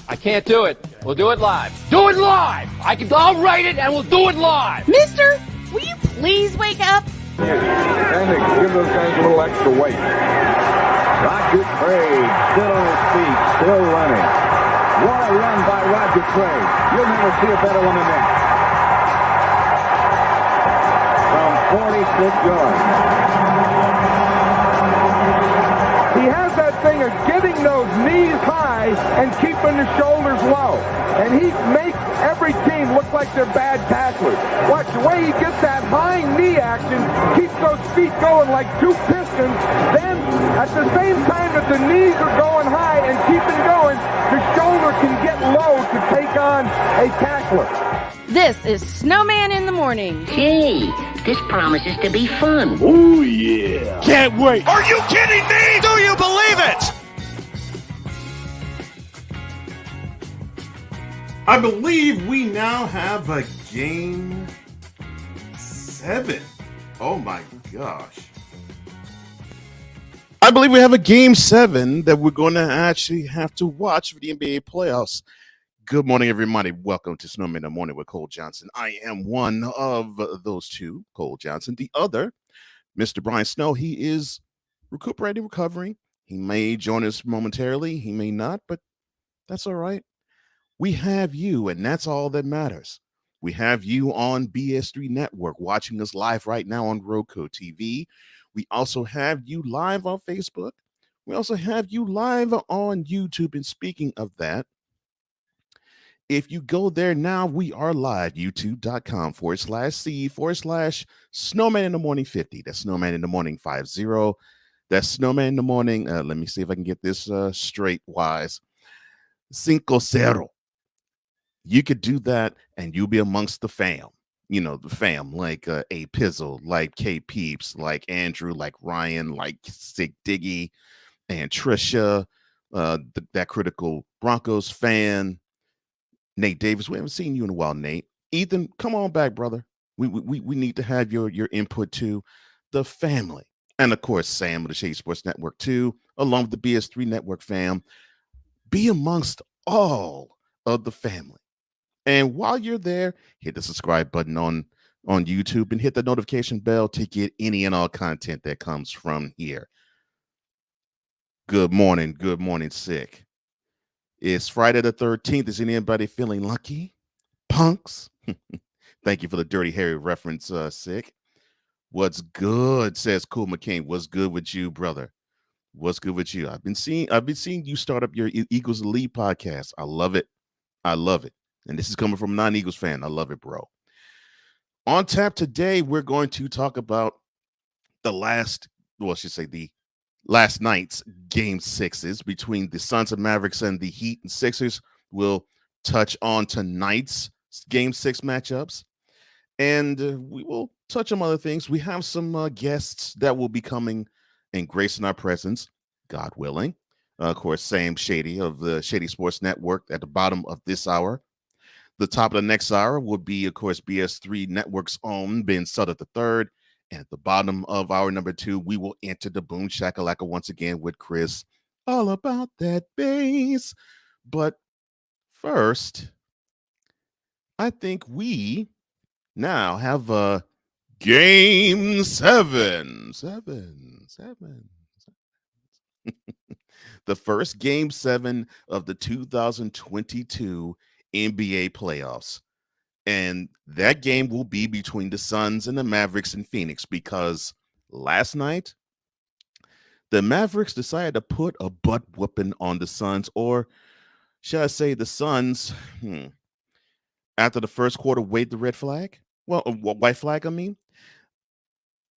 I can't do it. We'll do it live. Do it live! I'll write it and we'll do it live! Mister, will you please wake up? And they give those guys a little extra weight. Roger Craig, still on his feet, still running. What a run by Roger Craig. You'll never see a better one than that. From 46 yards. He has that thing of getting those knees high and keeping the shoulders low. And he makes every team look like they're bad tacklers. Watch the way he gets that high knee action, keeps those feet going like two pistons. Then, at the same time that the knees are going high and keeping going, the shoulder can get low to take on a tackler. This is Snowman in the Morning. Hey, this promises to be fun. Oh, yeah. Can't wait. Are you kidding me? Do you believe it? I believe we now have a Game 7. Oh my gosh. I believe we have a Game 7 that we're going to actually have to watch for the NBA playoffs. Good morning, everybody. Welcome to Snowman in the Morning with Cole Johnson. I am one of those two, Cole Johnson. The other, Mr. Brian Snow, he is recovering. He may join us momentarily. He may not, but that's all right. We have you, and that's all that matters. We have you on BS3 Network watching us live right now on Roku TV. We also have you live on Facebook. We also have you live on YouTube. And speaking of that, if you go there now, we are live, youtube.com/C/Snowman in the Morning 50. That's Snowman in the Morning 50. That's Snowman in the Morning. Let me see if I can get this straight wise. 50. You could do that and you'll be amongst the fam. You know, the fam, like A Pizzle, like K Peeps, like Andrew, like Ryan, like Sig Diggy, and Trisha, that critical Broncos fan. Nate Davis, we haven't seen you in a while, Nate. Ethan, come on back, brother. We need to have your input too. The family. And of course, Sam of the Shady Sports Network too, along with the BS3 Network fam. Be amongst all of the family. And while you're there, hit the subscribe button on YouTube and hit the notification bell to get any and all content that comes from here. Good morning, sick. It's Friday the 13th. Is anybody feeling lucky? Punks. Thank you for the Dirty Harry reference, sick. What's good, says Cool McCain. What's good with you, brother? What's good with you? I've been seeing you start up your Eagles Elite podcast. I love it. And this is coming from a non-Eagles fan. I love it, bro. On tap today, we're going to talk about the last night's Game 6s between the Suns and Mavericks and the Heat and Sixers. We'll touch on tonight's Game 6 matchups. And we will touch on other things. We have some guests that will be coming and gracing our presence, God willing. Of course, Sam Shady of the Shady Sports Network at the bottom of this hour. The top of the next hour will be, of course, BS3 Network's own Ben Sutter III. And at the bottom of hour number 2, we will enter the Boom Shakalaka once again with Chris. All about that bass. But first, I think we now have a Game 7. The first Game 7 of the 2022 NBA playoffs. And that game will be between the Suns and the Mavericks in Phoenix, because last night, the Mavericks decided to put a butt whooping on the Suns, or should I say the Suns, after the first quarter, waved the red flag? Well, white flag, I mean.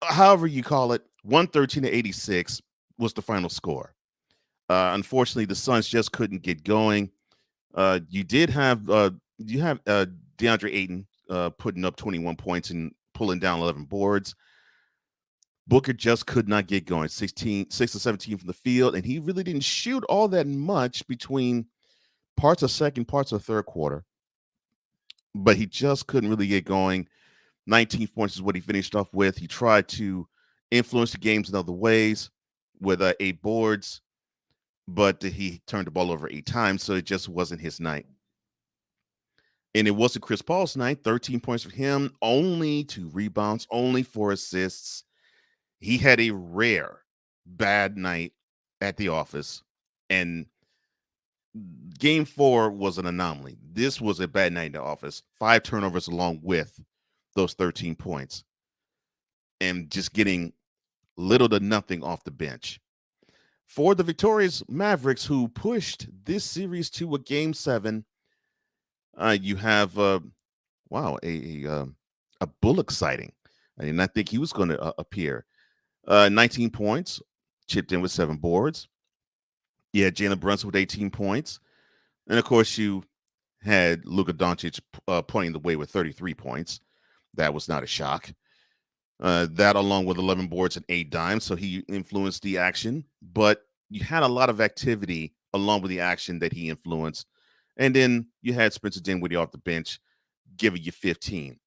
However you call it, 113-86 was the final score. Unfortunately, the Suns just couldn't get going. You have DeAndre Ayton putting up 21 points and pulling down 11 boards. Booker just could not get going. 6 to 17 from the field, and he really didn't shoot all that much between parts of second, parts of third quarter. But he just couldn't really get going. 19 points is what he finished off with. He tried to influence the games in other ways with 8 boards, but he turned the ball over 8 times, so it just wasn't his night. And it wasn't Chris Paul's night. 13 points for him, only 2 rebounds, only 4 assists. He had a rare bad night at the office, and game 4 was an anomaly. This was a bad night in the office. 5 turnovers along with those 13 points, and just getting little to nothing off the bench. For the victorious Mavericks, who pushed this series to a game 7, you have a Bullock sighting. I did not think he was going to appear. 19 points, chipped in with 7 boards. You had Jalen Brunson with 18 points. And, of course, you had Luka Doncic pointing the way with 33 points. That was not a shock. That along with 11 boards and 8 dimes, so he influenced the action. But you had a lot of activity along with the action that he influenced. And then you had Spencer Dinwiddie off the bench giving you 15.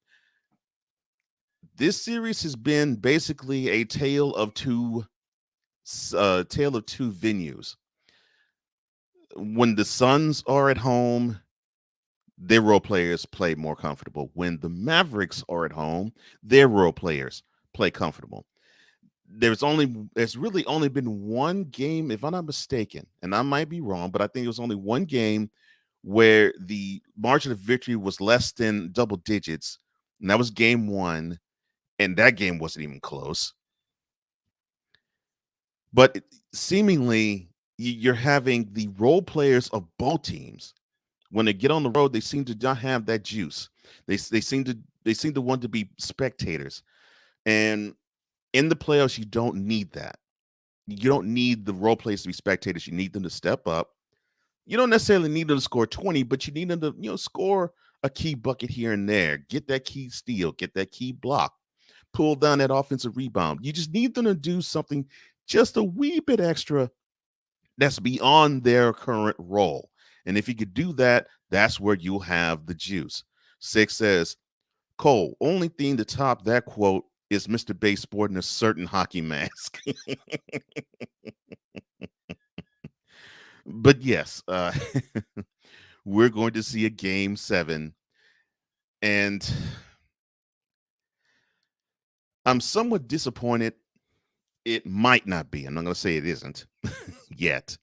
This series has been basically a tale of two venues. When the Suns are at home, their role players play more comfortable. When the Mavericks are at home, their role players play comfortable. There's really only been one game, if I'm not mistaken, and I might be wrong, but I think it was only one game where the margin of victory was less than double digits, and that was game 1, and that game wasn't even close. But seemingly, you're having the role players of both teams, when they get on the road, they seem to not have that juice. They seem to want to be spectators, and in the playoffs, you don't need that. You don't need the role players to be spectators. You need them to step up. You don't necessarily need them to score 20, but you need them to, score a key bucket here and there, get that key steal, get that key block, pull down that offensive rebound. You just need them to do something just a wee bit extra that's beyond their current role. And if you could do that, that's where you'll have the juice. 6 says, Cole, only thing to top that quote is Mr. Bay sporting a certain hockey mask. But yes, we're going to see a game 7. And I'm somewhat disappointed. It might not be. I'm not going to say it isn't yet.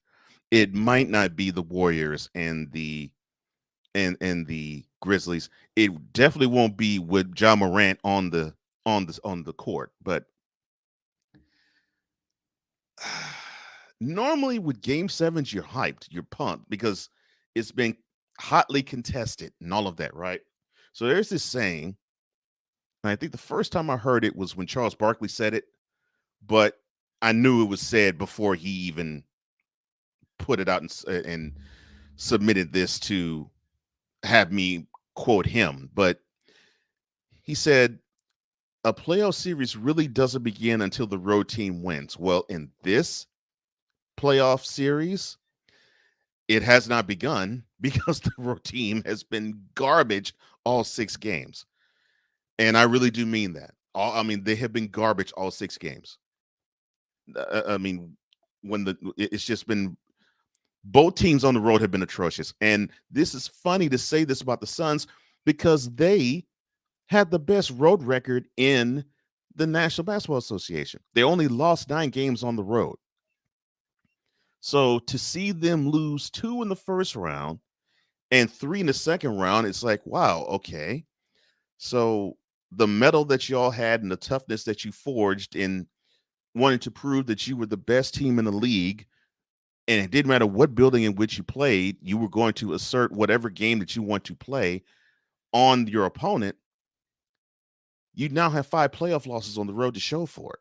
It might not be the Warriors and the Grizzlies. It definitely won't be with Ja Morant on the court. But normally with game 7s, you're hyped, you're pumped because it's been hotly contested and all of that, right? So there's this saying, and I think the first time I heard it was when Charles Barkley said it, but I knew it was said before he even put it out and submitted this to have me quote him. But he said, a playoff series really doesn't begin until the road team wins. Well, in this playoff series, it has not begun because the road team has been garbage all 6 games. And I really do mean that. They have been garbage all 6 games. It's just been, both teams on the road have been atrocious. And this is funny to say this about the Suns because they had the best road record in the National Basketball Association. They only lost 9 games on the road. So to see them lose 2 in the first round and 3 in the second round, it's like, wow, okay. So the mettle that y'all had and the toughness that you forged in wanting to prove that you were the best team in the league, and it didn't matter what building in which you played, you were going to assert whatever game that you want to play on your opponent. You now have 5 playoff losses on the road to show for it.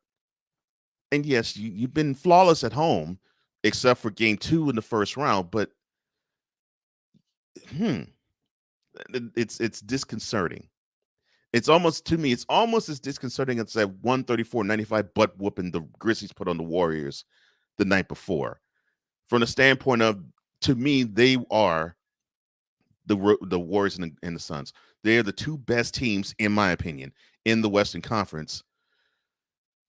And yes, you've been flawless at home, except for game 2 in the first round. But it's disconcerting. It's almost as disconcerting as that 134-95 butt whooping the Grizzlies put on the Warriors the night before. From the standpoint of, to me, they are the Warriors and the Suns. They are the 2 best teams, in my opinion, in the Western Conference.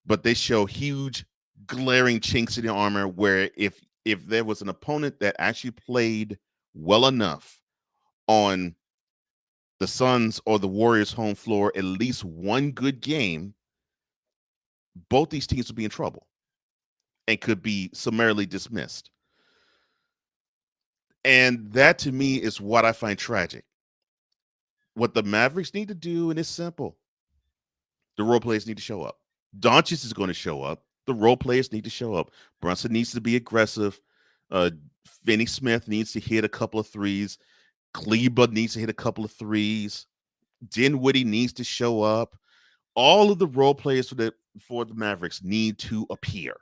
But they show huge, glaring chinks in the armor where if if there was an opponent that actually played well enough on the Suns or the Warriors home floor, at least one good game, both these teams would be in trouble and could be summarily dismissed. And that to me is what I find tragic. What the Mavericks need to do, and it's simple. The role players need to show up. Doncic is going to show up. The role players need to show up. Brunson needs to be aggressive. Finney Smith needs to hit a couple of threes. Kleba needs to hit a couple of threes. Dinwiddie needs to show up. All of the role players for the Mavericks need to appear.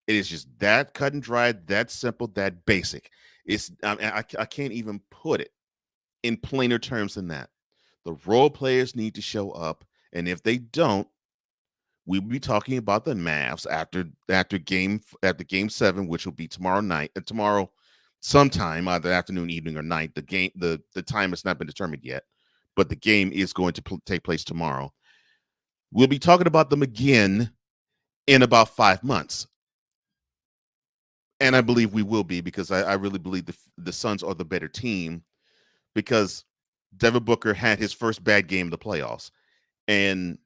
It is just that cut and dry, that simple, that basic. I can't even put it in plainer terms than that. The role players need to show up, and if they don't, we'll be talking about the Mavs after game 7, which will be tomorrow sometime, either afternoon, evening, or night. The time has not been determined yet, but the game is going to take place tomorrow. We'll be talking about them again in about 5 months. And I believe we will be, because I really believe the Suns are the better team, because Devin Booker had his first bad game in the playoffs. And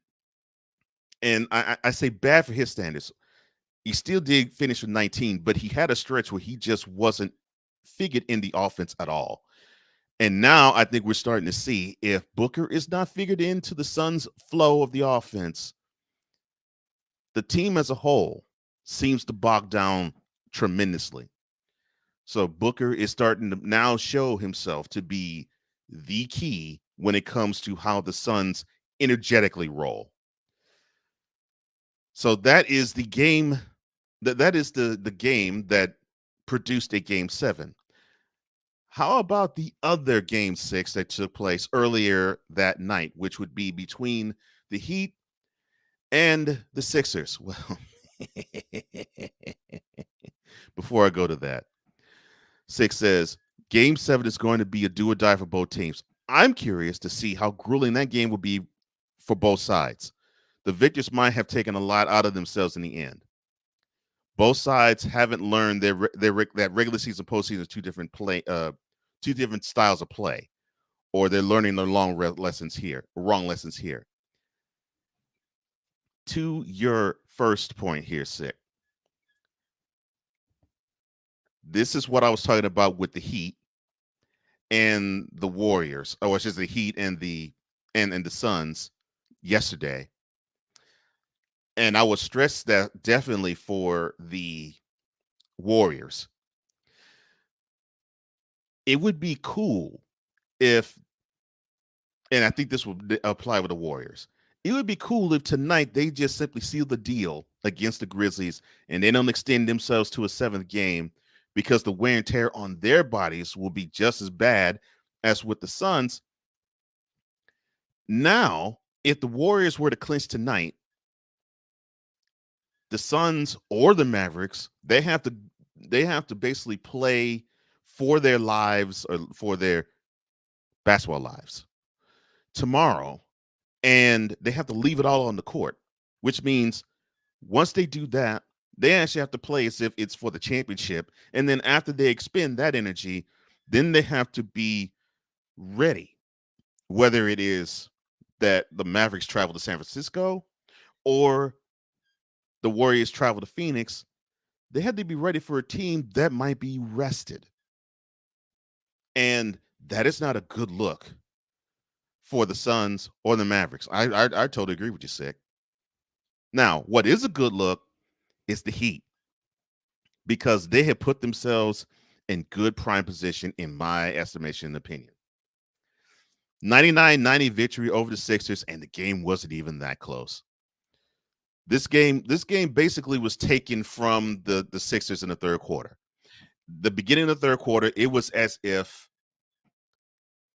I say bad for his standards. He still did finish with 19, but he had a stretch where he just wasn't figured in the offense at all. And now I think we're starting to see, if Booker is not figured into the Suns' flow of the offense, the team as a whole seems to bog down tremendously. So Booker is starting to now show himself to be the key when it comes to how the Suns energetically roll. So that is the game that is the game that produced a game 7. How about the other game 6 that took place earlier that night, which would be between the Heat and the Sixers? Well, before I go to that, Six says, game 7 is going to be a do or die for both teams. I'm curious to see how grueling that game will be for both sides. The victors might have taken a lot out of themselves in the end. Both sides haven't learned that regular season, postseason are two different styles of play, or they're learning their wrong lessons here. To your first point here, Sick. This is what I was talking about with the Heat and the Warriors. Oh, it's just the Heat and the Suns yesterday. And I was stressed that definitely for the Warriors. It would be cool if, and I think this would apply with the Warriors, it would be cool if tonight they just simply seal the deal against the Grizzlies and they don't extend themselves to a 7th game, because the wear and tear on their bodies will be just as bad as with the Suns. Now, if the Warriors were to clinch tonight, the Suns or the Mavericks, they have to basically play for their lives, or for their basketball lives tomorrow, and they have to leave it all on the court, which means once they do that, they actually have to play as if it's for the championship. And then after they expend that energy, then they have to be ready, whether it is that the Mavericks travel to San Francisco or the Warriors travel to Phoenix. They had to be ready for a team that might be rested. And that is not a good look for the Suns or the Mavericks. I totally agree with you, Sick. Now, what is a good look is the Heat, because they have put themselves in good prime position, in my estimation and opinion. 99-90 victory over the Sixers, and the game wasn't even that close. This game basically was taken from the Sixers in the third quarter. The beginning of the third quarter, it was as if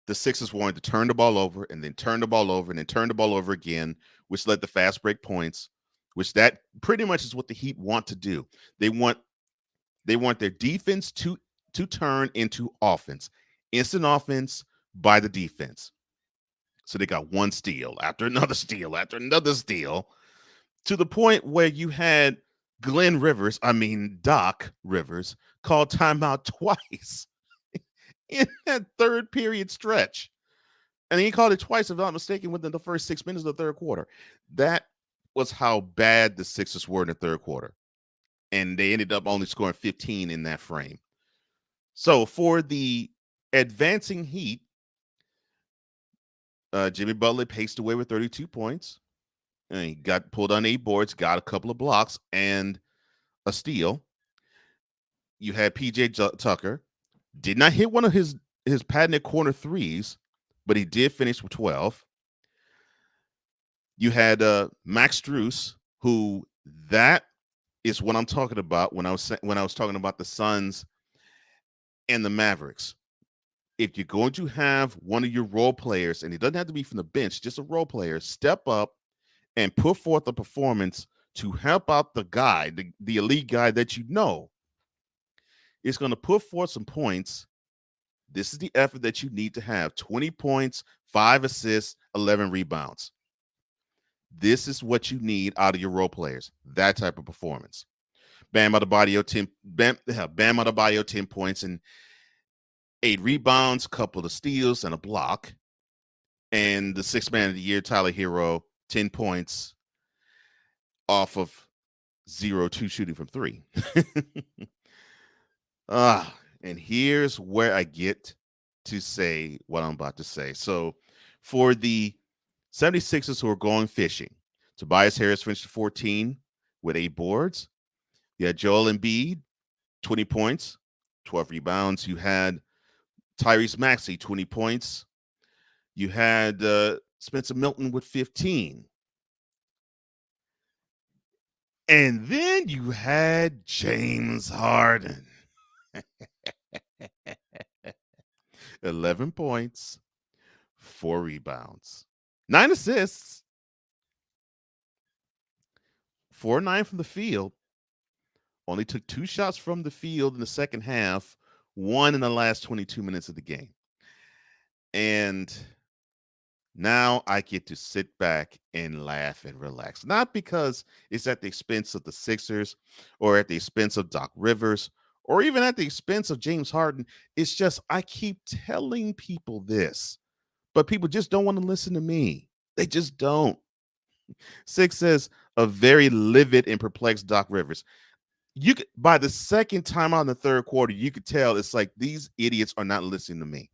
the Sixers wanted to turn the ball over and then turn the ball over and then turn the ball over again, which led to fast break points, which that pretty much is what the Heat want to do. They want their defense to turn into offense, instant offense by the defense. So they got one steal after another steal after another steal, to the point where you had Doc Rivers, called timeout twice in that third period stretch. And he called it twice, if I'm not mistaken, within the first 6 minutes of the third quarter. That was how bad the Sixers were in the third quarter. And they ended up only scoring 15 in that frame. So for the advancing Heat, Jimmy Butler paced away with 32 points. And he got pulled on 8 boards, got a couple of blocks and a steal. You had PJ Tucker, did not hit one of his patented corner threes, but he did finish with 12. You had Max Strus, who that is what I'm talking about when I was talking about the Suns and the Mavericks. If you're going to have one of your role players, and it doesn't have to be from the bench, just a role player, step up and put forth a performance to help out the guy, the elite guy that you know is going to put forth some points. This is the effort that you need to have: 20 points, 5 assists, 11 rebounds. This is what you need out of your role players, that type of performance. Bam Adebayo, 10 points and 8 rebounds, couple of steals and a block. And the sixth man of the year, Tyler Hero, 10 points off of 0-2 shooting from 3. And here's where I get to say what I'm about to say. So for the 76ers who are going fishing, Tobias Harris finished 14 with 8 boards. You had Joel Embiid, 20 points, 12 rebounds. You had Tyrese Maxey, 20 points. You had Spencer Milton with 15. And then you had James Harden. 11 points, 4 rebounds, 9 assists, 4-9 from the field. Only took 2 shots from the field in the second half, 1 in the last 22 minutes of the game. And now I get to sit back and laugh and relax. Not because it's at the expense of the Sixers or at the expense of Doc Rivers or even at the expense of James Harden. It's just I keep telling people this, but people just don't want to listen to me. They just don't. Six says a very livid and perplexed Doc Rivers. You could, by the second time out in the third quarter, you could tell it's like these idiots are not listening to me.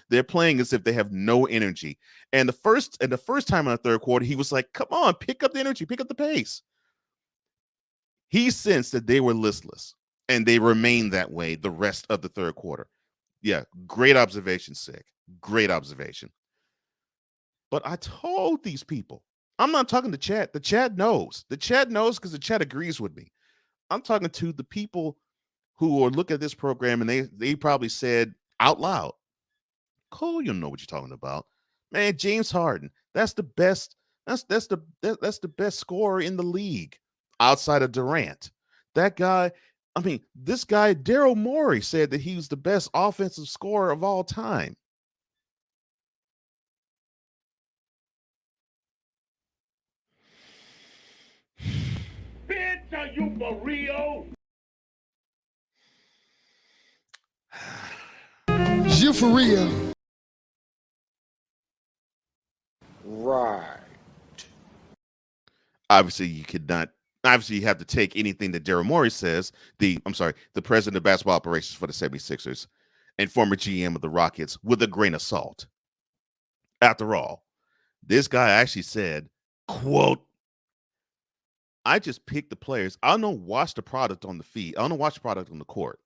They're playing as if they have no energy. And the first time in the third quarter, he was like, "Come on, pick up the energy, pick up the pace." He sensed that they were listless, and they remained that way the rest of the third quarter. Yeah, great observation, Sig. Great observation. But I told these people, I'm not talking to chat. The chat knows. The chat knows because the chat agrees with me. I'm talking to the people who are looking at this program, and they probably said out loud, "Cole, you know what you're talking about, man. James Harden, that's the best. That's the best scorer in the league outside of Durant. That guy. I mean, this guy Daryl Morey said that he was the best offensive scorer of all time." Bitch, are you for real? You for real? Right. Obviously, you could not. Obviously, you have to take anything that Daryl Morey says, the president of basketball operations for the 76ers and former GM of the Rockets, with a grain of salt. After all, this guy actually said, quote, "I just pick the players. I don't watch the product on the feed. I don't watch the product on the court.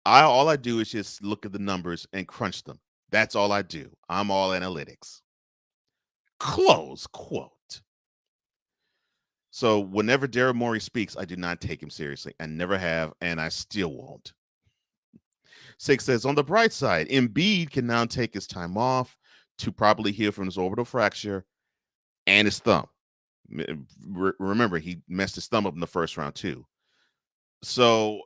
All I do is just look at the numbers and crunch them. That's all I do. I'm all analytics." Close quote. So whenever Daryl Morey speaks, I do not take him seriously. I never have, and I still won't. Six says, on the bright side, Embiid can now take his time off to properly heal from his orbital fracture and his thumb. Remember, he messed his thumb up in the first round too. So,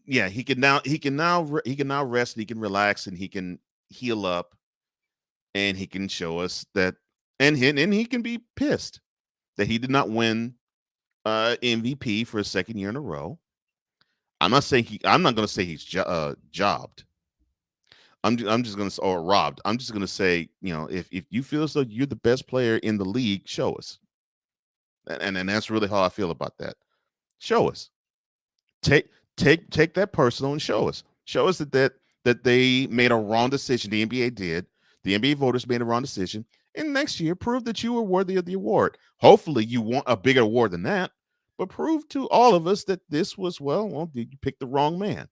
yeah, he can now rest, and he can relax, and he can heal up, and he can show us that, and he can be pissed that he did not win MVP for a second year in a row. I'm not going to say he's jobbed. I'm just going to, or robbed. I'm just going to say, if you feel as though you're the best player in the league, show us. And that's really how I feel about that. Show us. Take that personal and show us. Show us that they made a wrong decision. The NBA did. The NBA voters made a wrong decision. And next year, prove that you were worthy of the award. Hopefully, you want a bigger award than that. But prove to all of us that this was, well, you picked the wrong man.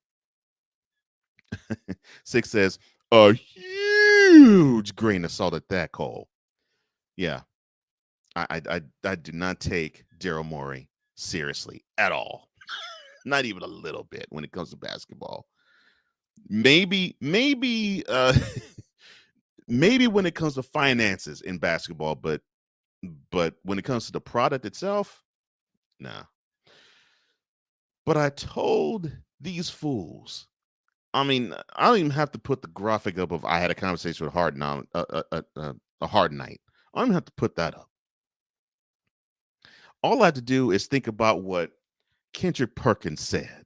Six says, a huge grain of salt at that, Cole. Yeah. I do not take Daryl Morey seriously at all. Not even a little bit when it comes to basketball. Maybe maybe when it comes to finances in basketball, but when it comes to the product itself, nah. But I told these fools, I mean, I don't even have to put the graphic up of I had a conversation with Harden on a hard night. I don't even have to put that up. All I have to do is think about what Kendrick Perkins said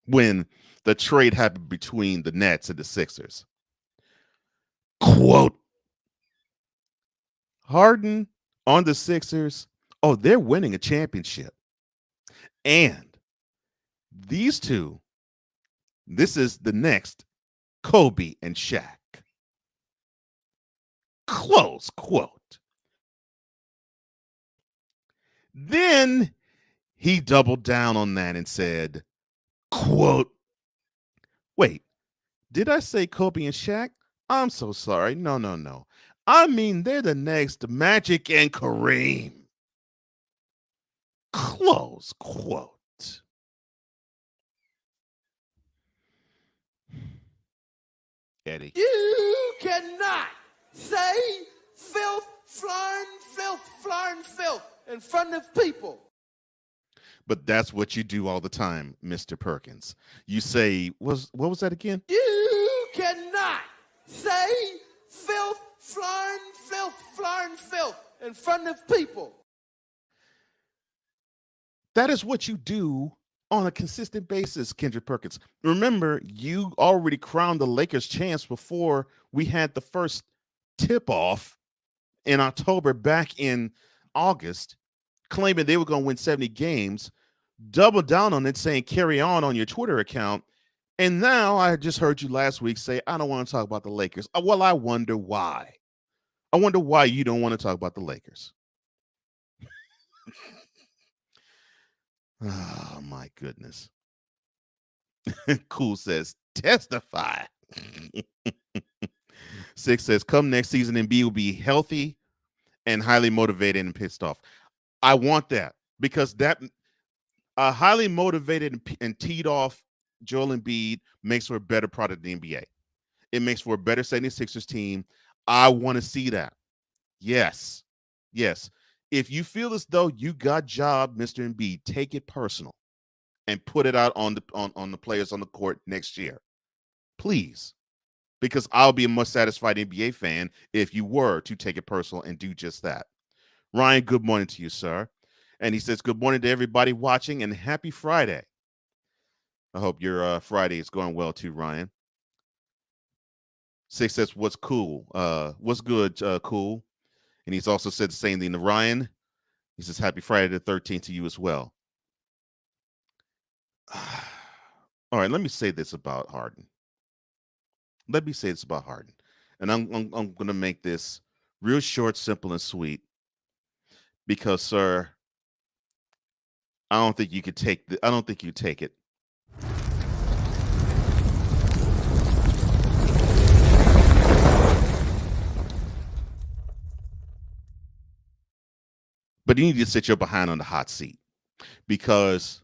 when the trade happened between the Nets and the Sixers. Quote, Harden on the Sixers, oh, they're winning a championship. And these two, this is the next Kobe and Shaq. Close quote. Then he doubled down on that and said, quote, wait, did I say Kobe and Shaq? I'm so sorry. No. I mean, they're the next Magic and Kareem. Close quote. Eddie. You cannot say filth in front of people. But that's what you do all the time, Mr. Perkins. You say, what was that again? You cannot say filth in front of people. That is what you do on a consistent basis, Kendrick Perkins. Remember, you already crowned the Lakers champs before we had the first tip-off in October back in August, claiming they were going to win 70 games, double down on it, saying carry on your Twitter account. And now I just heard you last week say, I don't want to talk about the Lakers. Well, I wonder why. I wonder why you don't want to talk about the Lakers. Oh, my goodness. Cool says, testify. Six says, come next season, Embiid will be healthy and highly motivated and pissed off. I want that because that highly motivated and teed off Joel Embiid makes for a better product in the NBA. It makes for a better 76ers team. I want to see that. Yes. If you feel as though you got job, Mr. Embiid, take it personal and put it out on the players on the court next year. Please. Because I'll be a much satisfied NBA fan if you were to take it personal and do just that. Ryan, good morning to you, sir. And he says, good morning to everybody watching and happy Friday. I hope your Friday is going well too, Ryan. Six says, what's cool? What's good, cool? And he's also said the same thing to Ryan. He says, happy Friday the 13th to you as well. All right, let me say this about Harden. And I'm going to make this real short, simple, and sweet. Because, sir, I don't think you could take it. But you need to sit your behind on the hot seat because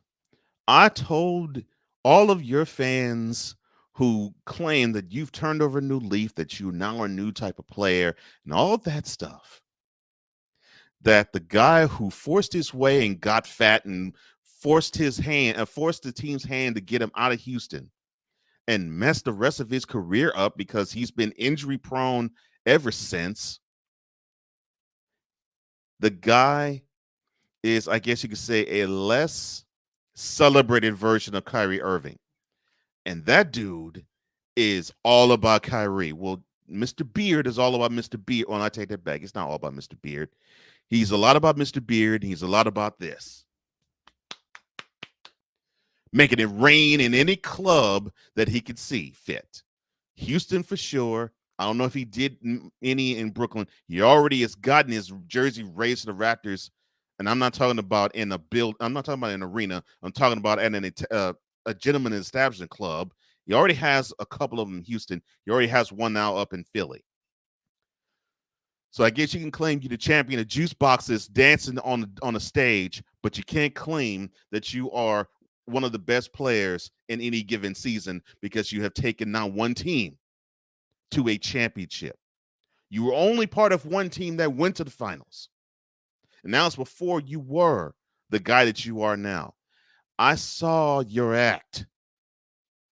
I told all of your fans who claim that you've turned over a new leaf, that you now are a new type of player and all of that stuff, that the guy who forced his way and got fat and forced the team's hand to get him out of Houston and messed the rest of his career up because he's been injury prone ever since. The guy is, I guess you could say, a less celebrated version of Kyrie Irving. And that dude is all about Kyrie. Well, Mr. Beard is all about Mr. Beard. Well, I take that back. It's not all about Mr. Beard. He's a lot about Mr. Beard. He's a lot about this. Making it rain in any club that he could see fit. Houston for sure. I don't know if he did any in Brooklyn. He already has gotten his jersey raised to the Raptors. And I'm not talking about in a build. I'm not talking about an arena. I'm talking about at a gentleman establishment club. He already has a couple of them in Houston. He already has one now up in Philly. So I guess you can claim you're the champion of juice boxes dancing on a stage, but you can't claim that you are one of the best players in any given season because you have taken now one team to a championship. You were only part of one team that went to the finals. And now it's before you were the guy that you are now. I saw your act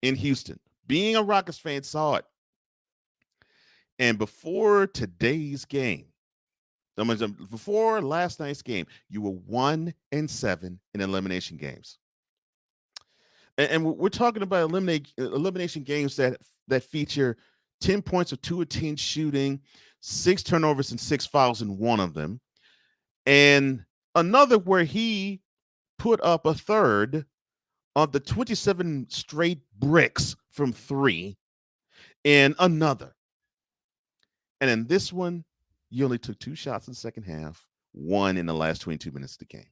in Houston. Being a Rockets fan, saw it. And before today's game, before last night's game, you were 1-7 in elimination games. And we're talking about elimination games that feature 10 points of 2 of 10 shooting, 6 turnovers and 6 fouls in one of them. And another where he put up a third of the 27 straight bricks from 3 in another. And in this one, you only took 2 shots in the second half, 1 in the last 22 minutes of the game.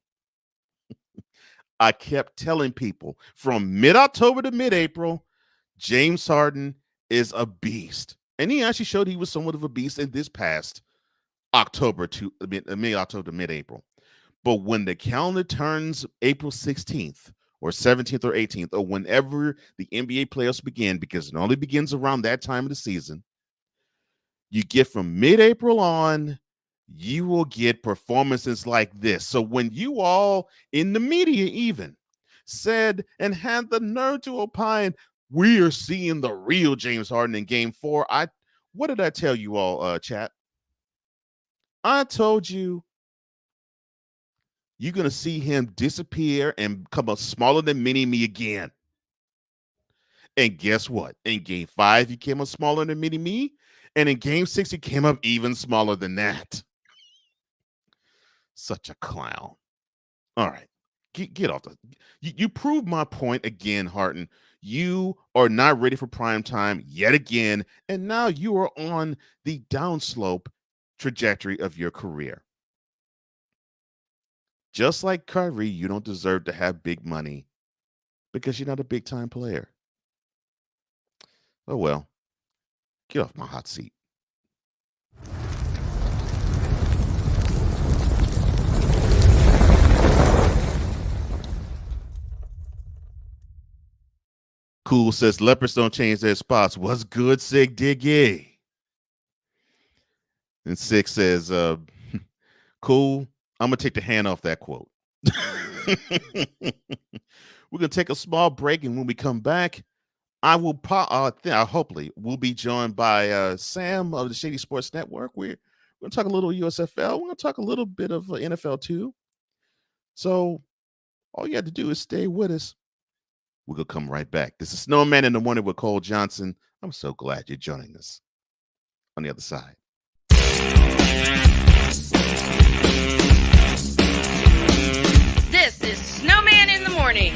I kept telling people from mid-October to mid-April, James Harden is a beast. And he actually showed he was somewhat of a beast in this past mid-October to mid-April. But when the calendar turns April 16th or 17th or 18th, or whenever the NBA playoffs begin, because it only begins around that time of the season, you get from mid-April on, you will get performances like this. So when you all in the media even said and had the nerve to opine, we are seeing the real James Harden in game 4. What did I tell you all, chat? I told you you're going to see him disappear and come up smaller than mini-me again. And guess what? In game 5, he came up smaller than mini-me. And in game 6, he came up even smaller than that. Such a clown. All right. Get off the. You proved my point again, Harden. You are not ready for prime time yet again. And now you are on the downslope trajectory of your career. Just like Kyrie, you don't deserve to have big money because you're not a big time player. Oh, well, get off my hot seat. Cool says leopards don't change their spots. What's good, Sig Diggy? And Sig says, cool. I'm going to take the hand off that quote. We're going to take a small break. And when we come back, I will hopefully we'll be joined by Sam of the Shady Sports Network. We're going to talk a little USFL. We're going to talk a little bit of NFL too. So all you have to do is stay with us. We're going to come right back. This is Snowman in the Morning with Cole Johnson. I'm so glad you're joining us on the other side. This is Snowman in the Morning.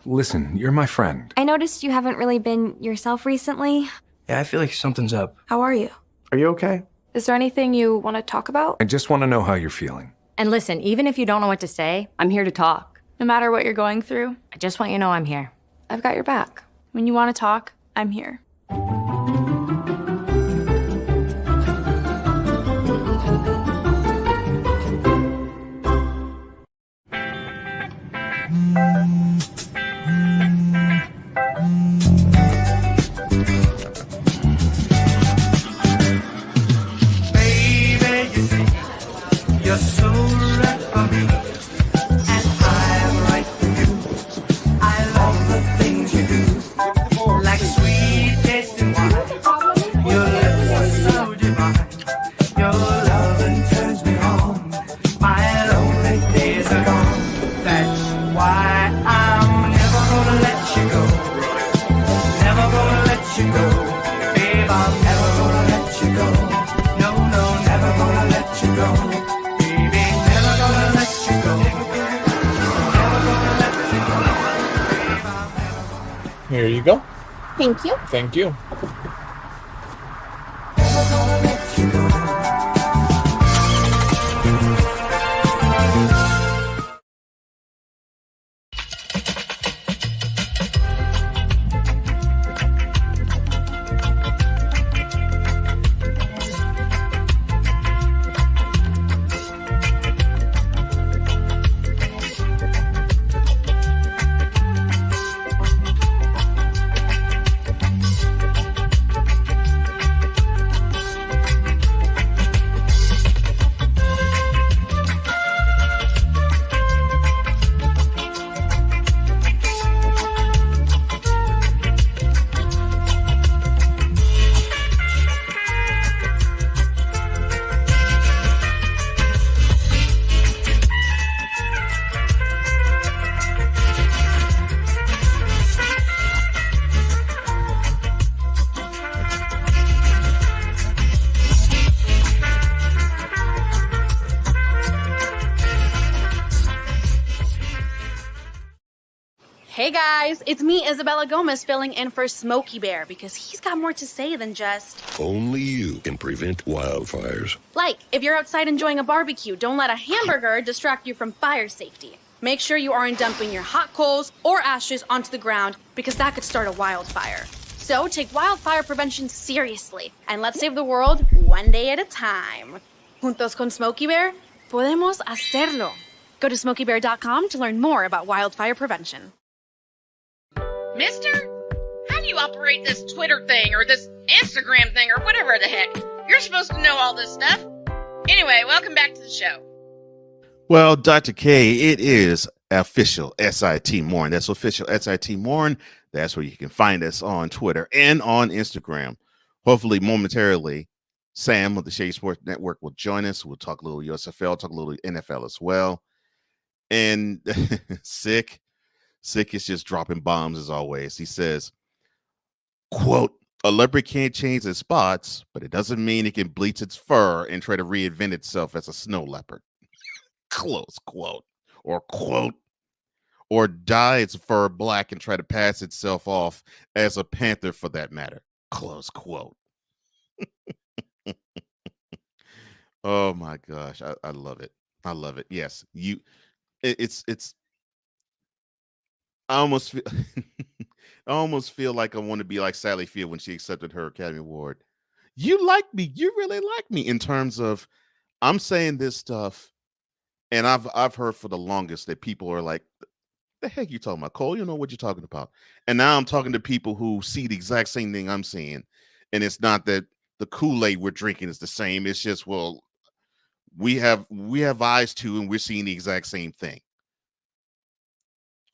Listen, you're my friend. I noticed you haven't really been yourself recently. Yeah, I feel like something's up. How are you? Are you okay? Is there anything you want to talk about? I just want to know how you're feeling. And listen, even if you don't know what to say, I'm here to talk. No matter what you're going through, I just want you to know I'm here. I've got your back. When you want to talk, I'm here. You're so right for me, and I'm right for you. I love the things you do, like sweet tasting wine. Your lips are so divine. Your loving turns me on. My lonely days are gone. That's why I'm never gonna let you go. Never gonna let you go. Babe, I'm never gonna let you go. No, no, never gonna let you go. Baby, never gonna let you go. Never gonna let you go. Babe, I'm never gonna. Here you go. Thank you. Thank you. Never gonna let you go. Hey guys, it's me, Isabella Gomez, filling in for Smokey Bear because he's got more to say than just... Only you can prevent wildfires. Like, if you're outside enjoying a barbecue, don't let a hamburger distract you from fire safety. Make sure you aren't dumping your hot coals or ashes onto the ground because that could start a wildfire. So take wildfire prevention seriously and let's save the world one day at a time. Juntos con Smokey Bear, podemos hacerlo. Go to smokeybear.com to learn more about wildfire prevention. Mister, how do you operate this Twitter thing or this Instagram thing or whatever the heck? You're supposed to know all this stuff. Anyway, welcome back to the show. Well, Dr. K, it is official SIT Morn. That's official SIT Morn. That's where you can find us on Twitter and on Instagram. Hopefully, momentarily, Sam of the Shade Sports Network will join us. We'll talk a little USFL, talk a little NFL as well. And Sick is just dropping bombs as always. He says, quote, a leopard can't change its spots, but it doesn't mean it can bleach its fur and try to reinvent itself as a snow leopard. Close quote. Or quote, or dye its fur black and try to pass itself off as a panther for that matter. Close quote. Oh my gosh. I love it. I love it. Yes. It's I almost feel I almost feel like I want to be like Sally Field when she accepted her Academy Award. You like me. You really like me in terms of I'm saying this stuff, and I've heard for the longest that people are like, the heck you talking about, Cole? You know what you're talking about. And now I'm talking to people who see the exact same thing I'm seeing. And it's not that the Kool-Aid we're drinking is the same. It's just, well, we have eyes too, and we're seeing the exact same thing.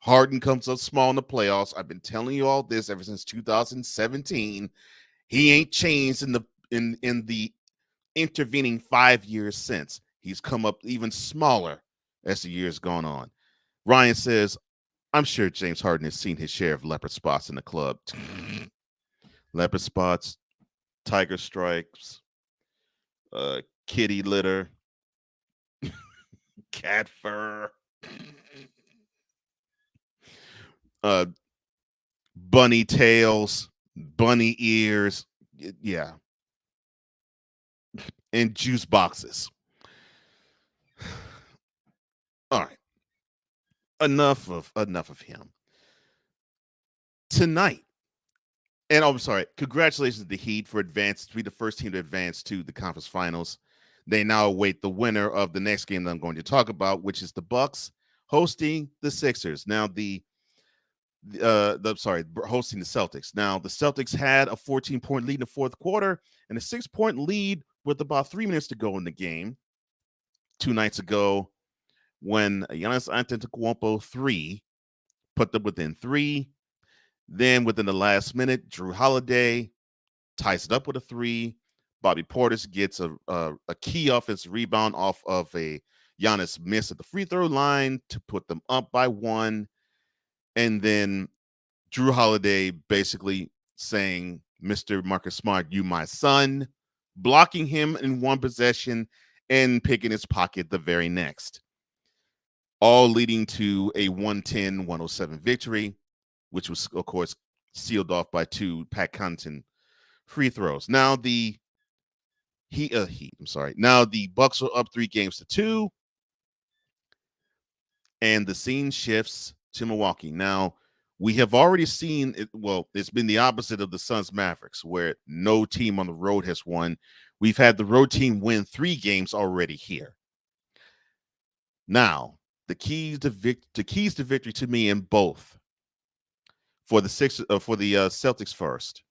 Harden comes up small in the playoffs. I've been telling you all this ever since 2017. He ain't changed in the intervening 5 years since. He's come up even smaller as the years gone on. Ryan says, I'm sure James Harden has seen his share of leopard spots in the club. Leopard spots, tiger stripes, kitty litter, cat fur, bunny tails, bunny ears, yeah, and juice boxes. All right. Enough of him. Tonight, and I'm sorry, congratulations to the Heat for advancing to be the first team to advance to the conference finals. They now await the winner of the next game that I'm going to talk about, which is the Bucks hosting the Sixers. Now hosting the Celtics. Now the Celtics had a 14-point lead in the fourth quarter and a 6-point lead with about 3 minutes to go in the game. 2 nights ago when Giannis Antetokounmpo 3 put them within 3. Then within the last minute, Drew Holiday ties it up with a 3. Bobby Portis gets a key offensive rebound off of a Giannis miss at the free throw line to put them up by 1. And then Drew Holiday basically saying, Mr. Marcus Smart, you my son, blocking him in one possession and picking his pocket the very next. All leading to a 110-107 victory, which was, of course, sealed off by 2 Pat Connaughton free throws. Now the Now the Bucks are up 3-2, and the scene shifts to Milwaukee. Now, we have already seen it. Well, it's been the opposite of the Suns Mavericks, where no team on the road has won. We've had the road team win 3 games already here. Now, the keys to victory to me in both for the Celtics first.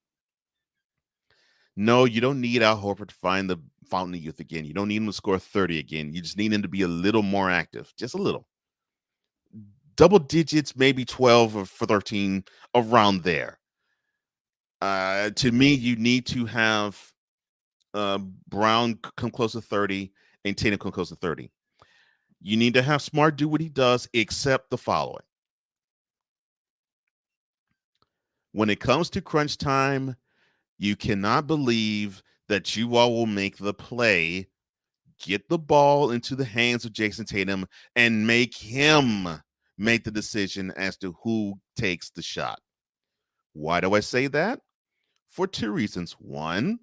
No, you don't need Al Horford to find the fountain of youth again. You don't need him to score 30 again. You just need him to be a little more active, just a little. Double digits, maybe 12 or 13, around there. To me, you need to have Brown come close to 30 and Tatum come close to 30. You need to have Smart do what he does, except the following. When it comes to crunch time, you cannot believe that you all will make the play, get the ball into the hands of Jason Tatum, and make him make the decision as to who takes the shot. Why do I say that? For 2 reasons. One,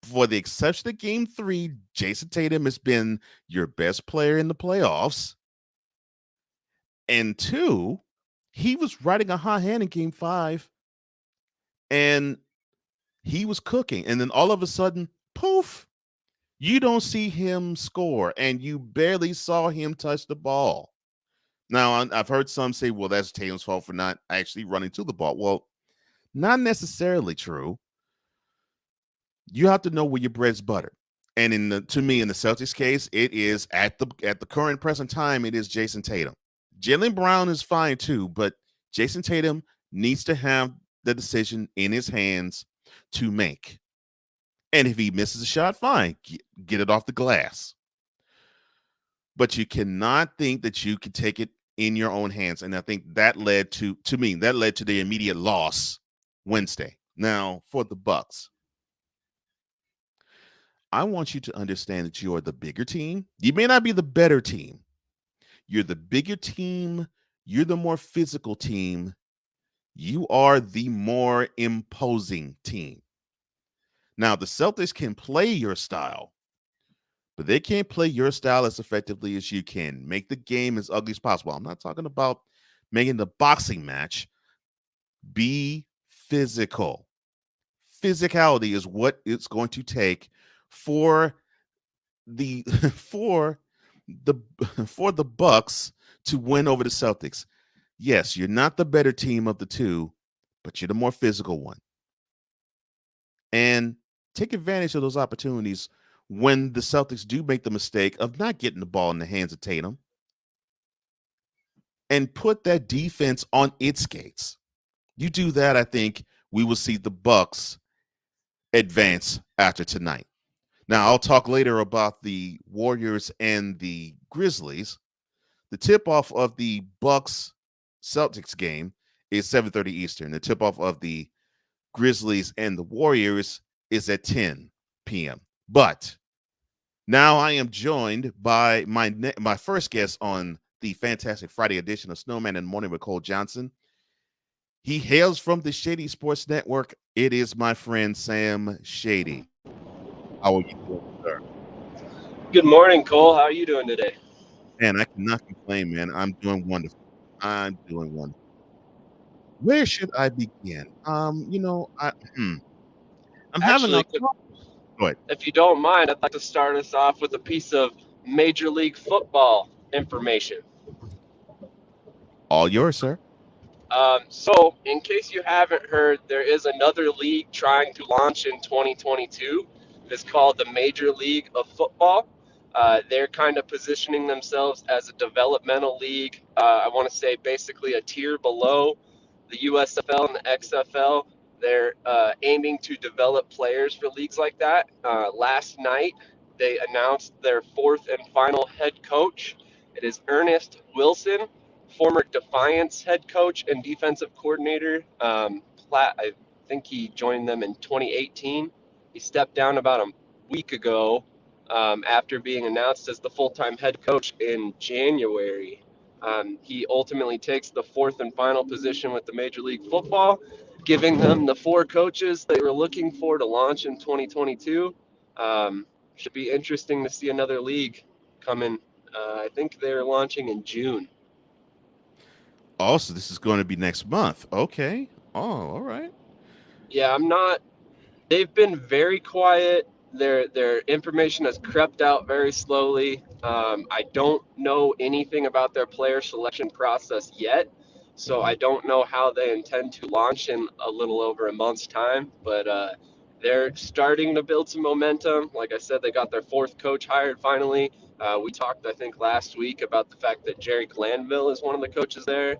for the exception of Game 3, Jason Tatum has been your best player in the playoffs. And 2, he was riding a hot hand in Game 5, and he was cooking. And then all of a sudden, poof, you don't see him score, and you barely saw him touch the ball. Now, I've heard some say, well, that's Tatum's fault for not actually running to the ball. Well, not necessarily true. You have to know where your bread's buttered. And to me, in the Celtics case, it is at the current present time, it is Jason Tatum. Jaylen Brown is fine too, but Jason Tatum needs to have the decision in his hands to make. And if he misses a shot, fine, get it off the glass. But you cannot think that you can take it in your own hands. And I think that led to the immediate loss Wednesday. Now, for the Bucks, I want you to understand that you are the bigger team. You may not be the better team. You're the bigger team. You're the more physical team. You are the more imposing team. Now, the Celtics can play your style, but they can't play your style as effectively as you can. Make the game as ugly as possible. I'm not talking about making the boxing match. Be physical. Physicality is what it's going to take for the Bucks to win over the Celtics. Yes, you're not the better team of the two, but you're the more physical one. And take advantage of those opportunities when the Celtics do make the mistake of not getting the ball in the hands of Tatum, and put that defense on its skates. You do that, I think we will see the Bucks advance after tonight. Now, I'll talk later about the Warriors and the Grizzlies. The tip-off of the Bucks-Celtics game is 7:30 Eastern. The tip-off of the Grizzlies and the Warriors is at 10 p.m. But now I am joined by my first guest on the fantastic Friday edition of Snowman in the Morning with Cole Johnson. He hails from the Shady Sports Network. It is my friend Sam Shady. How are you doing, sir? Good morning, Cole. How are you doing today? Man, I cannot complain, man. I'm doing wonderful. Where should I begin? I'm having a go ahead. If you don't mind, I'd like to start us off with a piece of Major League Football information. All yours, sir. So, in case you haven't heard, there is another league trying to launch in 2022. It's called the Major League of Football. They're kind of positioning themselves as a developmental league. I want to say basically a tier below the USFL and the XFL. They're aiming to develop players for leagues like that. Last night, they announced their fourth and final head coach. It is Ernest Wilson, former Defiance head coach and defensive coordinator. I think he joined them in 2018. He stepped down about a week ago after being announced as the full-time head coach in January. He ultimately takes the fourth and final position with the Major League Football, giving them the four coaches they were looking for to launch in 2022. Should be interesting to see another league coming. I think they're launching in June. Also, this is going to be next month. Okay. Oh, all right. Yeah, I'm not. They've been very quiet. Their information has crept out very slowly. I don't know anything about their player selection process yet, so I don't know how they intend to launch in a little over a month's time. But they're starting to build some momentum. Like I said, they got their fourth coach hired finally. We talked, I think, last week about the fact that Jerry Glanville is one of the coaches there.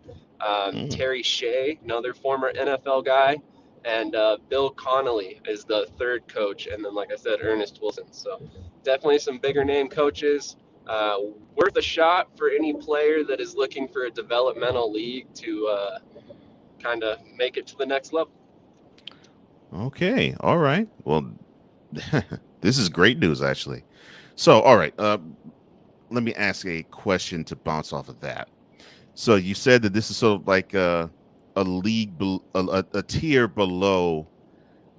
Terry Shea, another former NFL guy, and Bill Connolly is the third coach, and then, like I said, Ernest Wilson. So definitely some bigger name coaches. Worth a shot for any player that is looking for a developmental league to kind of make it to the next level. Okay. All right. Well, this is great news, actually. So, all right. Let me ask a question to bounce off of that. So, you said that this is sort of like a league, a tier below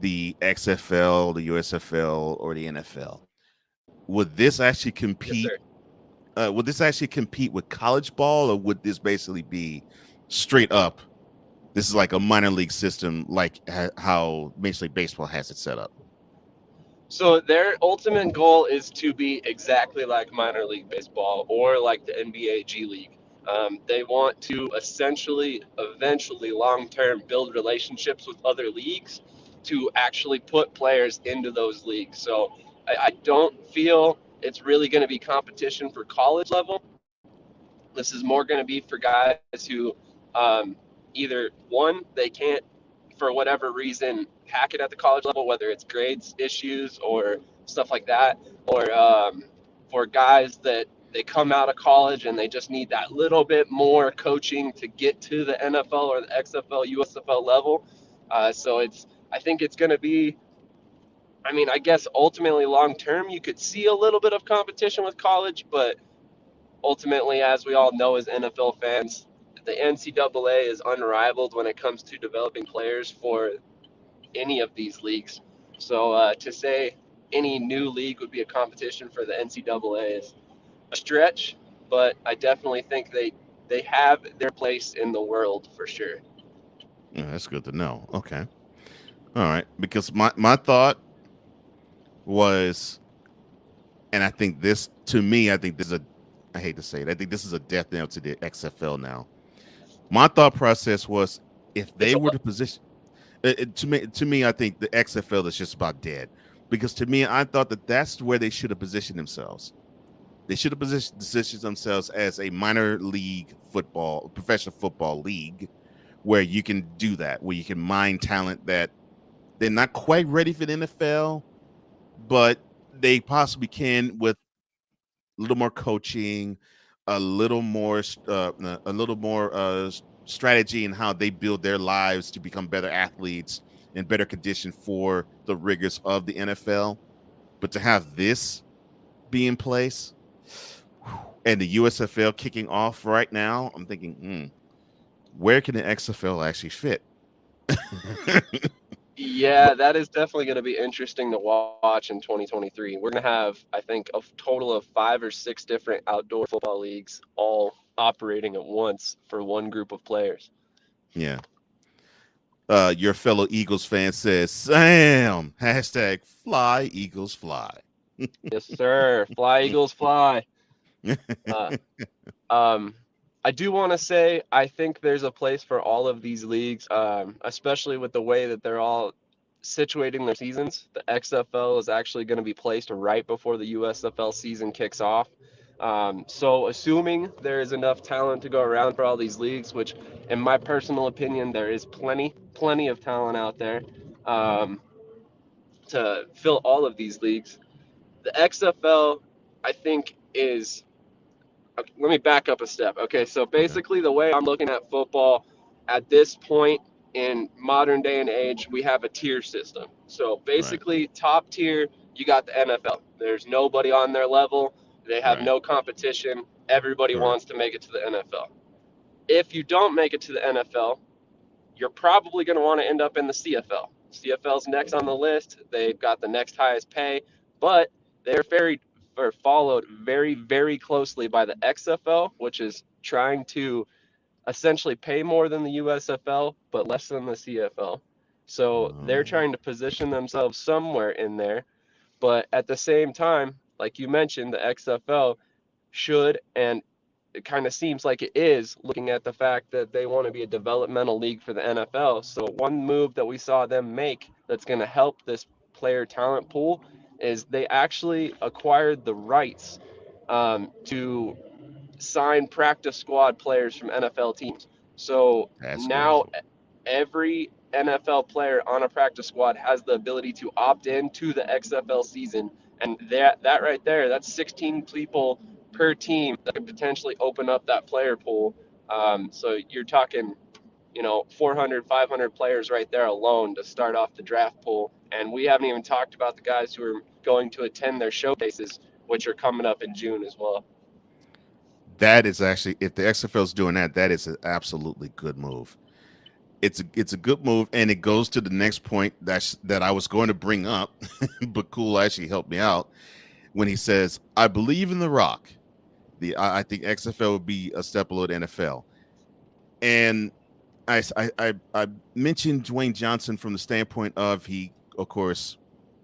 the XFL, the USFL, or the NFL. Would this actually compete? Yes, would this actually compete with college ball, or would this basically be straight up? This is like a minor league system, like how Major League Baseball has it set up. So their ultimate goal is to be exactly like minor league baseball or like the NBA G League. They want to essentially, eventually, long-term build relationships with other leagues to actually put players into those leagues. So I don't feel it's really going to be competition for college level. This is more going to be for guys who either, one, they can't, for whatever reason, hack it at the college level, whether it's grades issues or stuff like that, or for guys that they come out of college and they just need that little bit more coaching to get to the NFL or the XFL, USFL level. I think it's going to be, I mean, I guess ultimately long term, you could see a little bit of competition with college, but ultimately, as we all know as NFL fans, the NCAA is unrivaled when it comes to developing players for any of these leagues. So to say any new league would be a competition for the NCAA is a stretch, but I definitely think they have their place in the world for sure. Yeah, that's good to know. Okay. All right. Because my thought was, and I think this, to me, I think this is I hate to say it, I think this is a death knell to the XFL now. My thought process was, if they were to position, to me, I think the XFL is just about dead. Because to me, I thought that that's where they should have positioned themselves. They should have positioned themselves as a minor league football, professional football league, where you can do that, where you can mine talent that they're not quite ready for the NFL, but they possibly can with a little more coaching, a little more strategy in how they build their lives to become better athletes in better condition for the rigors of the NFL. But to have this be in place and the USFL kicking off right now, I'm thinking, where can the XFL actually fit? Yeah, that is definitely going to be interesting to watch in 2023. We're going to have, I think, a total of 5 or 6 different outdoor football leagues all operating at once for one group of players. Yeah. Your fellow Eagles fan says, Sam, hashtag fly Eagles fly. Yes, sir. Fly, Eagles, fly. I do want to say I think there's a place for all of these leagues, especially with the way that they're all situating their seasons. The XFL is actually going to be placed right before the USFL season kicks off. So assuming there is enough talent to go around for all these leagues, which in my personal opinion, there is plenty of talent out there to fill all of these leagues. The XFL, I think, is okay, let me back up a step. Okay, so basically the way I'm looking at football at this point in modern day and age, we have a tier system. So basically top tier, you got the NFL. There's nobody on their level. They have no competition. Everybody wants to make it to the NFL. If you don't make it to the NFL, you're probably going to want to end up in the CFL. CFL's next on the list. They've got the next highest pay, but they're followed very, very closely by the XFL, which is trying to essentially pay more than the USFL, but less than the CFL. So they're trying to position themselves somewhere in there. But at the same time, like you mentioned, the XFL should, and it kind of seems like it is, looking at the fact that they want to be a developmental league for the NFL. So one move that we saw them make that's going to help this player talent pool is they actually acquired the rights to sign practice squad players from NFL teams. So now every NFL player on a practice squad has the ability to opt in to the XFL season. And that right there, that's 16 people per team that could potentially open up that player pool. So you're talking, 400, 500 players right there alone to start off the draft pool. And we haven't even talked about the guys who are going to attend their showcases, which are coming up in June as well. That is actually, if the XFL is doing that, that is an absolutely good move. It's a good move, and it goes to the next point that I was going to bring up, but Cool actually helped me out when he says, "I believe in The Rock. I think XFL would be a step below the NFL." And I mentioned Dwayne Johnson from the standpoint of of course,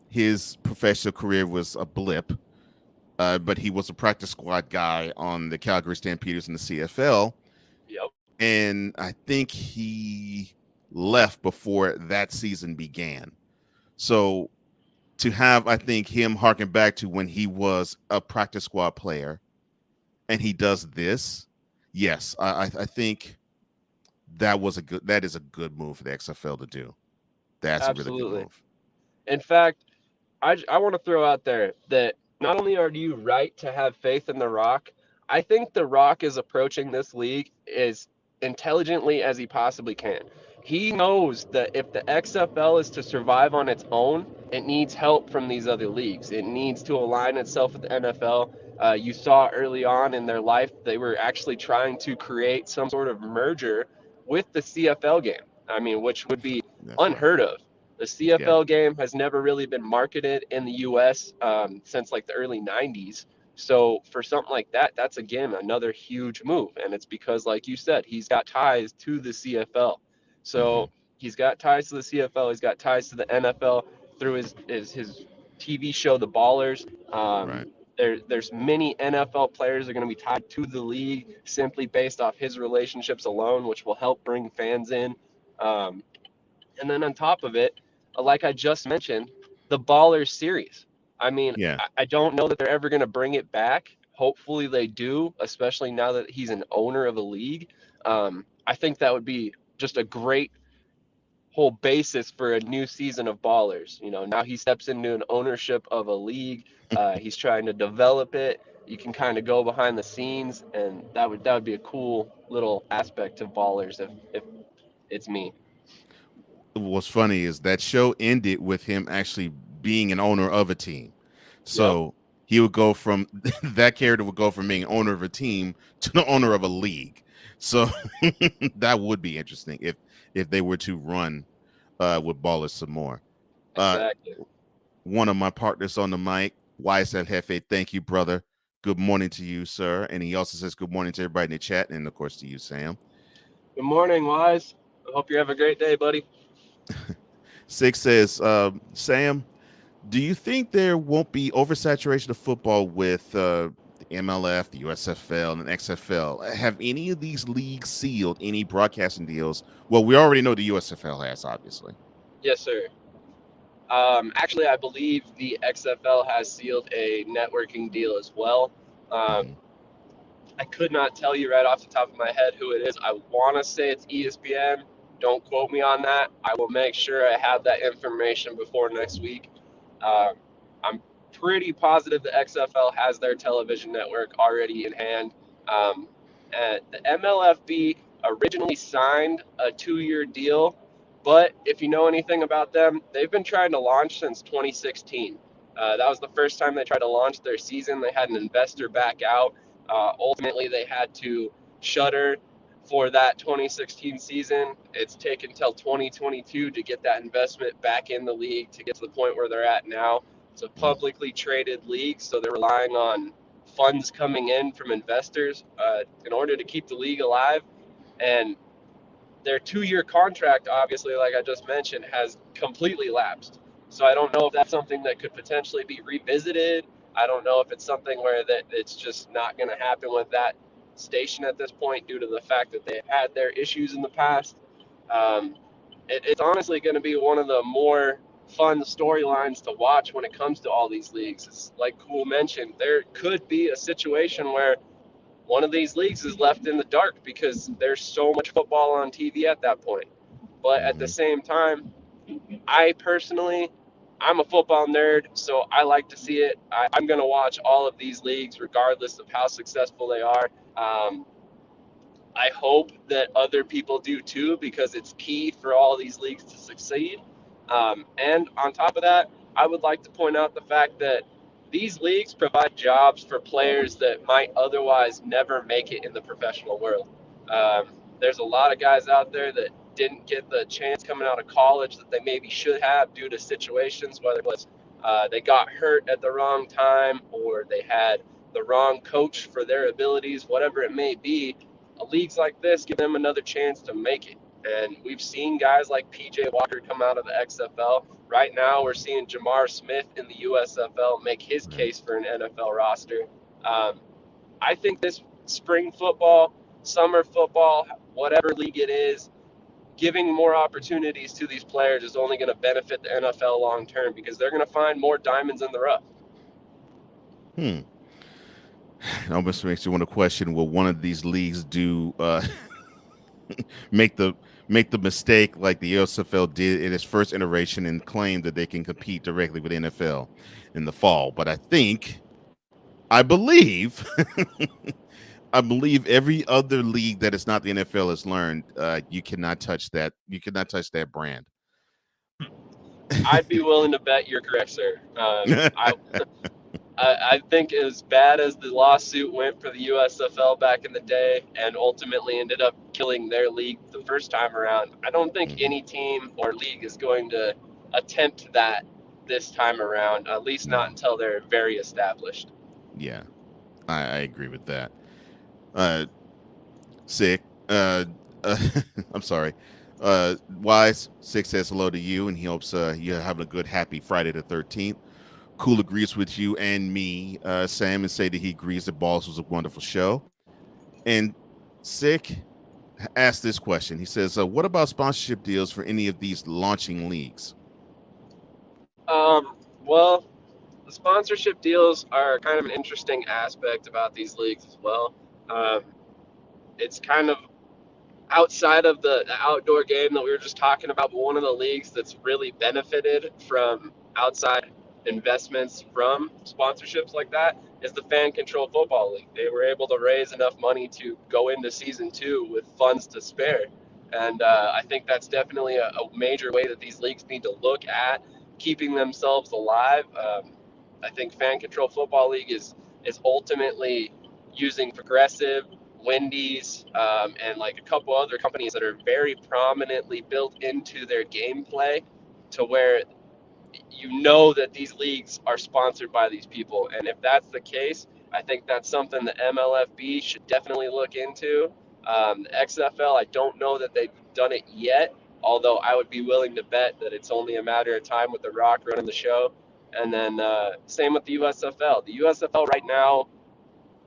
his professional career was a blip, but he was a practice squad guy on the Calgary Stampeders in the CFL. Yep. And I think he left before that season began. So to have, I think, him harken back to when he was a practice squad player and he does this, yes, I think that is a good move for the XFL to do. That's Absolutely. a really good move. In fact, I want to throw out there that not only are you right to have faith in The Rock, I think The Rock is approaching this league as intelligently as he possibly can. He knows that if the XFL is to survive on its own, it needs help from these other leagues. It needs to align itself with the NFL. You saw early on in their life, they were actually trying to create some sort of merger with the CFL game. I mean, which would be unheard of. The CFL game has never really been marketed in the U.S. Since like the early 90s. So for something like that, that's, again, another huge move. And it's because, like you said, he's got ties to the CFL. So he's got ties to the CFL. He's got ties to the NFL through his TV show, The Ballers. There's many NFL players that are going to be tied to the league simply based off his relationships alone, which will help bring fans in. And then on top of it, like I just mentioned, the Ballers series. I mean, I don't know that they're ever going to bring it back. Hopefully they do, especially now that he's an owner of a league. I think that would be just a great whole basis for a new season of Ballers. Now he steps into an ownership of a league. He's trying to develop it. You can kind of go behind the scenes, and that would be a cool little aspect of Ballers if it's me. What's funny is that show ended with him actually being an owner of a team. So he would go from that character would go from being owner of a team to the owner of a league. So that would be interesting if they were to run with Ballers some more. Exactly. One of my partners on the mic, YSL Jefe, thank you, brother. Good morning to you, sir. And he also says good morning to everybody in the chat, and of course to you, Sam. Good morning, Wise. I hope you have a great day, buddy. Six says, Sam, do you think there won't be oversaturation of football with the MLF, the USFL, and XFL? Have any of these leagues sealed any broadcasting deals? Well, we already know the USFL has, obviously. Yes, sir. Actually, I believe the XFL has sealed a networking deal as well. I could not tell you right off the top of my head who it is. I want to say it's ESPN. Don't quote me on that. I will make sure I have that information before next week. I'm pretty positive the XFL has their television network already in hand. And the MLFB originally signed a 2-year deal, but if you know anything about them, they've been trying to launch since 2016. That was the first time they tried to launch their season. They had an investor back out. Ultimately, they had to shutter for that 2016 season. It's taken till 2022 to get that investment back in the league to get to the point where they're at now. It's a publicly traded league, so they're relying on funds coming in from investors in order to keep the league alive. And their 2-year contract, obviously, like I just mentioned, has completely lapsed. So I don't know if that's something that could potentially be revisited. I don't know if it's something where that it's just not going to happen with that station at this point due to the fact that they had their issues in the past. It's honestly going to be one of the more fun storylines to watch when it comes to all these leagues. It's like Cool mentioned, there could be a situation where one of these leagues is left in the dark because there's so much football on TV at that point. But at the same time, I personally, I'm a football nerd, so I like to see it. I'm going to watch all of these leagues regardless of how successful they are. I hope that other people do too, because it's key for all these leagues to succeed. And on top of that, I would like to point out the fact that these leagues provide jobs for players that might otherwise never make it in the professional world. There's a lot of guys out there that didn't get the chance coming out of college that they maybe should have due to situations, whether it was they got hurt at the wrong time or they had the wrong coach for their abilities, whatever it may be. Leagues like this give them another chance to make it. And we've seen guys like PJ Walker come out of the XFL. Right now, we're seeing Jamar Smith in the USFL make his case for an NFL roster. I think this spring football, summer football, whatever league it is, giving more opportunities to these players is only going to benefit the NFL long term because they're going to find more diamonds in the rough. It almost makes you want to question: will one of these leagues do make the mistake like the USFL did in its first iteration and claim that they can compete directly with NFL in the fall? But I believe every other league that is not the NFL has learned you cannot touch that. You cannot touch that brand. I'd be willing to bet you're correct, sir. I think as bad as the lawsuit went for the USFL back in the day and ultimately ended up killing their league the first time around, I don't think any team or league is going to attempt that this time around, at least not until they're very established. Yeah, I agree with that. Sick. I'm sorry. Wise, Sick says hello to you, and he hopes you're having a good, happy Friday the 13th. Cool agrees with you and me, Sam, and say that he agrees that Balls was a wonderful show. And Sick asked this question. He says, what about sponsorship deals for any of these launching leagues? Well, the sponsorship deals are kind of an interesting aspect about these leagues as well. It's kind of outside of the outdoor game that we were just talking about, but one of the leagues that's really benefited from outside investments from sponsorships like that is the Fan Control Football League. They were able to raise enough money to go into season 2 with funds to spare. And I think that's definitely a major way that these leagues need to look at keeping themselves alive. I think Fan Control Football League is ultimately using Progressive, Wendy's, and like a couple other companies that are very prominently built into their gameplay to where you know that these leagues are sponsored by these people. And if that's the case, I think that's something the MLFB should definitely look into. The XFL, I don't know that they've done it yet, although I would be willing to bet that it's only a matter of time with The Rock running the show. And then same with the USFL. The USFL right now,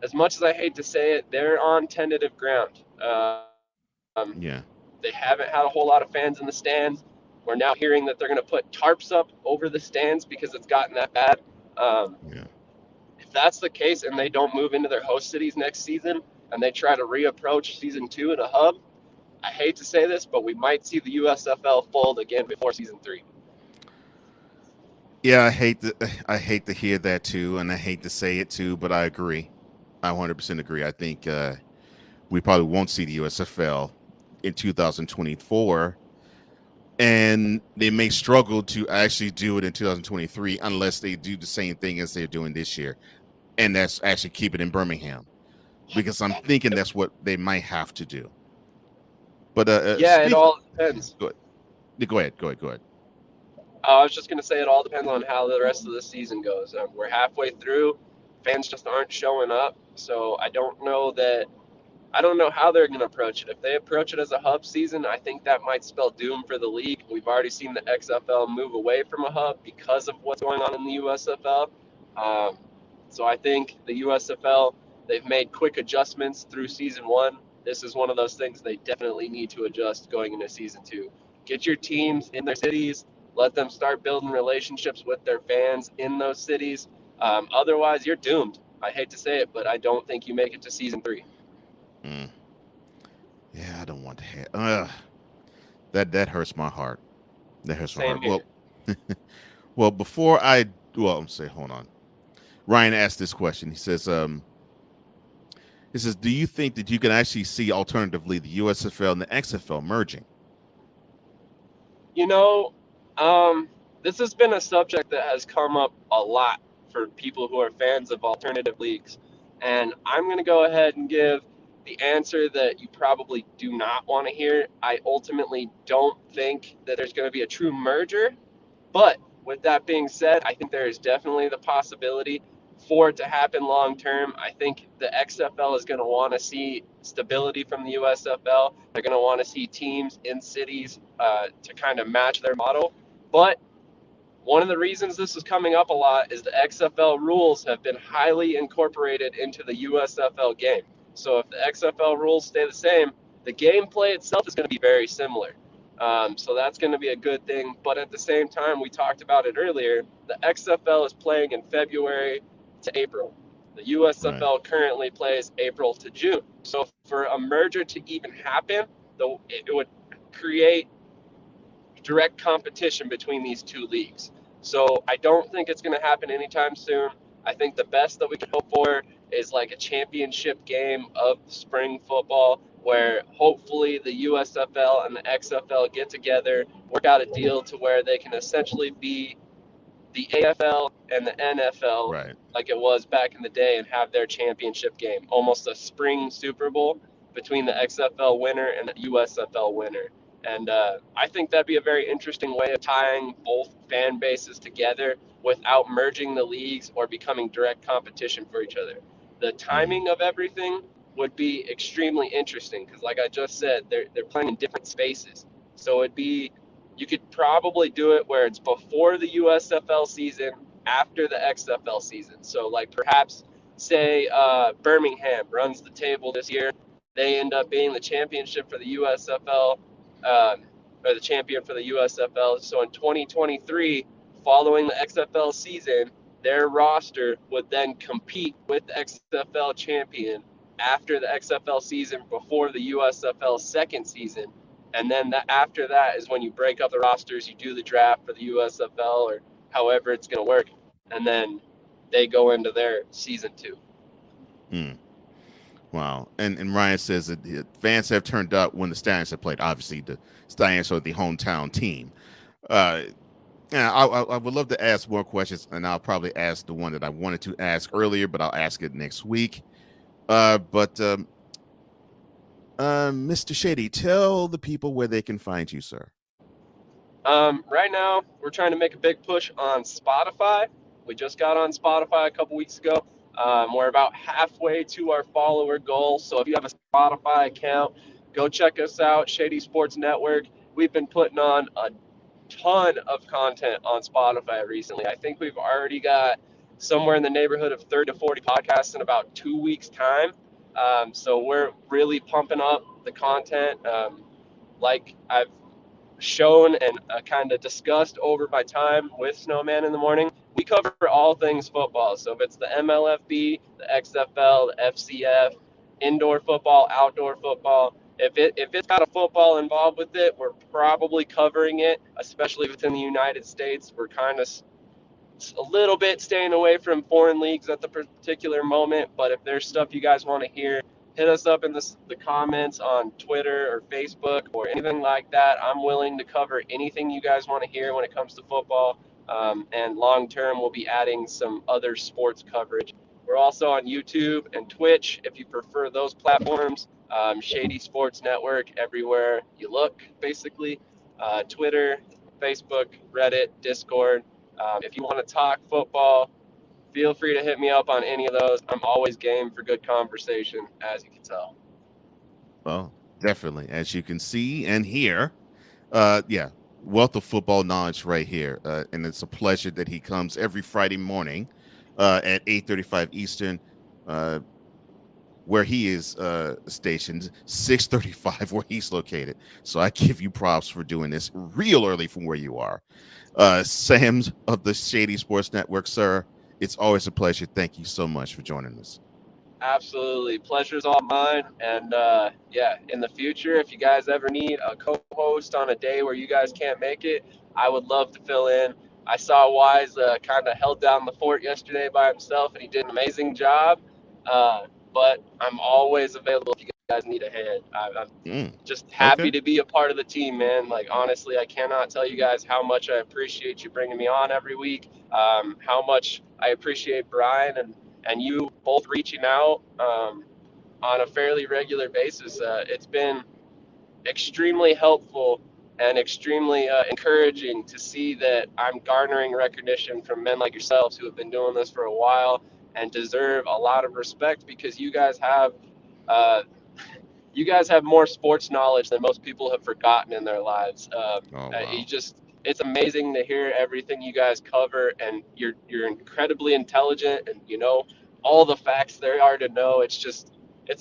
as much as I hate to say it, they're on tentative ground. Yeah. They haven't had a whole lot of fans in the stands. We're now hearing that they're going to put tarps up over the stands because it's gotten that bad. Yeah. If that's the case and they don't move into their host cities next season and they try to reapproach season 2 in a hub, I hate to say this, but we might see the USFL fold again before season 3. Yeah, I hate to hear that too, and I hate to say it too, but I agree. I 100% agree. I think we probably won't see the USFL in 2024, and they may struggle to actually do it in 2023 unless they do the same thing as they're doing this year, and that's actually keep it in Birmingham, because I'm thinking that's what they might have to do. But Yeah, it all depends. Go ahead. I was just going to say it all depends on how the rest of the season goes. We're halfway through. Fans just aren't showing up. So I don't know how they're going to approach it. If they approach it as a hub season, I think that might spell doom for the league. We've already seen the XFL move away from a hub because of what's going on in the USFL. So I think the USFL, they've made quick adjustments through season 1. This is one of those things they definitely need to adjust going into season 2. Get your teams in their cities. Let them start building relationships with their fans in those cities. Otherwise, you're doomed. I hate to say it, but I don't think you make it to season 3. Yeah, I don't want to have that hurts my heart. That hurts my heart. Here. Well, I'm saying, hold on. Ryan asked this question. He says, do you think that you can actually see alternatively the USFL and the XFL merging? This has been a subject that has come up a lot for people who are fans of alternative leagues. And I'm going to go ahead and give the answer that you probably do not want to hear. I ultimately don't think that there's going to be a true merger. But with that being said, I think there is definitely the possibility for it to happen long term. I think the XFL is going to want to see stability from the USFL. They're going to want to see teams in cities to kind of match their model. But one of the reasons this is coming up a lot is the XFL rules have been highly incorporated into the USFL game. So if the XFL rules stay the same, the gameplay itself is going to be very similar. So that's going to be a good thing. But at the same time, we talked about it earlier, the XFL is playing in February to April. The USFL currently plays April to June. So for a merger to even happen, it would create direct competition between these two leagues. So I don't think it's going to happen anytime soon. I think the best that we can hope for is like a championship game of spring football where hopefully the USFL and the XFL get together, work out a deal to where they can essentially be the AFL and the NFL like it was back in the day and have their championship game, almost a spring Super Bowl between the XFL winner and the USFL winner. And I think that'd be a very interesting way of tying both fan bases together without merging the leagues or becoming direct competition for each other. The timing of everything would be extremely interesting because, like I just said, they're playing in different spaces. So you could probably do it where it's before the USFL season, after the XFL season. So, like perhaps say Birmingham runs the table this year. They end up being the championship for the USFL. Or the champion for the USFL. So in 2023, following the XFL season, their roster would then compete with the XFL champion after the XFL season before the USFL second season. And then after that is when you break up the rosters, you do the draft for the USFL or however it's going to work. And then they go into their season 2. Wow. And Ryan says that the fans have turned up when the Stallions have played. Obviously, the Stallions are the hometown team. I would love to ask more questions, and I'll probably ask the one that I wanted to ask earlier, but I'll ask it next week. Mr. Shady, tell the people where they can find you, sir. Right now, we're trying to make a big push on Spotify. We just got on Spotify a couple weeks ago. We're about halfway to our follower goal. So if you have a Spotify account, go check us out, Shady Sports Network. We've been putting on a ton of content on Spotify recently. I think we've already got somewhere in the neighborhood of 30 to 40 podcasts in about 2 weeks' time. So we're really pumping up the content. Like I've shown and kind of discussed over my time with Snowman in the Morning, we cover all things football. So if it's the MLFB, the XFL, the FCF, indoor football, outdoor football, if it's got a football involved with it, we're probably covering it, especially if it's in the United States. We're kind of a little bit staying away from foreign leagues at the particular moment, but if there's stuff you guys want to hear, hit us up in the comments on Twitter or Facebook or anything like that. I'm willing to cover anything you guys want to hear when it comes to football. And long term, we'll be adding some other sports coverage. We're also on YouTube and Twitch if you prefer those platforms. Shady Sports Network, everywhere you look, basically. Twitter, Facebook, Reddit, Discord. If you want to talk football, feel free to hit me up on any of those. I'm always game for good conversation, as you can tell. Well, definitely. As you can see and hear, wealth of football knowledge right here. And it's a pleasure that he comes every Friday morning at 8:35 Eastern, where he is stationed, 6:35 where he's located. So I give you props for doing this real early from where you are. Sam's of the Shady Sports Network, sir, it's always a pleasure. Thank you so much for joining us. Absolutely. Pleasure's all mine. And in the future, if you guys ever need a co-host on a day where you guys can't make it, I would love to fill in. I saw Wise kind of held down the fort yesterday by himself, and he did an amazing job. But I'm always available if you guys need a hand. I'm just happy to be a part of the team, man. Like, honestly, I cannot tell you guys how much I appreciate you bringing me on every week, how much I appreciate Brian and you both reaching out on a fairly regular basis. It's been extremely helpful and extremely encouraging to see that I'm garnering recognition from men like yourselves who have been doing this for a while and deserve a lot of respect, because you guys have more sports knowledge than most people have forgotten in their lives. It's amazing to hear everything you guys cover, and you're incredibly intelligent, and you know all the facts there are to know. It's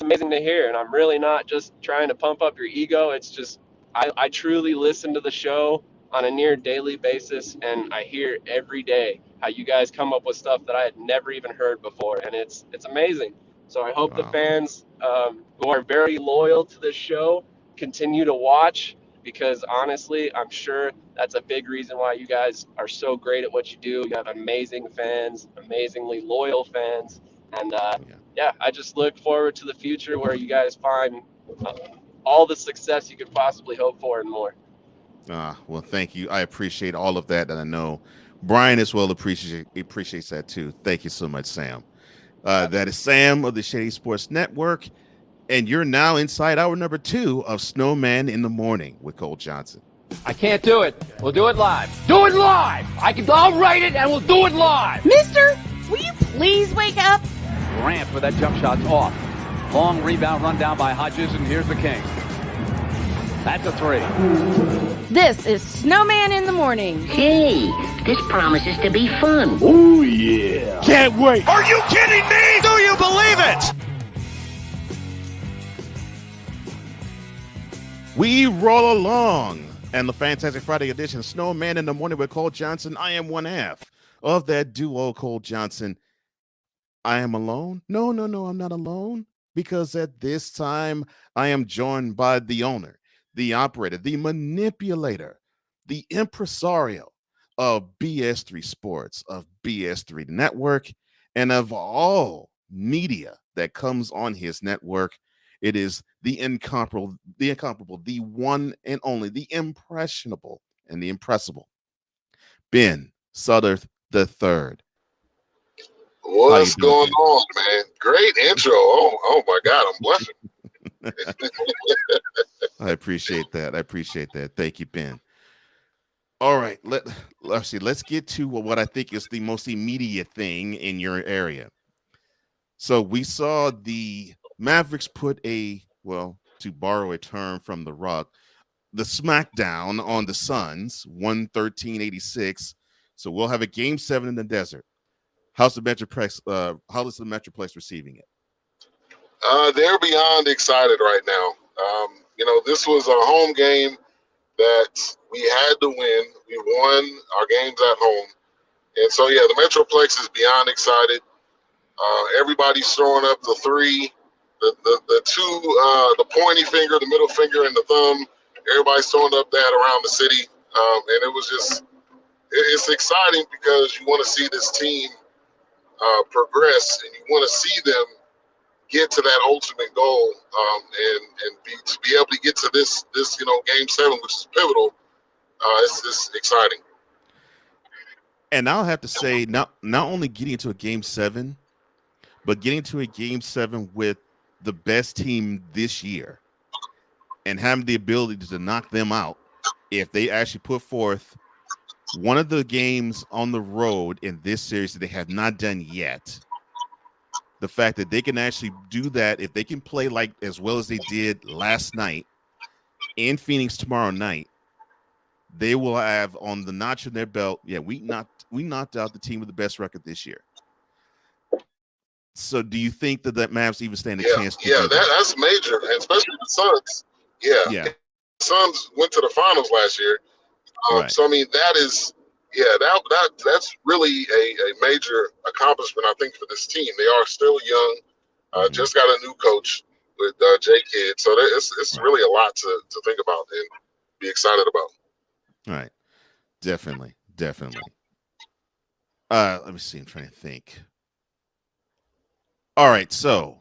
amazing to hear, and I'm really not just trying to pump up your ego. It's just I truly listen to the show on a near daily basis, and I hear every day how you guys come up with stuff that I had never even heard before, and it's amazing. So I hope the fans who are very loyal to this show continue to watch, because honestly, I'm sure that's a big reason why you guys are so great at what you do. You have amazing fans, amazingly loyal fans, and I just look forward to the future where you guys find all the success you could possibly hope for and more. Well, thank you. I appreciate all of that, and I know Brian as well appreciates that too. Thank you so much, Sam. That is Sam of the Shady Sports Network, and you're now inside hour number 2 of Snowman in the Morning with Cole Johnson. I can't do it. We'll do it live. Do it live! I'll write it and we'll do it live! Mister, will you please wake up? Grant with that jump shot's off. Long rebound run down by Hodges, and here's the King. That's a 3. This is Snowman in the Morning. Hey, this promises to be fun. Oh, yeah. Can't wait. Are you kidding me? Do you believe it? We roll along, and the Fantastic Friday edition of Snowman in the Morning with Cole Johnson. I am one half of that duo, Cole Johnson. I am alone? No, I'm not alone, because at this time I am joined by the owner, the operator, the manipulator, the impresario of BS3 Sports, of BS3 Network, and of all media that comes on his network. It is the incomparable, the one and only, the impressionable and the impressible Ben Sudderth III. What's going on, man? Great intro. Oh my God, I'm blushing. I appreciate that. Thank you, Ben. All right, let's get to what I think is the most immediate thing in your area. So we saw the Mavericks put to borrow a term from The Rock, the smackdown on the Suns, 113-86. So we'll have a game 7 in the desert. How's the Metroplex? How is the Metroplex receiving it? They're beyond excited right now. This was a home game that we had to win. We won our games at home. And so, yeah, the Metroplex is beyond excited. Everybody's throwing up the three, the two, the pointy finger, the middle finger, and the thumb. Everybody's throwing up that around the city. And it was just, it's exciting because you want to see this team progress, and you want to see them get to that ultimate goal, to be able to get to this game 7, which is pivotal. It's just exciting. And I'll have to say, not only getting into a game 7, but getting to a game 7 with the best team this year and having the ability to knock them out if they actually put forth one of the games on the road in this series that they have not done yet. The fact that they can actually do that, if they can play like as well as they did last night in Phoenix tomorrow night, they will have on the notch in their belt. Yeah, we knocked out the team with the best record this year. So, do you think that Mavs even stand a chance? That's major, and especially the Suns. Yeah. The Suns went to the finals last year. Right. So I mean, that's really a major accomplishment, I think, for this team. They are still young. Just got a new coach with J Kidd, so it's really a lot to think about and be excited about. Right. Definitely. Let me see. I'm trying to think. All right. So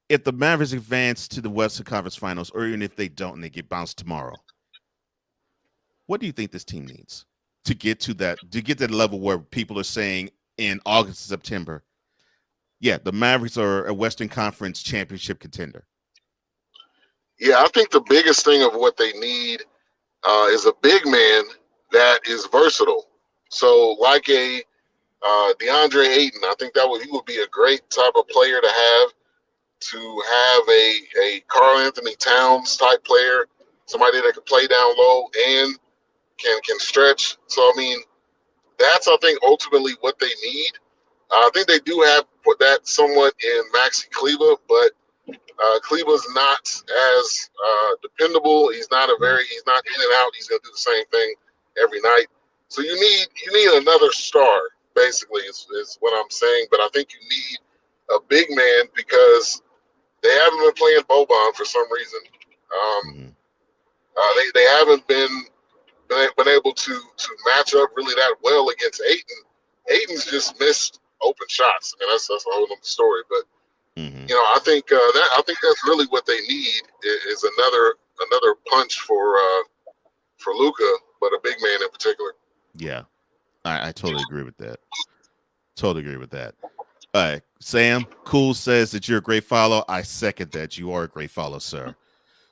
if the Mavericks advance to the Western Conference Finals, or even if they don't and they get bounced tomorrow, what do you think this team needs to get to that level where people are saying in August, September, yeah, the Mavericks are a Western Conference championship contender? Yeah, I think the biggest thing of what they need is a big man that is versatile. So like a DeAndre Ayton, I think he would be a great type of player to have a Karl Anthony Towns type player, somebody that can play down low and can stretch. So I mean, that's I think ultimately what they need. I think they do have put that somewhat in Maxi Kleber, but Kleber's not as dependable. He's not in and out. He's gonna do the same thing every night. So you need another star, basically, is what I'm saying. But I think you need a big man because they haven't been playing Boban for some reason. They haven't been able to match up really that well against Ayton. Ayton's just missed open shots. I mean, that's a whole other story. But I think that's really what they need is another punch for Luka, but a big man in particular. Yeah, I totally agree with that. All right, Sam Cool says that you're a great follow. I second that. You are a great follow, sir.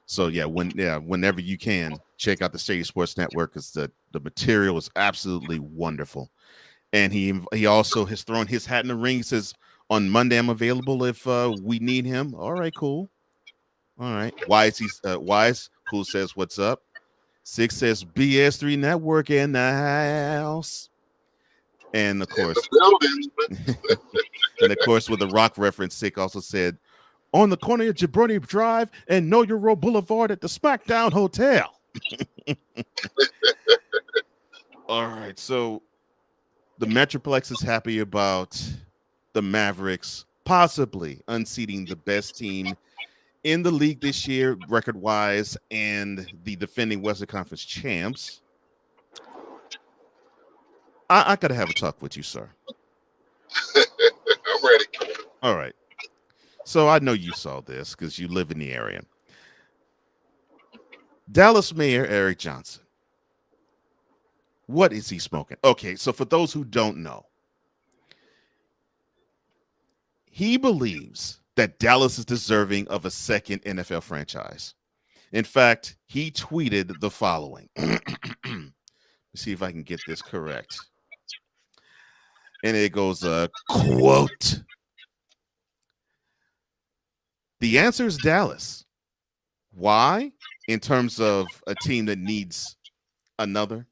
So whenever you can, check out the Shady Sports Network because the material is absolutely wonderful. And he also has thrown his hat in the ring. He says on Monday I'm available if we need him. All right, cool. All right. Wise Cool says what's up. 6 says BS3 Network in the house. And of course, with the rock reference, Sick also said, on the corner of Jabroni Drive and Know Your Road Boulevard at the SmackDown Hotel. All right, so the Metroplex is happy about the Mavericks possibly unseating the best team in the league this year, record-wise, and the defending Western Conference champs. I gotta have a talk with you, sir. I'm ready. All right. So I know you saw this because you live in the area. Dallas Mayor Eric Johnson. What is he smoking? Okay, so for those who don't know, he believes that Dallas is deserving of a second NFL franchise. In fact, he tweeted the following. Let's see if I can get this correct. And it goes, quote, the answer is Dallas. Why? In terms of a team that needs another.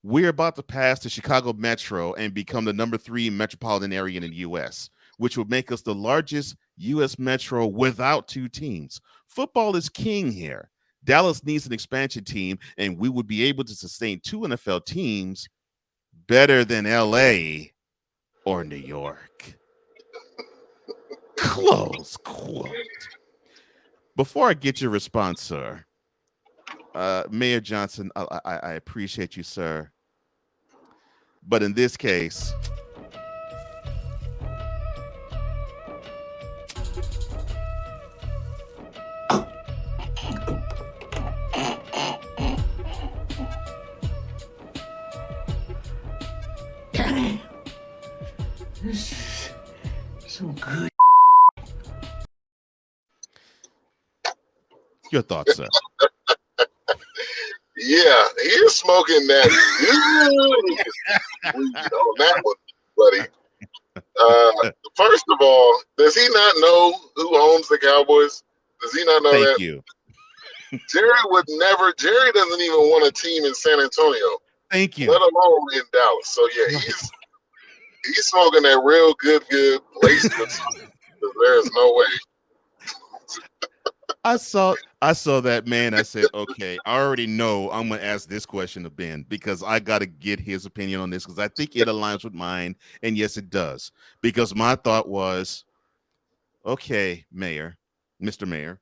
We're about to pass the Chicago Metro and become the number 3 metropolitan area in the U.S., which would make us the largest U.S. metro without 2 teams. Football is king here. Dallas needs an expansion team, and we would be able to sustain 2 NFL teams better than LA or New York. Close quote. Before I get your response, sir, Mayor Johnson, I appreciate you, sir. But in this case, This is so good. your thoughts, sir. Yeah, he is smoking that on that one, buddy. First of all, does he not know who owns the Cowboys? Does he not know that? Thank you. Jerry would never. Jerry doesn't even want a team in San Antonio. Thank you. Let alone in Dallas. So yeah, he's smoking that real good laced with something. There's no way. I saw that, man. I said, okay, I already know I'm gonna ask this question to Ben because I got to get his opinion on this because I think it aligns with mine, and yes, it does. Because my thought was, okay, Mr. Mayor,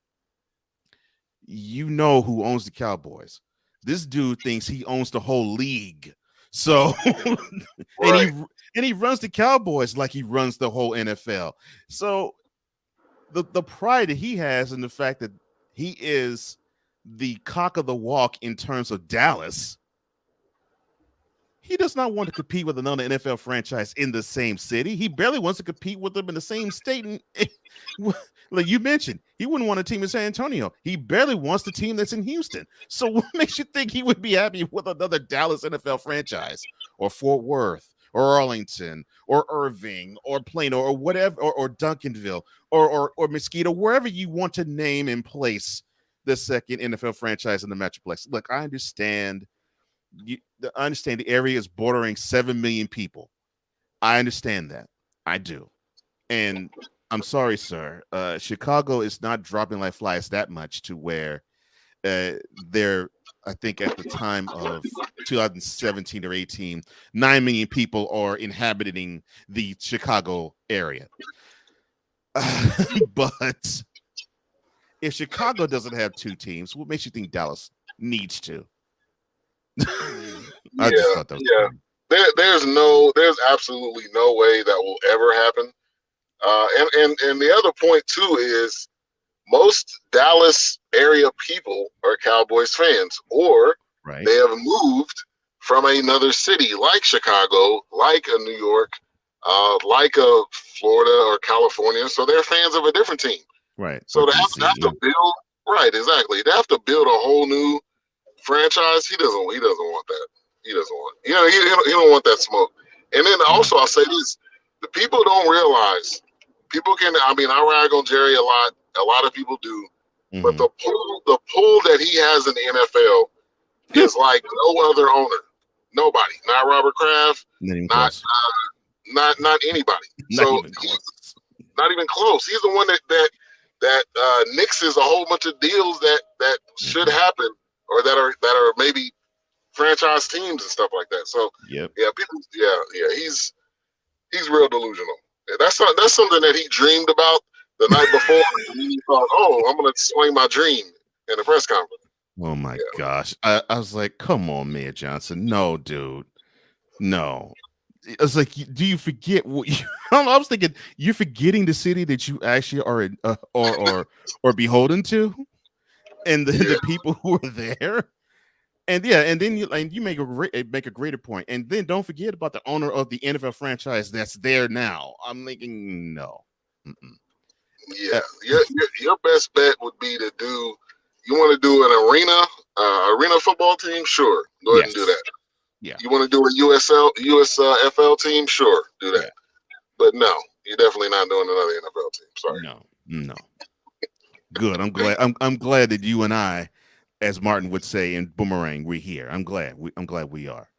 you know who owns the Cowboys. This dude thinks he owns the whole league. So Right. and he runs the Cowboys like he runs the whole NFL. So the pride that he has in the fact that he is the cock of the walk in terms of Dallas, he does not want to compete with another NFL franchise in the same city. He barely wants to compete with them in the same state. And like you mentioned, he wouldn't want a team in San Antonio. He barely wants the team that's in Houston. So what makes you think he would be happy with another Dallas NFL franchise or Fort Worth or Arlington or Irving or Plano or whatever, or Duncanville or Mesquite, wherever you want to name and place the second NFL franchise in the Metroplex? Look, I understand the area is bordering 7 million people. I understand that. I do. And I'm sorry, sir. Chicago is not dropping like flies that much to where they're, I think at the time of 2017 or 18, 9 million people are inhabiting the Chicago area. But if Chicago doesn't have 2 teams, what makes you think Dallas needs to? I just thought that was There's absolutely no way that will ever happen. And the other point too is most Dallas area people are Cowboys fans, or they have moved from another city like Chicago, like a New York, like a Florida or California. So they're fans of a different team. Right. So they have to build. Right. Exactly. They have to build a whole new franchise. He doesn't want that. He doesn't want. He don't want that smoke. And then also I'll say this: the people don't realize. People can. I mean, I rag on Jerry a lot. A lot of people do. Mm-hmm. But the pull that he has in the NFL is like no other owner. Nobody. Not Robert Kraft. Not anybody. So he's not even close. He's the one that nixes a whole bunch of deals that should happen or that are maybe franchise teams and stuff like that. So he's real delusional. That's something that he dreamed about the night before. And he thought, oh, I'm gonna explain my dream in a press conference. Oh my gosh. I was like, come on, Mayor Johnson. No, dude. No. It's like, do you forget what you I was thinking you're forgetting the city that you actually are or beholden to and the people who are there. And then you make a greater point. And then don't forget about the owner of the NFL franchise that's there now. I'm thinking no. Mm-mm. Yeah, your best bet would be to do. You want to do an arena football team? Sure, go ahead and do that. Yeah. You want to do a USFL team? Sure, do that. But no, you're definitely not doing another NFL team. Sorry. No. Good. I'm glad that you and I, as Martin would say in Boomerang, we're here. I'm glad we are.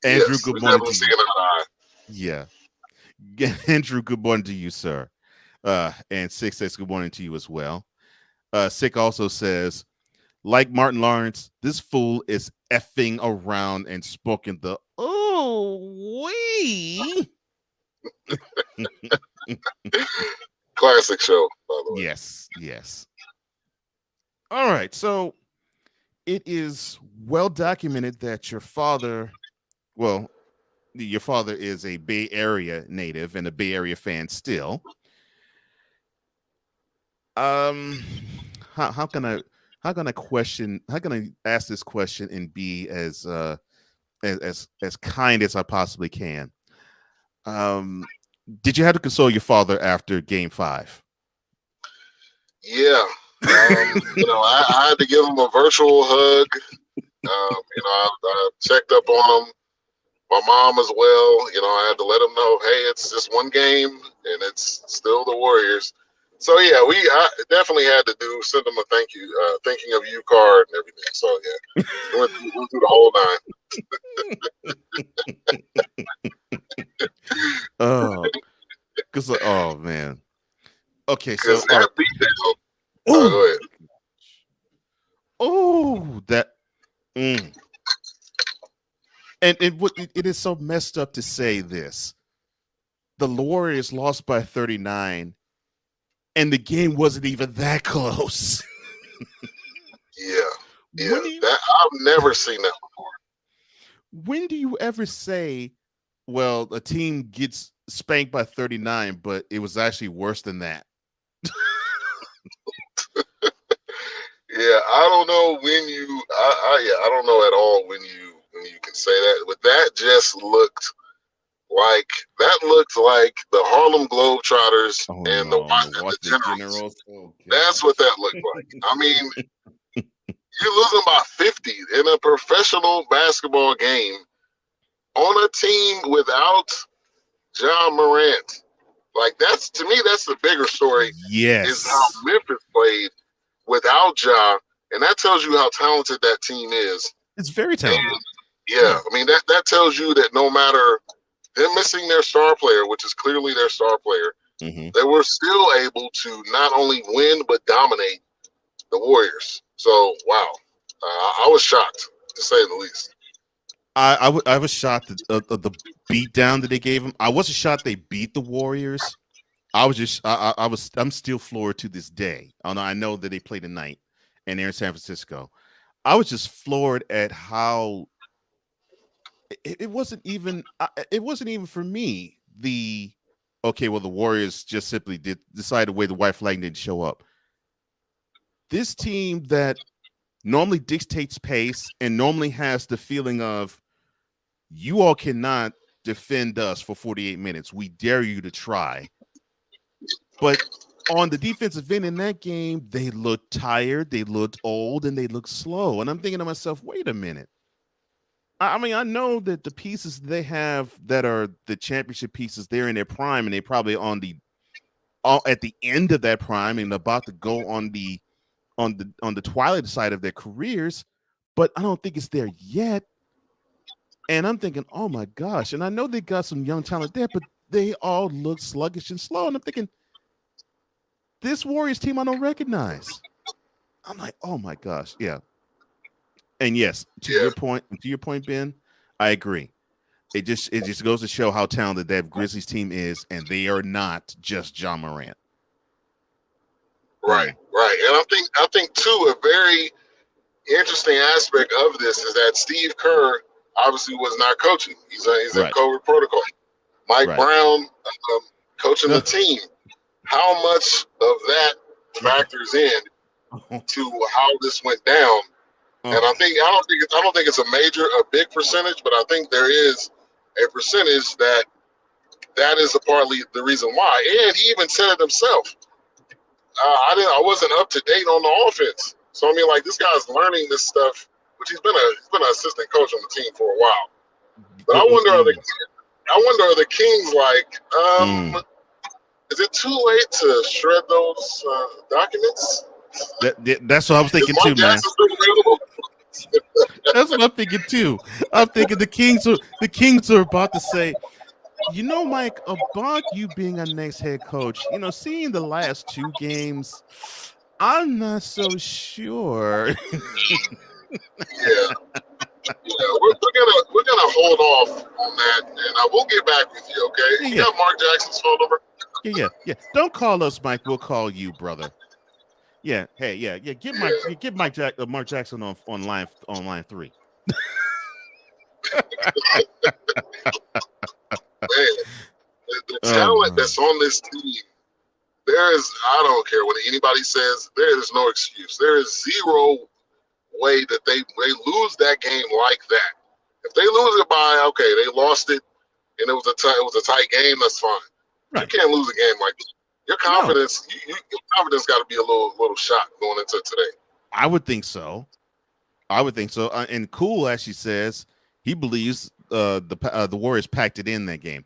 Andrew, good morning to you. Yeah. Andrew, good morning to you, sir. And Sick says good morning to you as well. Sick also says, like Martin Lawrence, this fool is effing around and spoken the we. Classic show, by the way. Yes. All right, so it is well documented that your father is a Bay Area native and a Bay Area fan still. How can I ask this question and be as kind as I possibly can? Did you have to console your father after Game 5? Yeah. I had to give him a virtual hug. I checked up on him. My mom as well. I had to let him know, hey, it's just one game and it's still the Warriors. So yeah, I definitely had to send him a thinking of you card and everything. So yeah, we went through the whole nine. Oh man. Okay, so because that beatdown. Go ahead. Oh, that. And it is so messed up to say this. The Warriors lost by 39, and the game wasn't even that close. Yeah. I've never seen that before. When do you ever say, well, a team gets spanked by 39, but it was actually worse than that? Yeah, I don't know when you. I don't know at all when you can say that. But that just looked like the Harlem Globetrotters and the Washington Generals. Oh, that's what that looked like. I mean, you're losing by 50 in a professional basketball game on a team without Ja Morant. Like to me, that's the bigger story. Yes, is how Memphis played without Ja, and that tells you how talented that team is. It's very talented. And, yeah, I mean that tells you that no matter them missing their star player, which is clearly their star player, they were still able to not only win but dominate the Warriors. So wow, I was shocked to say the least. I was shocked at the beat down that they gave them. I wasn't shocked they beat the Warriors. I'm still floored to this day. I know that they play tonight and they're in San Francisco. I was just floored at how it wasn't even for me the Warriors just simply decide the way the white flag didn't show up. This team that normally dictates pace and normally has the feeling of you all cannot defend us for 48 minutes. We dare you to try. But on the defensive end in that game, they looked tired, they looked old, and they looked slow. And I'm thinking to myself, wait a minute. I mean, I know that the pieces they have that are the championship pieces, they're in their prime, and they're probably at the end of that prime and about to go on the twilight side of their careers. But I don't think it's there yet. And I'm thinking, oh my gosh. And I know they got some young talent there, but they all look sluggish and slow. And I'm thinking, this Warriors team I don't recognize. I'm like, oh my gosh, yeah. And yes, to your point, Ben, I agree. It just goes to show how talented that Grizzlies team is, and they are not just Ja Morant. Right. And I think too, a very interesting aspect of this is that Steve Kerr obviously was not coaching. He's in COVID protocol. Mike Brown coaching the team. How much of that factors in to how this went down? And I don't think it's a big percentage, but I think there is a percentage that is partly the reason why. And he even said it himself. I wasn't up to date on the offense, so I mean, like, this guy's learning this stuff, which he's been an assistant coach on the team for a while. But I wonder, are the Kings like? Is it too late to shred those documents? That's what I was thinking too, man. That's what I'm thinking too. I'm thinking the Kings are about to say, you know, Mike, about you being our next head coach, seeing the last two games, I'm not so sure. Yeah, we're gonna hold off on that, and we'll get back with you. Okay? You Yeah. got Mark Jackson's phone number? Yeah. Don't call us, Mike. We'll call you, brother. Yeah. Hey. Yeah. Get Mark Jackson on line 3. Man, the talent that's on this team, I don't care what anybody says, there is no excuse. There is zero way that they lose that game like that. If they lose it by, okay, they lost it and it was a tight game, that's fine. Right. You can't lose a game like that. Your confidence, your confidence got to be a little shot going into today. I would think so. And Cool actually says he believes the Warriors packed it in that game.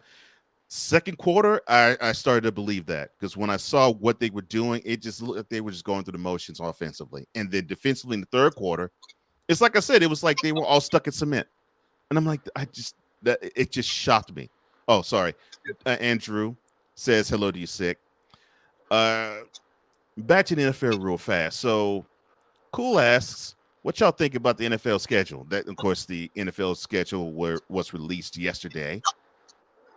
Second quarter, I started to believe that because when I saw what they were doing, it just looked like they were just going through the motions offensively. And then defensively in the third quarter, it's like I said, it was like they were all stuck in cement. And I'm like, it just shocked me. Oh, sorry. Andrew says hello to you, Sick. Back to the NFL real fast. So Cool asks, what y'all think about the NFL schedule? That, of course, the NFL schedule was released yesterday.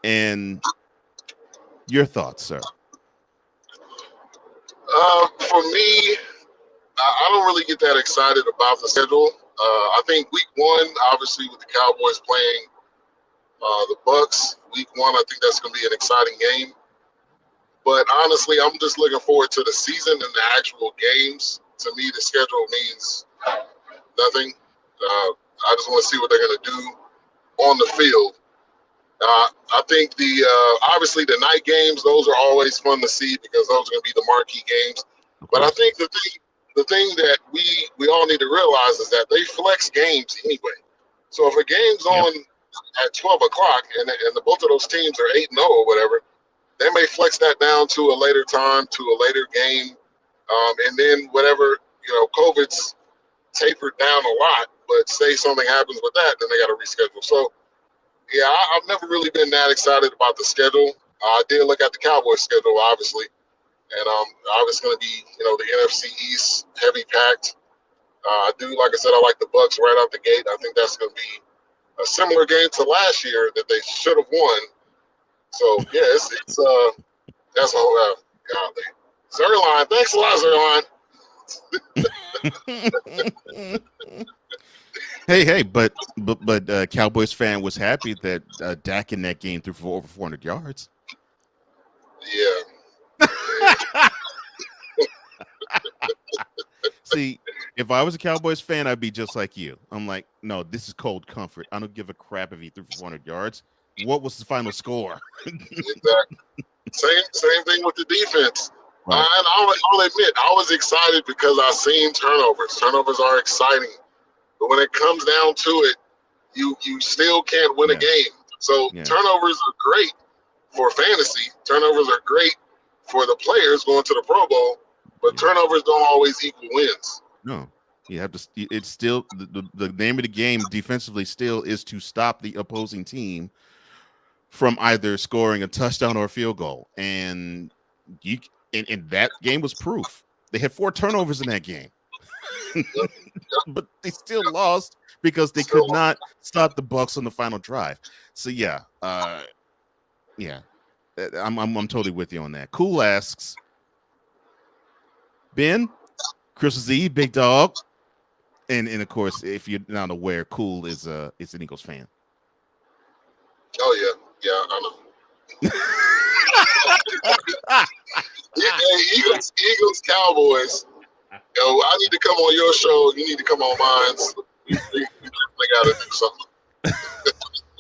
And your thoughts, sir? For me, I don't really get that excited about the schedule. I think week 1, obviously, with the Cowboys playing the Bucks, week 1, I think that's going to be an exciting game. But honestly, I'm just looking forward to the season and the actual games. To me, the schedule means nothing. I just want to see what they're going to do on the field. I think obviously the night games, those are always fun to see because those are going to be the marquee games. But I think the thing that we all need to realize is that they flex games anyway. So if a game's on at 12 o'clock and both of those teams are 8-0 or whatever, they may flex that down to a later time, to a later game. And then whatever, COVID's tapered down a lot, but say something happens with that, then they got to reschedule. So, yeah, I've never really been that excited about the schedule. I did look at the Cowboys schedule, obviously, and obviously going to be, the NFC East heavy packed. I do, like I said, I like the Bucks right out the gate. I think that's going to be a similar game to last year that they should have won. So yeah, it's that's a whole golly. Zerline, thanks a lot, Zerline. Hey, but Cowboys fan was happy that Dak in that game threw for over 400 yards. Yeah. See, if I was a Cowboys fan, I'd be just like you. I'm like, no, this is cold comfort. I don't give a crap if he threw for 400 yards. What was the final score? Exactly. Same thing with the defense. Right. And I'll admit, I was excited because I seen turnovers. Turnovers are exciting. But when it comes down to it, you still can't win a game. So turnovers are great for fantasy. Turnovers are great for the players going to the Pro Bowl. But turnovers don't always equal wins. No. You have to. It's still the name of the game defensively still is to stop the opposing team from either scoring a touchdown or a field goal. And and that game was proof. They had 4 turnovers in that game. But they still lost because they could not stop the Bucks on the final drive. So I'm totally with you on that. Cool asks, Ben, Christmas Eve, big dog, and of course, if you're not aware, Cool is an Eagles fan. Oh yeah, I know. Eagles, Cowboys. I need to come on your show. You need to come on mine. So we definitely got to do something.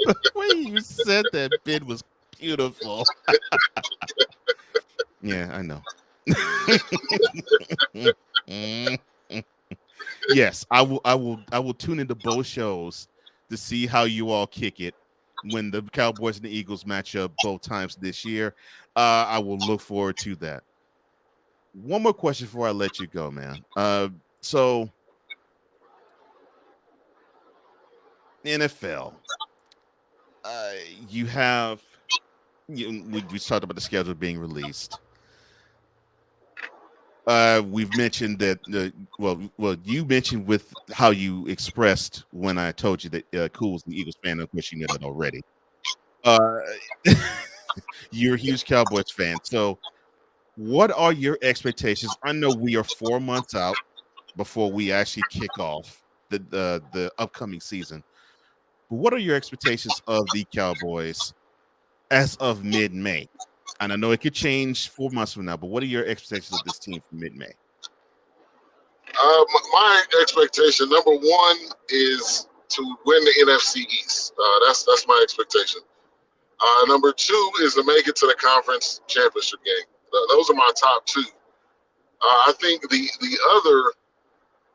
The way you said that, Ben, was beautiful. Yeah, I know. Yes, I will tune into both shows to see how you all kick it when the Cowboys and the Eagles match up both times this year. I will look forward to that. One more question before I let you go, man. So NFL, we talked about the schedule being released. We've mentioned that. Well, you mentioned with how you expressed when I told you that Cool's the Eagles fan. Of course, you know that already. You're a huge Cowboys fan, so what are your expectations? I know we are 4 months out before we actually kick off the upcoming season. But what are your expectations of the Cowboys as of mid-May? And I know it could change 4 months from now, but what are your expectations of this team from mid-May? My expectation, number one, is to win the NFC East. That's my expectation. Number two is to make it to the conference championship game. Those are my top two. I think the other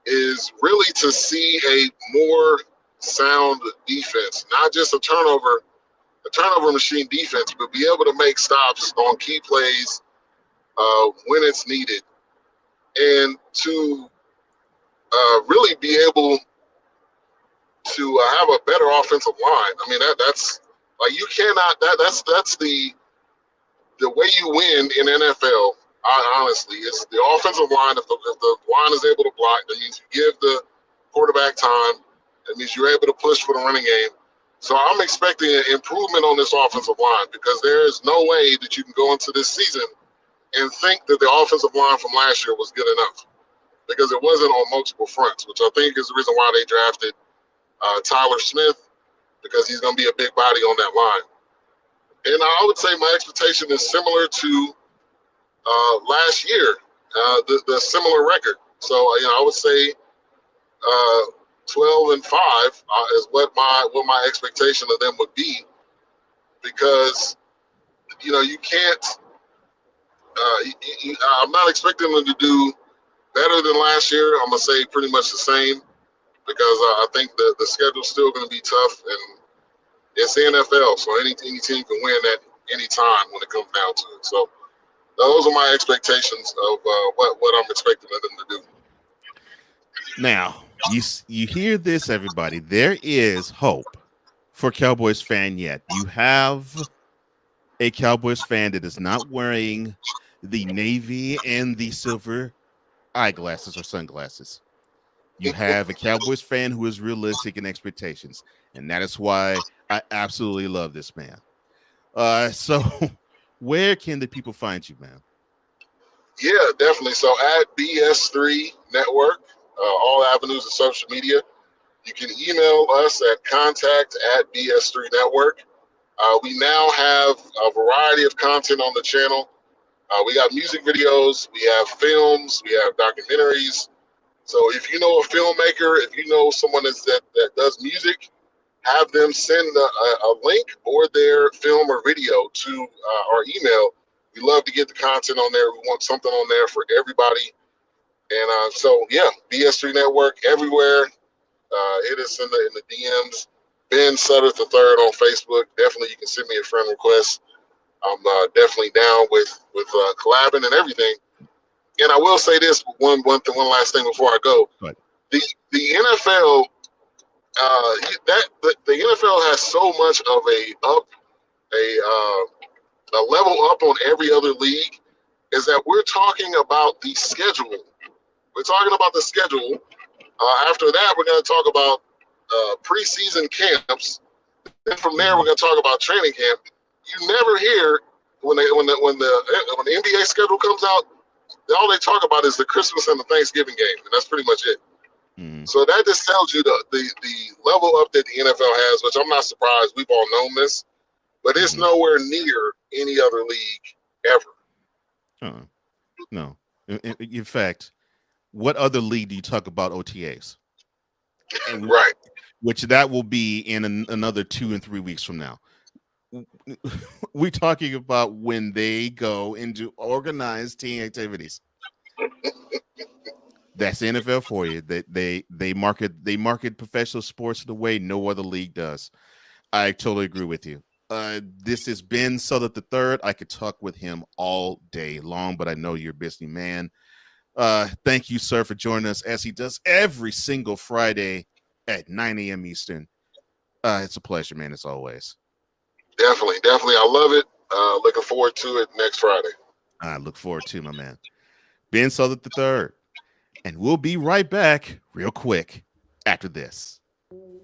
is really to see a more sound defense, not just a turnover machine defense, but be able to make stops on key plays when it's needed, and to really be able to have a better offensive line. I mean, that's like you cannot. That's the way you win in NFL. Honestly, it's the offensive line. If the line is able to block, that means you give the quarterback time. That means you're able to push for the running game. So I'm expecting an improvement on this offensive line, because there is no way that you can go into this season and think that the offensive line from last year was good enough, because it wasn't on multiple fronts, which I think is the reason why they drafted Tyler Smith, because he's going to be a big body on that line. And I would say my expectation is similar to last year, the similar record. So I would say 12-5 is what my expectation of them would be, because you can't. I'm not expecting them to do better than last year. I'm gonna say pretty much the same, because I think the schedule's still going to be tough, and it's the NFL, so any team can win at any time when it comes down to it. So those are my expectations of what I'm expecting of them to do. Now, you hear this, everybody. There is hope for Cowboys fan yet. You have a Cowboys fan that is not wearing the navy and the silver eyeglasses or sunglasses. You have a Cowboys fan who is realistic in expectations, and that is why I absolutely love this man. So where can the people find you, man? Yeah, definitely. So at BS3 Network, all avenues of social media. You can email us at contact@BS3 Network. We now have a variety of content on the channel. We got music videos, we have films, we have documentaries. So if you know a filmmaker, if you know someone that does music, have them send a link or their film or video to our email. We love to get the content on there. We want something on there for everybody. And so, yeah, BS3 Network everywhere. Hit us in the DMs. Ben Sutter III on Facebook. Definitely, you can send me a friend request. I'm definitely down with collabing and everything. And I will say this one last thing before I go. Right. The NFL, the NFL has so much of a level up on every other league, is that we're talking about the schedule. We're talking about the schedule. After that, we're going to talk about preseason camps. Then from there, we're going to talk about training camp. You never hear when the NBA schedule comes out, all they talk about is the Christmas and the Thanksgiving game, and that's pretty much it. So that just tells you the level up that the NFL has, which I'm not surprised. We've all known this, but it's nowhere near any other league ever. No. In fact, what other league do you talk about OTAs? Right. Which that will be in another 2 and 3 weeks from now. We're talking about when they go into organized team activities. That's the NFL for you. They market professional sports the way no other league does. I totally agree with you. This is Ben Sutter III. I could talk with him all day long, but I know you're a busy man. Thank you, sir, for joining us as he does every single Friday at 9 a.m. Eastern. It's a pleasure, man, as always. Definitely. I love it. Looking forward to it next Friday. I look forward to, my man. Ben Southern III. And we'll be right back real quick after this.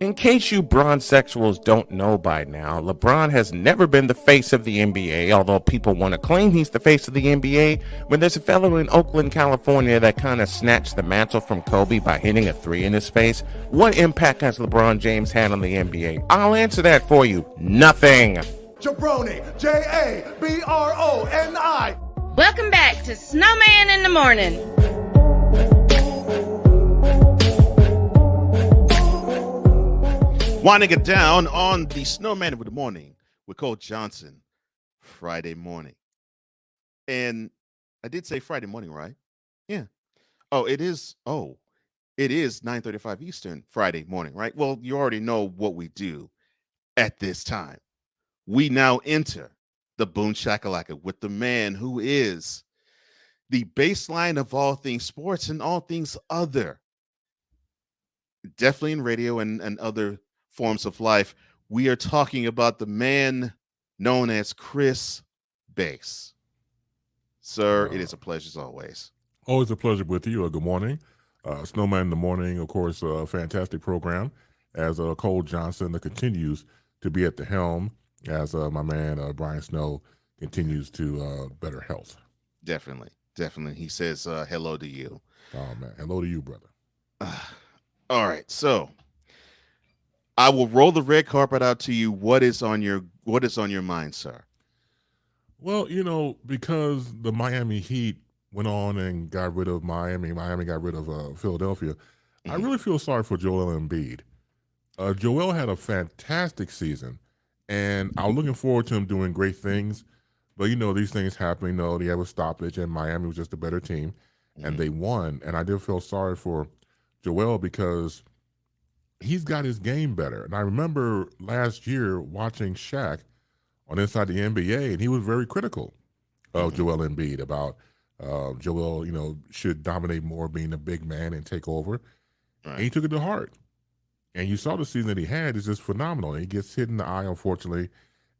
In case you bronzexuals don't know by now, LeBron has never been the face of the NBA, although people want to claim he's the face of the NBA. When there's a fellow in Oakland, California that kind of snatched the mantle from Kobe by hitting a three in his face, what impact has LeBron James had on the NBA? I'll answer that for you. Nothing. Jabroni, Jabroni. Welcome back to Snowman in the Morning. Winding it down on the Snowman of the Morning with Cole Johnson, Friday morning. And I did say Friday morning, right? Yeah. It is 9:35 Eastern Friday morning, right? Well, you already know what we do at this time. We now enter the Boom Shakalaka with the man who is the baseline of all things sports and all things other. Definitely in radio and other forms of life. We are talking about the man known as Chris Bass. Sir, it is a pleasure as always. Always a pleasure with you. Good morning. Snowman in the Morning, of course, a fantastic program as Cole Johnson continues to be at the helm as my man Brian Snow continues to better health. Definitely. He says hello to you. Oh, man. Hello to you, brother. All right. So I will roll the red carpet out to you. What is on your mind, sir? Well, because the Miami Heat went on and got rid of Miami got rid of Philadelphia, I really feel sorry for Joel Embiid. Joel had a fantastic season, and I'm looking forward to him doing great things. But, these things happen. They have a stoppage, and Miami was just a better team, and they won. And I did feel sorry for Joel because he's got his game better. And I remember last year watching Shaq on Inside the NBA, and he was very critical of Joel Embiid about Joel, should dominate more, being a big man and take over. Right. And he took it to heart. And you saw the season that he had is just phenomenal. And he gets hit in the eye, unfortunately,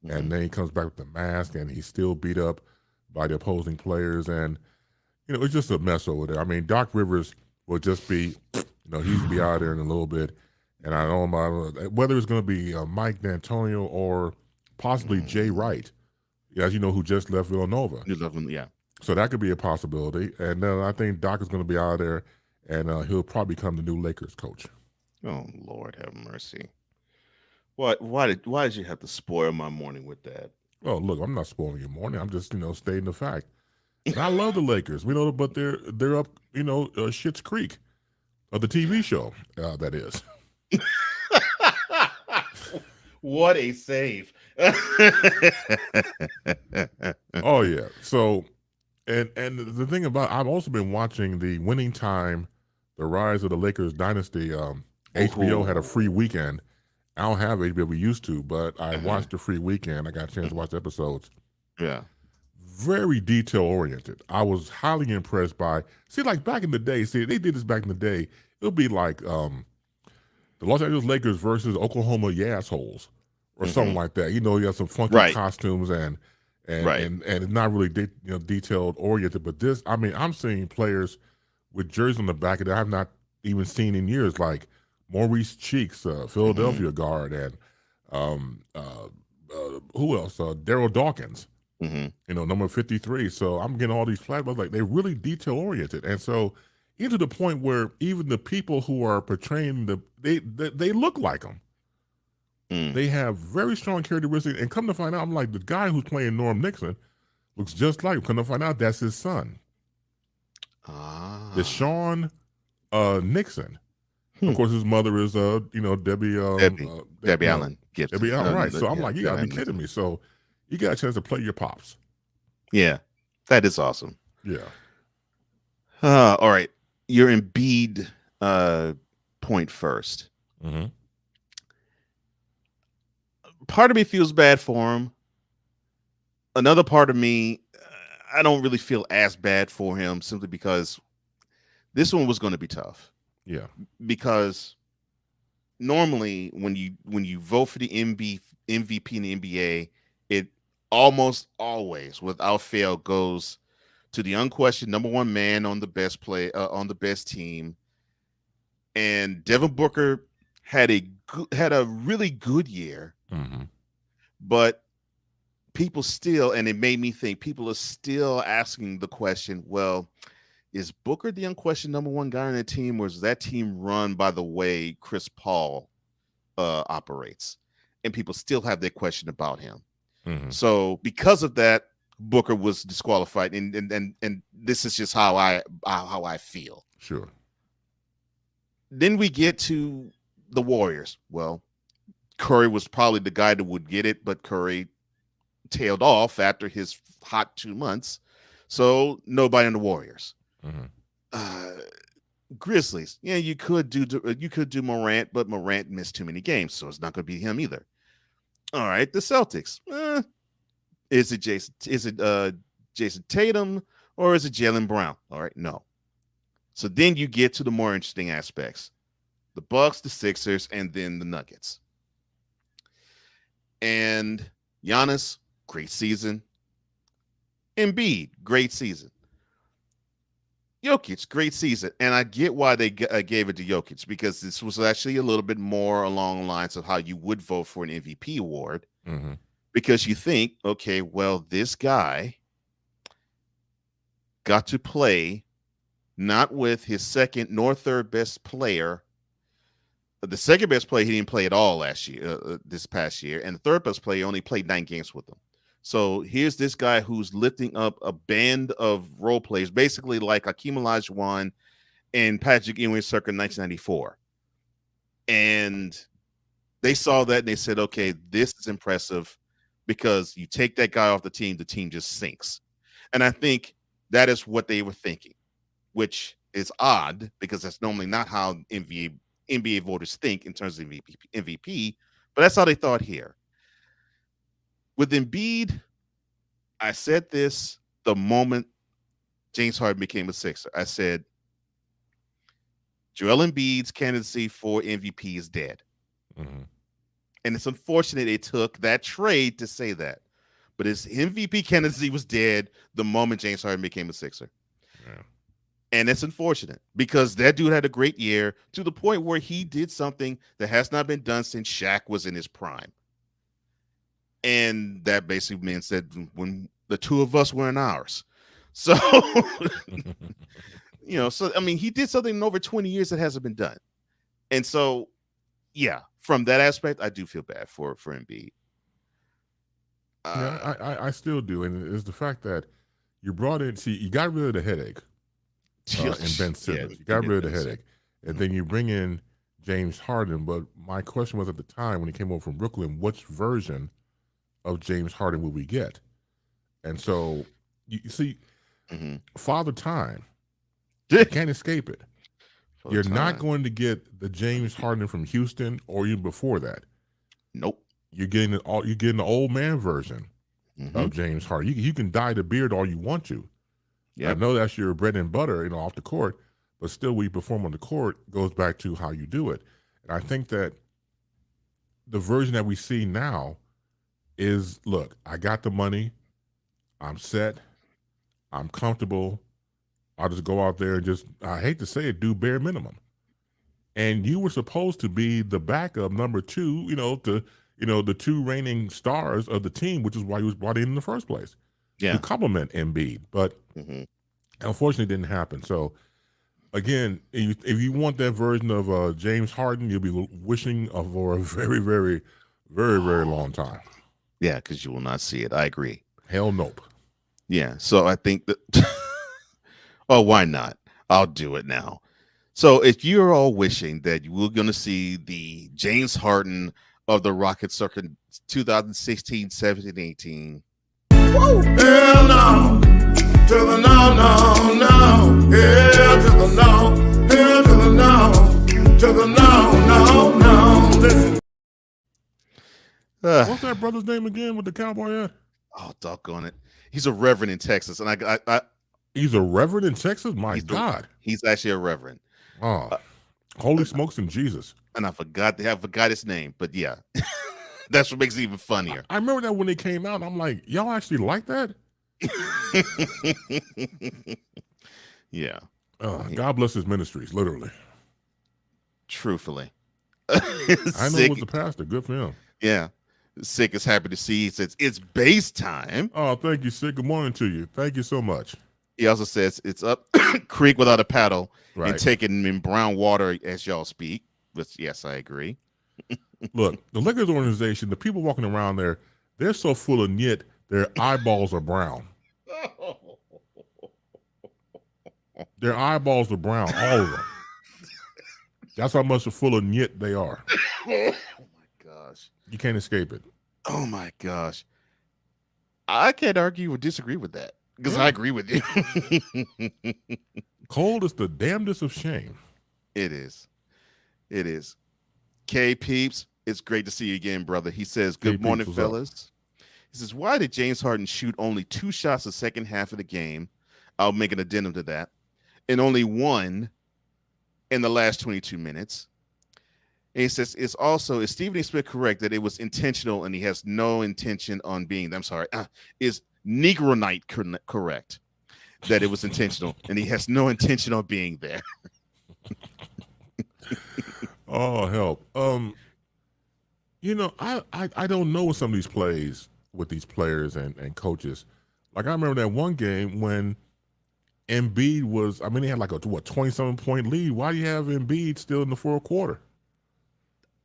and then he comes back with the mask, and he's still beat up by the opposing players. And, it's just a mess over there. I mean, Doc Rivers will just be, he's be out there in a little bit. And I don't know whether it's going to be Mike D'Antonio or possibly Jay Wright, as you know, who just left Villanova. Yeah. So that could be a possibility. And then I think Doc is going to be out there, and he'll probably become the new Lakers coach. Oh, Lord have mercy. Why did you have to spoil my morning with that? Oh, look, I'm not spoiling your morning. I'm just, stating the fact. And I love the Lakers, but they're up, Schitt's Creek, of the TV show, that is. What a save. Oh, yeah. So, and the thing about, I've also been watching the Winning Time, The Rise of the Lakers Dynasty. HBO had a free weekend. I don't have HBO, we used to, but I watched the free weekend. I got a chance to watch episodes. Yeah. Very detail-oriented. I was highly impressed by, like back in the day, they did this back in the day. It would be like the Los Angeles Lakers versus Oklahoma Yassholes or something like that. You have some funky costumes and it's not really detailed oriented. But this, I'm seeing players with jerseys on the back that I've not even seen in years, like Maurice Cheeks, Philadelphia guard, and who else? Daryl Dawkins, number 53. So I'm getting all these flashbacks. Like, they're really detail oriented, and so even to the point where even the people who are portraying they look like them. They have very strong characteristics, and come to find out, I'm like, the guy who's playing Norm Nixon looks just like him. Come to find out, that's his son. Deshaun Nixon. Of course, his mother is Debbie Allen. Debbie Allen, right? So I'm like, you gotta be kidding me. So you got a chance to play your pops. Yeah, that is awesome. Yeah. All right, your Embiid point first. Part of me feels bad for him. Another part of me, I don't really feel as bad for him, simply because this one was going to be tough. Yeah. Because normally when you vote for the MVP in the NBA, it almost always, without fail, goes to to the unquestioned number one man on the best team. And Devin Booker had a really good year, but people still, and it made me think, people are still asking the question, well, is Booker the unquestioned number one guy on the team, or is that team run by the way Chris Paul operates? And people still have their question about him. So because of that, Booker was disqualified, and this is just how I feel. Sure. Then we get to the Warriors. Well, Curry was probably the guy that would get it, but Curry tailed off after his hot 2 months. So nobody in the Warriors. Grizzlies. Yeah, you could do Morant, but Morant missed too many games, so it's not going to be him either. All right, the Celtics. Is it Jason Tatum, or is it Jaylen Brown? All right, no. So then you get to the more interesting aspects. The Bucks, the Sixers, and then the Nuggets. And Giannis, great season. Embiid, great season. Jokic, great season. And I get why they gave it to Jokic, because this was actually a little bit more along the lines of how you would vote for an MVP award. Because you think, okay, well, this guy got to play not with his second nor third best player. The second best player, he didn't play at all this past year. And the third best player only played 9 games with him. So here's this guy who's lifting up a band of role players, basically like Hakeem Olajuwon and Patrick Ewing circa 1994. And they saw that and they said, okay, this is impressive, because you take that guy off the team just sinks. And I think that is what they were thinking, which is odd, because that's normally not how NBA voters think in terms of MVP, but that's how they thought here. With Embiid, I said this the moment James Harden became a Sixer. I said, Joel Embiid's candidacy for MVP is dead. And it's unfortunate it took that trade to say that. But his MVP candidacy was dead the moment James Harden became a Sixer. And it's unfortunate, because that dude had a great year, to the point where he did something that has not been done since Shaq was in his prime. And that basically means that when the two of us were in ours. So, so, I mean, he did something in over 20 years that hasn't been done. And so, yeah, from that aspect, I do feel bad for Embiid. I still do. And it's the fact that you brought in, you got rid of the headache in Ben Simmons. You got rid of the headache. And then you bring in James Harden. But my question was, at the time when he came over from Brooklyn, which version of James Harden will we get? And so you see, Father Time, you can't escape it. You're not going to get the James Harden from Houston or even before that. Nope. You're getting the old man version of James Harden. You can dye the beard all you want to. I know that's your bread and butter, off the court, but still, when you perform on the court, goes back to how you do it. And I think that the version that we see now is, look, I got the money, I'm set, I'm comfortable, I'll just go out there and just, I hate to say it, do bare minimum. And you were supposed to be the backup number 2, to the 2 reigning stars of the team, which is why he was brought in the first place. To complement Embiid. But unfortunately, it didn't happen. So, again, if you want that version of James Harden, you'll be wishing for a very, very, very, very long time. Yeah, because you will not see it. I agree. Hell nope. Yeah, so I think that oh, why not? I'll do it now. So if you're all wishing that we're going to see the James Harden of the Rockets circa 2016, 17, 18. Woo! Hell no! To the no, no, no! Hell to the no! Hell to the no! To the no, no, no! Listen. What's that brother's name again with the cowboy hat? Oh, doggone it. He's a reverend in Texas. And I he's a reverend in Texas? My God. He's actually a reverend. Oh, holy smokes and Jesus. And I forgot his name, but yeah. That's what makes it even funnier. I remember that when they came out, I'm like, y'all actually like that? Yeah. God bless his ministries, literally. Truthfully. I know it was the pastor. Good for him. Yeah. Sick is happy to see. He says, it's base time. Oh, thank you, Sick. Good morning to you. Thank you so much. He also says it's up creek without a paddle Right. and taking in brown water as y'all speak. But yes, I agree. Look, the Lakers organization, the people walking around there, they're so full of nyet, their eyeballs are brown. Their eyeballs are brown, all of them. That's how much full of nyet they are. Oh my gosh. You can't escape it. Oh my gosh. I can't argue or disagree with that because I agree with you. Cold is the damnedest of shame. It is. It is. K Peeps, it's great to see you again, brother. He says, good morning, fellas. He says, why did James Harden shoot only 2 shots the second half of the game? I'll make an addendum to that. And only 1 in the last 22 minutes. And he says, is Stephen A. Smith correct that it was intentional and he has no intention on being, is Negro Night correct that it was intentional and he has no intention on being there? Oh, help. I don't know some of these plays with these players and coaches. Like I remember that one game when Embiid was, he had like a 20-something point lead. Why do you have Embiid still in the fourth quarter?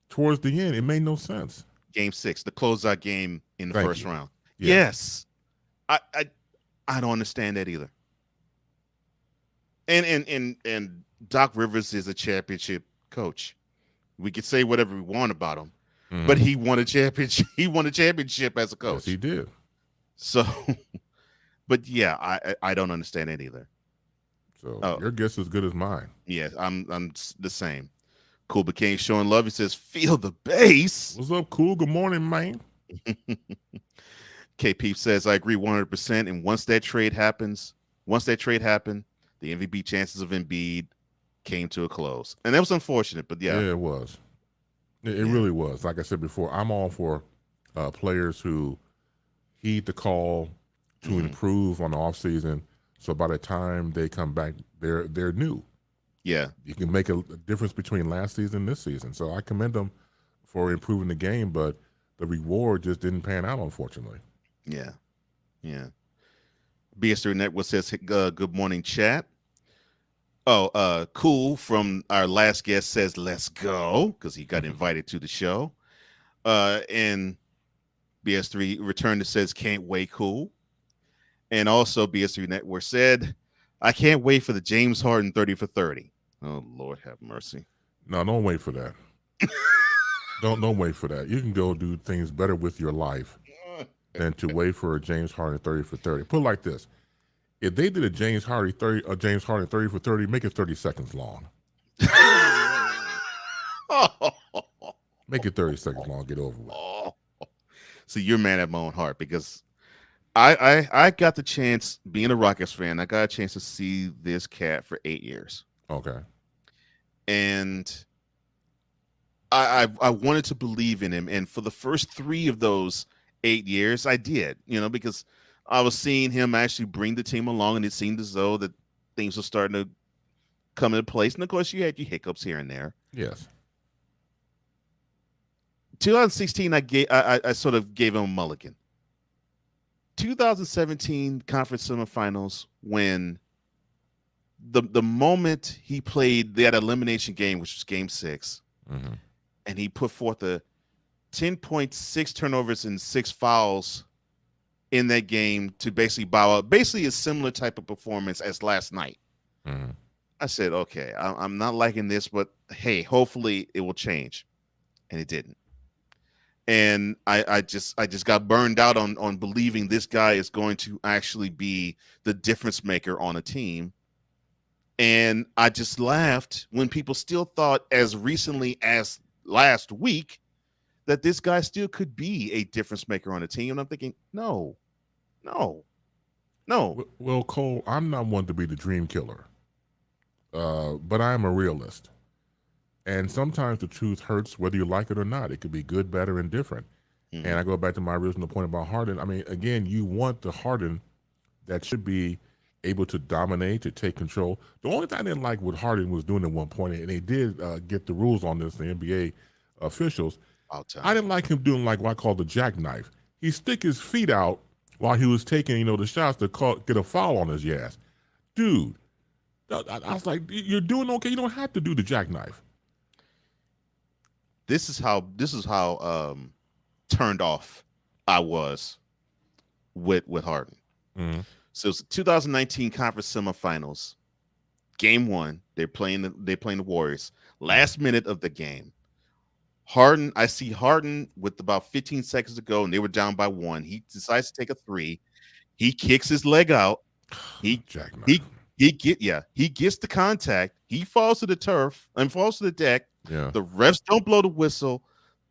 Towards the end, it made no sense. Game 6, the closeout game in the first round. Yeah. Yes. I don't understand that either. And Doc Rivers is a championship coach. We could say whatever we want about him, but he won a championship. He won a championship as a coach. Yes, he did. So, but yeah, I don't understand it either. So your guess is as good as mine. Yeah, I'm the same. Cool became showing love. He says, feel the bass. What's up, Cool? Good morning, man. KP says, I agree 100%. And once that trade happened, the MVP chances of Embiid came to a close. And that was unfortunate, but yeah. Yeah, it was. It really was. Like I said before, I'm all for players who heed the call to improve on the offseason. So by the time they come back, they're new. Yeah. You can make a difference between last season and this season. So I commend them for improving the game, but the reward just didn't pan out, unfortunately. Yeah. Yeah. BS3 Network says, good morning, chat. Oh, Cool from our last guest says, let's go, because he got invited to the show. And BS3 returned and says, can't wait, Cool. And also BS3 Network said, I can't wait for the James Harden 30 for 30. Oh, Lord have mercy. No, don't wait for that. Don't wait for that. You can go do things better with your life than to wait for a James Harden 30 for 30. Put it like this. If they did a James Harden 30 for 30, make it 30 seconds long. Make it 30 seconds long, get over with. So you're man at my own heart because I got the chance, being a Rockets fan, I got a chance to see this cat for 8 years. Okay. And I wanted to believe in him. And for the first 3 of those 8 years, I did, because I was seeing him actually bring the team along, and it seemed as though that things were starting to come into place. And of course, you had your hiccups here and there. Yes. 2016, I sort of gave him a mulligan. 2017 conference semifinals, when the moment he played that elimination game, which was game 6, and he put forth a 10.6 turnovers and 6 fouls in that game to basically bow out, basically a similar type of performance as last night. I said, okay, I'm not liking this, but hey, hopefully it will change. And it didn't. And I just got burned out on believing this guy is going to actually be the difference maker on a team. And I just laughed when people still thought as recently as last week that this guy still could be a difference maker on a team. And I'm thinking, no. Well, Cole, I'm not one to be the dream killer, but I am a realist. And sometimes the truth hurts whether you like it or not. It could be good, bad, or indifferent. And I go back to my original point about Harden. I mean, again, you want the Harden that should be able to dominate, to take control. The only thing I didn't like what Harden was doing at one point, and they did get the rules on this, the NBA officials. I didn't like him doing like what I call the jackknife. He stick his feet out while he was taking, the shots to get a foul on his ass. Dude, I was like, you're doing okay. You don't have to do the jackknife. This is how turned off I was with Harden. Mm-hmm. So it's the 2019 conference semifinals. Game 1, they're playing the Warriors. Last minute of the game. I see Harden with about 15 seconds to go, and they were down by 1. He decides to take a 3. He kicks his leg out. He gets the contact. He falls to the turf and falls to the deck. Yeah. The refs don't blow the whistle.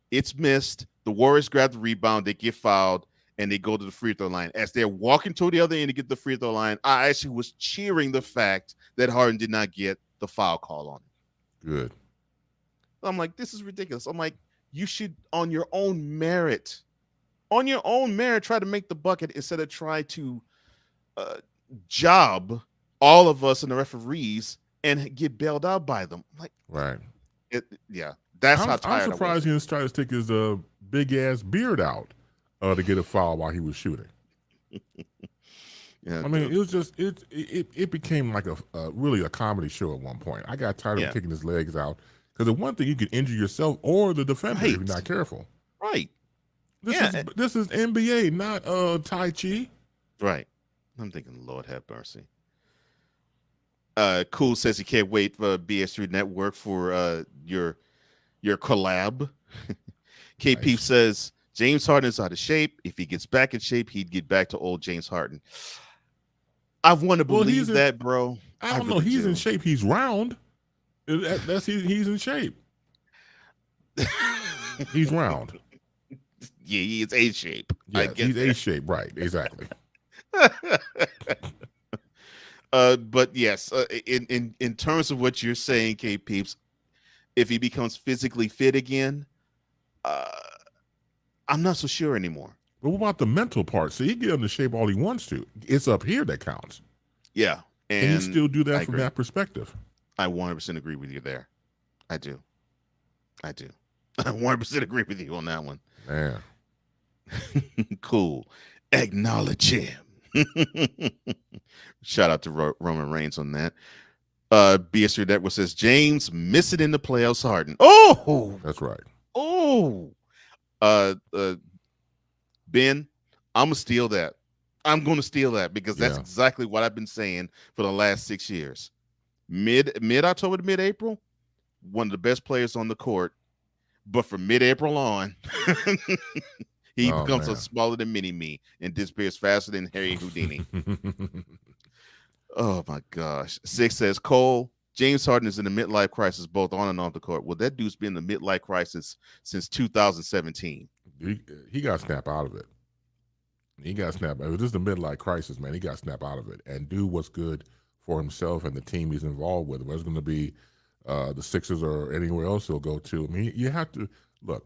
It's missed. The Warriors grab the rebound. They get fouled, and they go to the free throw line. As they're walking to the other end to get the free throw line, I actually was cheering the fact that Harden did not get the foul call on him. Good. I'm like, this is ridiculous. I'm like, you should, on your own merit, try to make the bucket instead of try to job all of us and the referees and get bailed out by them. Like, right. That's how tired I'm surprised he didn't try to stick his big ass beard out to get a foul while he was shooting. I mean, it was just it became like a really a comedy show at one point. I got tired of kicking his legs out because the one thing you could injure yourself or the defender if you're not careful. Right. This is NBA, not Tai Chi. Right. I'm thinking, Lord have mercy. Cool says he can't wait for BS3 Network for your collab. KP says James Harden is out of shape. If he gets back in shape, he'd get back to old James Harden. I want to believe that, bro. I don't know. He's in shape. He's round. He's in shape. He's round. Yeah, he is A shape. Yeah, he's A shape. Right. Exactly. But yes, in terms of what you're saying, K Peeps, if he becomes physically fit again, I'm not so sure anymore. But what about the mental part? See, he can get into shape all he wants to. It's up here that counts. Yeah. And can you still do that from that perspective? I 100% agree with you there. I do. I 100% agree with you on that one. Man. Cool. Acknowledge him. Shout out to Roman Reigns on that. BS3 Network says James miss it in the playoffs. Harden. Oh, that's right. Oh, Ben, I'm gonna steal that. I'm gonna steal that because that's exactly what I've been saying for the last 6 years. Mid October to mid April, one of the best players on the court, but from mid April on. He becomes smaller than Mini-Me and disappears faster than Harry Houdini. Oh, my gosh. 6 says, Cole, James Harden is in a midlife crisis both on and off the court. Well, that dude's been in the midlife crisis since 2017. He got snapped out of it. This is the midlife crisis, man. He got snapped out of it and do what's good for himself and the team he's involved with. Whether it's going to be the Sixers or anywhere else he'll go to. I mean, you have to – look.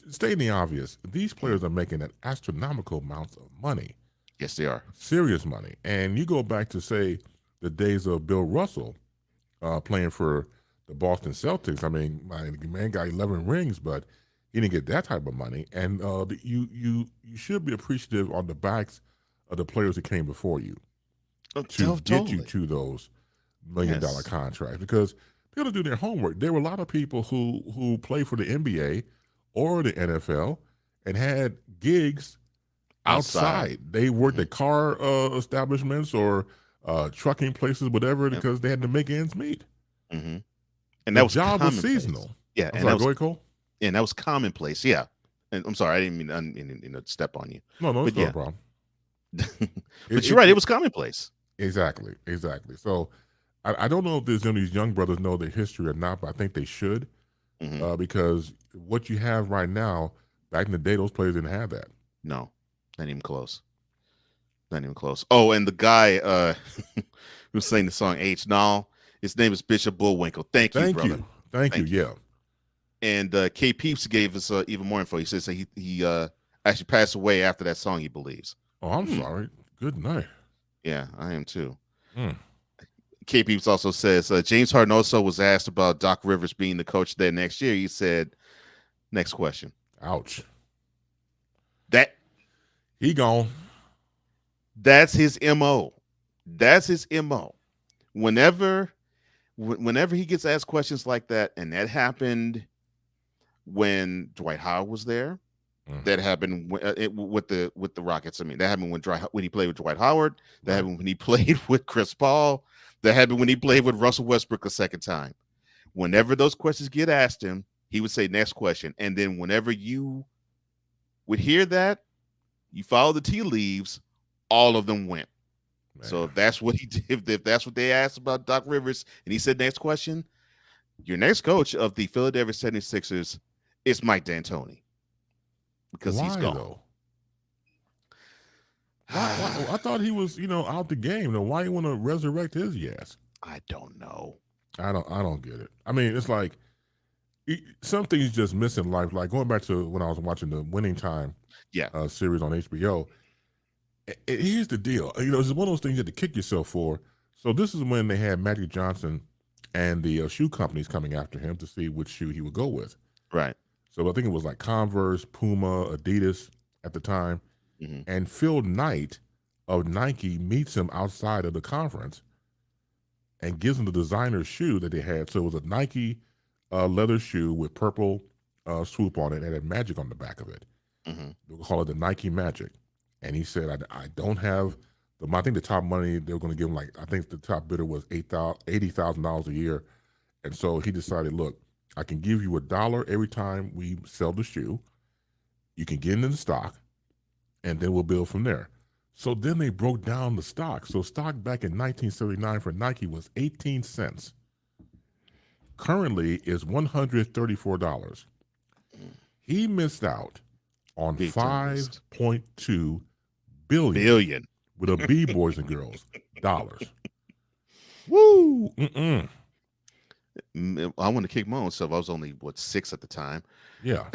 Stating the obvious, these players are making an astronomical amounts of money. Yes, they are. Serious money. And you go back to, say, the days of Bill Russell playing for the Boston Celtics. I mean, my man got 11 rings, but he didn't get that type of money. And you should be appreciative on the backs of the players that came before you to get you to those $1 million contracts because people do their homework. There were a lot of people who play for the NBA or the NFL and had gigs outside. They worked at car establishments or trucking places, whatever, because they had to make ends meet. Mm-hmm. And that job was seasonal. Yeah, and that was, go ahead, Cole. And that was commonplace. Yeah, and I'm sorry, I didn't mean to step on you. No, it's no problem. But you're right; it was commonplace. Exactly. So I don't know if there's any of these young brothers know their history or not, but I think they should. Mm-hmm. Because what you have right now, back in the day, those players didn't have that. No, not even close. Oh, and the guy who sang the song H. Now, his name is Bishop Bullwinkle. Thank you, brother. Thank you. Yeah. And K. Peeps gave us even more info. He says he actually passed away after that song, he believes. Oh, I'm sorry. Good night. Yeah, I am too. Mm. K Peeps also says James Harden also was asked about Doc Rivers being the coach there next year. He said, "Next question." Ouch. That he gone. That's his MO. That's his MO. Whenever he gets asked questions like that, and that happened when Dwight Howard was there. That happened with the Rockets. I mean, that happened when he played with Dwight Howard. That happened when he played with Chris Paul. That happened when he played with Russell Westbrook a second time. Whenever those questions get asked him, he would say, "Next question." And then whenever you would hear that, you follow the tea leaves, all of them went. Man. So if that's what he did, if that's what they asked about Doc Rivers, and he said, "Next question," your next coach of the Philadelphia 76ers is Mike D'Antoni. Because he's gone. Though? Why? I thought he was, out the game. Though, why you want to resurrect his ass? I don't know. I don't get it. I mean, it's like some things just miss in life. Like going back to when I was watching the Winning Time, series on HBO. Here's the deal. It's one of those things you have to kick yourself for. So this is when they had Magic Johnson and the shoe companies coming after him to see which shoe he would go with. Right. So I think it was like Converse, Puma, Adidas at the time. Mm-hmm. And Phil Knight of Nike meets him outside of the conference and gives him the designer shoe that they had. So it was a Nike leather shoe with purple swoop on it and had Magic on the back of it. Mm-hmm. They would call it the Nike Magic. And he said, I don't have I think the top money they were going to give him, I think the top bidder was $80,000 a year. And so he decided, look, I can give you $1 every time we sell the shoe. You can get into the stock, and then we'll build from there. So then they broke down the stock. So stock back in 1979 for Nike was 18 cents. Currently is $134. He missed out on $5.2 billion with a B, boys and girls, dollars. Woo! Mm-mm. I want to kick my own self. I was only 6 at the time. Yeah.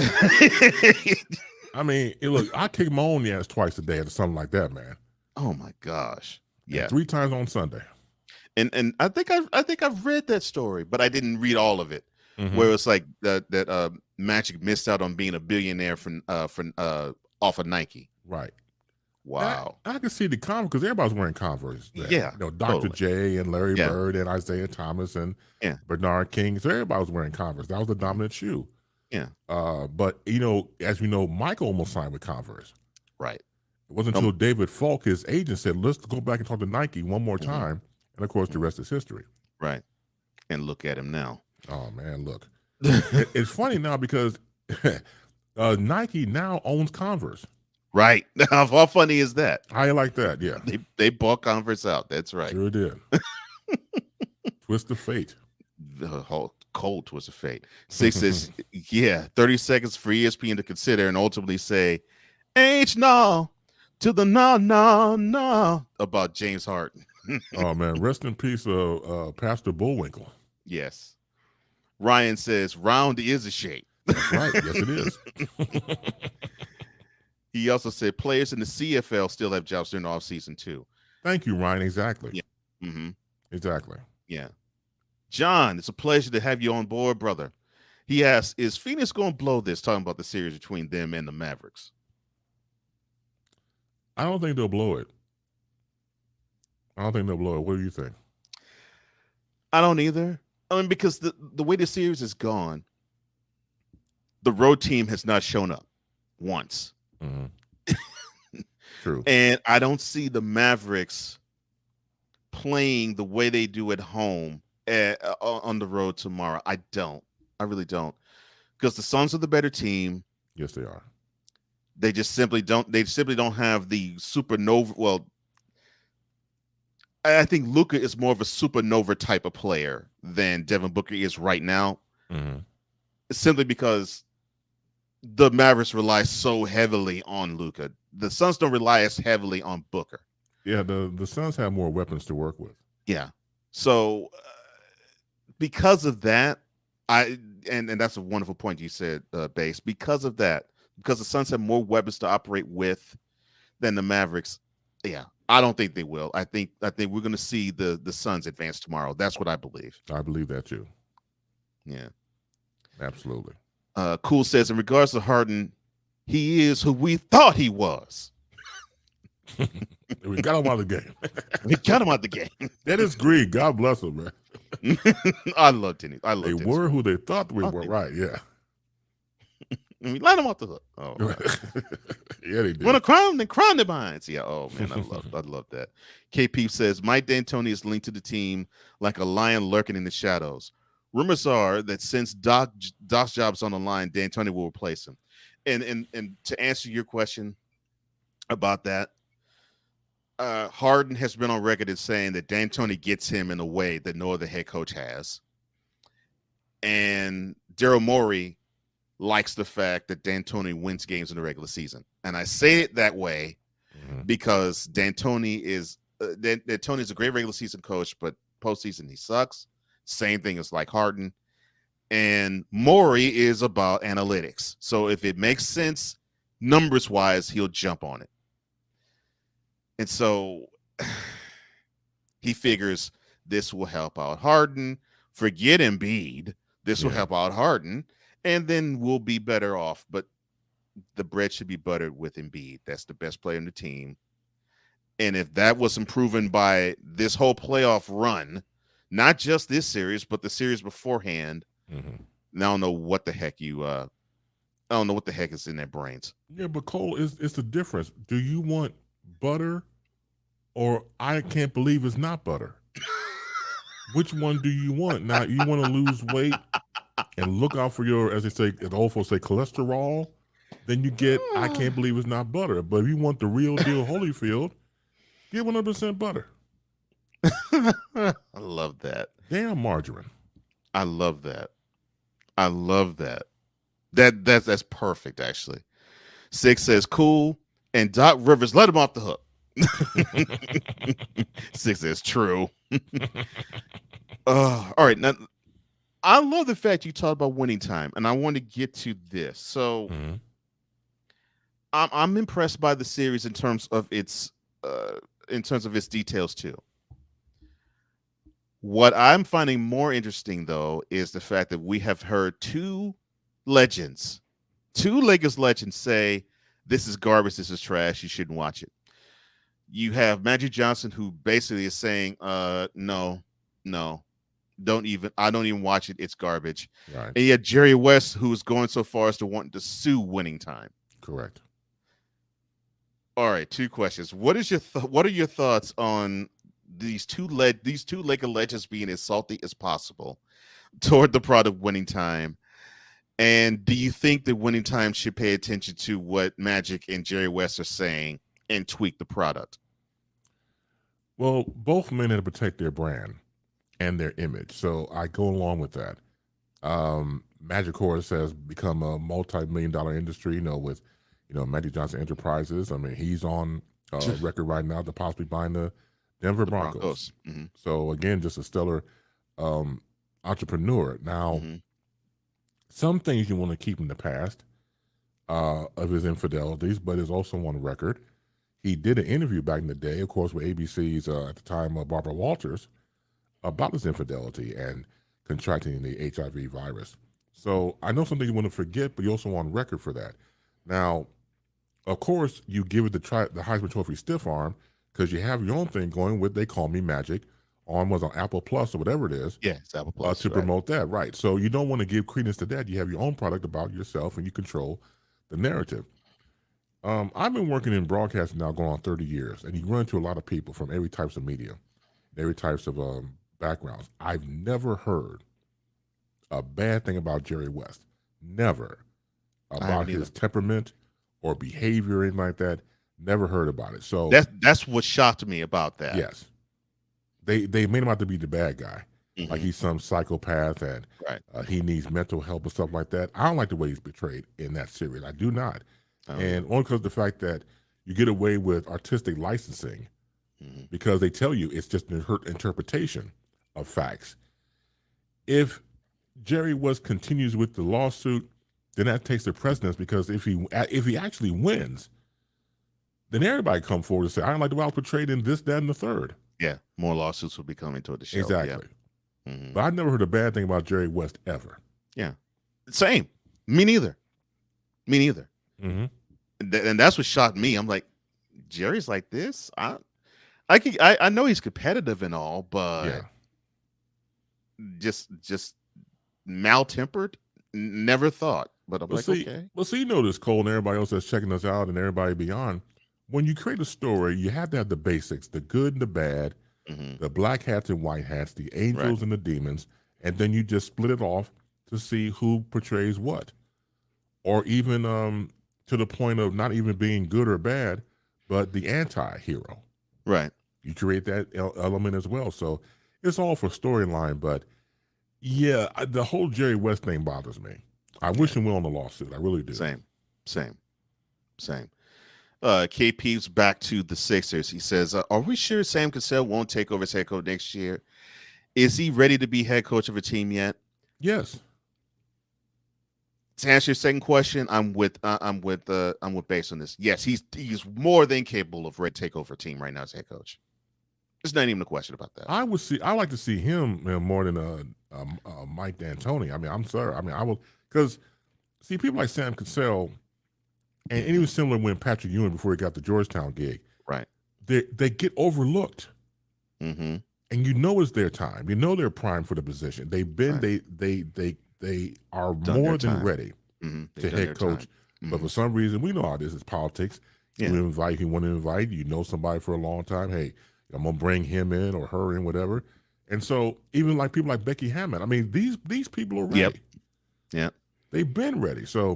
I mean, look, I kick my own ass twice a day or something like that, man. Oh my gosh. Yeah. And 3 times on Sunday. And I think I've read that story, but I didn't read all of it. Mm-hmm. Where it's like that Magic missed out on being a billionaire from off of Nike. Right. Wow. I can see the Converse because everybody's wearing Converse. Yeah. Dr. J and Larry Bird and Isaiah Thomas and Bernard King. So everybody was wearing Converse. That was the dominant shoe. Yeah. But, as we know, Mike almost signed with Converse. Right. It wasn't until David Falk, his agent, said, let's go back and talk to Nike one more time. And, of course, the rest is history. Right. And look at him now. Oh, man, look. It's funny now because Nike now owns Converse. Right. How funny is that? How you like that? Yeah. They bought Converse out. That's right. Sure did. Twist of fate. The whole cold twist of fate. 6 says, 30 seconds for ESPN to consider and ultimately say, no to the no about James Harden. Oh, man. Rest in peace, Pastor Bullwinkle. Yes. Ryan says, round is a shape. That's right. Yes, it is. He also said players in the CFL still have jobs during the offseason too. Thank you, Ryan. Exactly. Yeah. Mm-hmm. Exactly. Yeah. John, it's a pleasure to have you on board, brother. He asks, is Phoenix going to blow this, talking about the series between them and the Mavericks? I don't think they'll blow it. What do you think? I don't either. I mean, because the way the series is gone, the road team has not shown up once. Mm-hmm. True. And I don't see the Mavericks playing the way they do at home on the road tomorrow. I really don't. Because the Suns are the better team. Yes, they are. They just simply don't have the supernova. Well, I think Luka is more of a supernova type of player than Devin Booker is right now. Mm-hmm. Simply because the Mavericks rely so heavily on Luka. The Suns don't rely as heavily on Booker. Yeah, the Suns have more weapons to work with. Yeah. So because of that, and that's a wonderful point you said, Base. Because of that, because the Suns have more weapons to operate with than the Mavericks, I don't think they will. I think we're going to see the Suns advance tomorrow. That's what I believe. I believe that too. Yeah, absolutely. Cool says, in regards to Harden, he is who we thought he was. We got him out of the game. We got him out the game. That is greed. God bless him, man. I love Dennis. They were who they thought we were. Right? Yeah. And we let him off the hook. Oh, yeah, they did. When a crime, then crime the binds. Yeah. Oh man, I love that. KP says Mike D'Antoni is linked to the team like a lion lurking in the shadows. Rumors are that since Doc's job's on the line, D'Antoni will replace him. And to answer your question about that, Harden has been on record as saying that D'Antoni gets him in a way that no other head coach has, and Daryl Morey likes the fact that D'Antoni wins games in the regular season. And I say it that way because D'Antoni is a great regular season coach, but postseason he sucks. Same thing as like Harden. And Morey is about analytics. So if it makes sense numbers wise, he'll jump on it. And so he figures this will help out Harden. Forget Embiid. This will help out Harden. And then we'll be better off. But the bread should be buttered with Embiid. That's the best player in the team. And if that wasn't proven by this whole playoff run, not just this series, but the series beforehand, I don't know what the heck I don't know what the heck is in their brains. Yeah, but Cole, it's the difference. Do you want butter or I can't believe it's not butter? Which one do you want? Now, you want to lose weight and look out for your, as they say, as the old folks say, cholesterol, then you get, I can't believe it's not butter. But if you want the real deal Holyfield, get 100% butter. I love that. Damn margarine. I love that. I love that. That's perfect, actually. 6 says, cool. And Doc Rivers, let him off the hook. 6 says, true. All right. Now, I love the fact you talked about winning time, and I want to get to this. So I'm impressed by the series in terms of its details too. What I'm finding more interesting, though, is the fact that we have heard two Lakers legends say, this is garbage, this is trash, you shouldn't watch it. You have Magic Johnson, who basically is saying, no, I don't even watch it, it's garbage. Right. And yet Jerry West, who's going so far as to wanting to sue winning time. Correct. All right, two questions. What are your thoughts on these two Laker legends being as salty as possible toward the product winning time? And do you think that winning time should pay attention to what Magic and Jerry West are saying and tweak the product? Well, both men had to protect their brand and their image, so I go along with that. Magic, of course, has become a multi-million-dollar industry, with Magic Johnson Enterprises. I mean, he's on record right now to possibly buying the Denver Broncos. Mm-hmm. So again, just a stellar entrepreneur. Now, some things you want to keep in the past of his infidelities, but is also on record. He did an interview back in the day, of course, with ABC's at the time Barbara Walters about his infidelity and contracting the HIV virus. So I know something you want to forget, but you're also on record for that. Now, of course, you give it the Heisman Trophy stiff arm because you have your own thing going with They Call Me Magic on Apple Plus or whatever it is. Yeah, it's Apple Plus. To promote that, right. So you don't want to give credence to that. You have your own product about yourself and you control the narrative. I've been working in broadcasting now going on 30 years, and you run into a lot of people from every types of media, every types of backgrounds. I've never heard a bad thing about Jerry West. Never. About his temperament or behavior or anything like that. Never heard about it. So that's what shocked me about that. Yes. They made him out to be the bad guy. Mm-hmm. Like he's some psychopath and he needs mental help and stuff like that. I don't like the way he's portrayed in that series. I do not. And only because of the fact that you get away with artistic licensing because they tell you it's just an interpretation of facts. If Jerry West continues with the lawsuit, then that takes the precedence because if he actually wins, then everybody come forward and say, I don't like the way I was portrayed in this, that, and the third. Yeah, more lawsuits will be coming toward the show. Exactly. Yeah. Mm-hmm. But I never heard a bad thing about Jerry West ever. Yeah. Same. Me neither. Mm-hmm. And that's what shocked me. I'm like, Jerry's like this? I know he's competitive and all, but just mal-tempered. Never thought. But I'm okay. Well, see, you know this, Cole, and everybody else that's checking us out and everybody beyond. When you create a story, you have to have the basics, the good and the bad, the black hats and white hats, the angels and the demons, and then you just split it off to see who portrays what. Or even to the point of not even being good or bad, but the anti-hero. Right. You create that element as well. So it's all for storyline, but yeah, the whole Jerry West thing bothers me. I wish him well on the lawsuit. I really do. Same. KP's back to the Sixers. He says, are we sure Sam Cassell won't take over as head coach next year? Is he ready to be head coach of a team yet? Yes. To answer your second question, I'm with Base on this. Yes, he's more than capable of ready to take over a team right now as head coach. There's not even a question about that. I like to see him more than Mike D'Antoni. I mean, I'm sorry. I mean, I will, because see, people like Sam Cassell, and it was similar when Patrick Ewing before he got the Georgetown gig. Right. They get overlooked. Mm-hmm. And you know it's their time. You know they're primed for the position. They've been they are more than ready to head coach. But for some reason, we know how this is politics. Yeah. You invite, if you want to invite, you know somebody for a long time. Hey, I'm gonna bring him in or her in, whatever. And so even like people like Becky Hammond, I mean, these people are ready. Yeah. They've been ready. So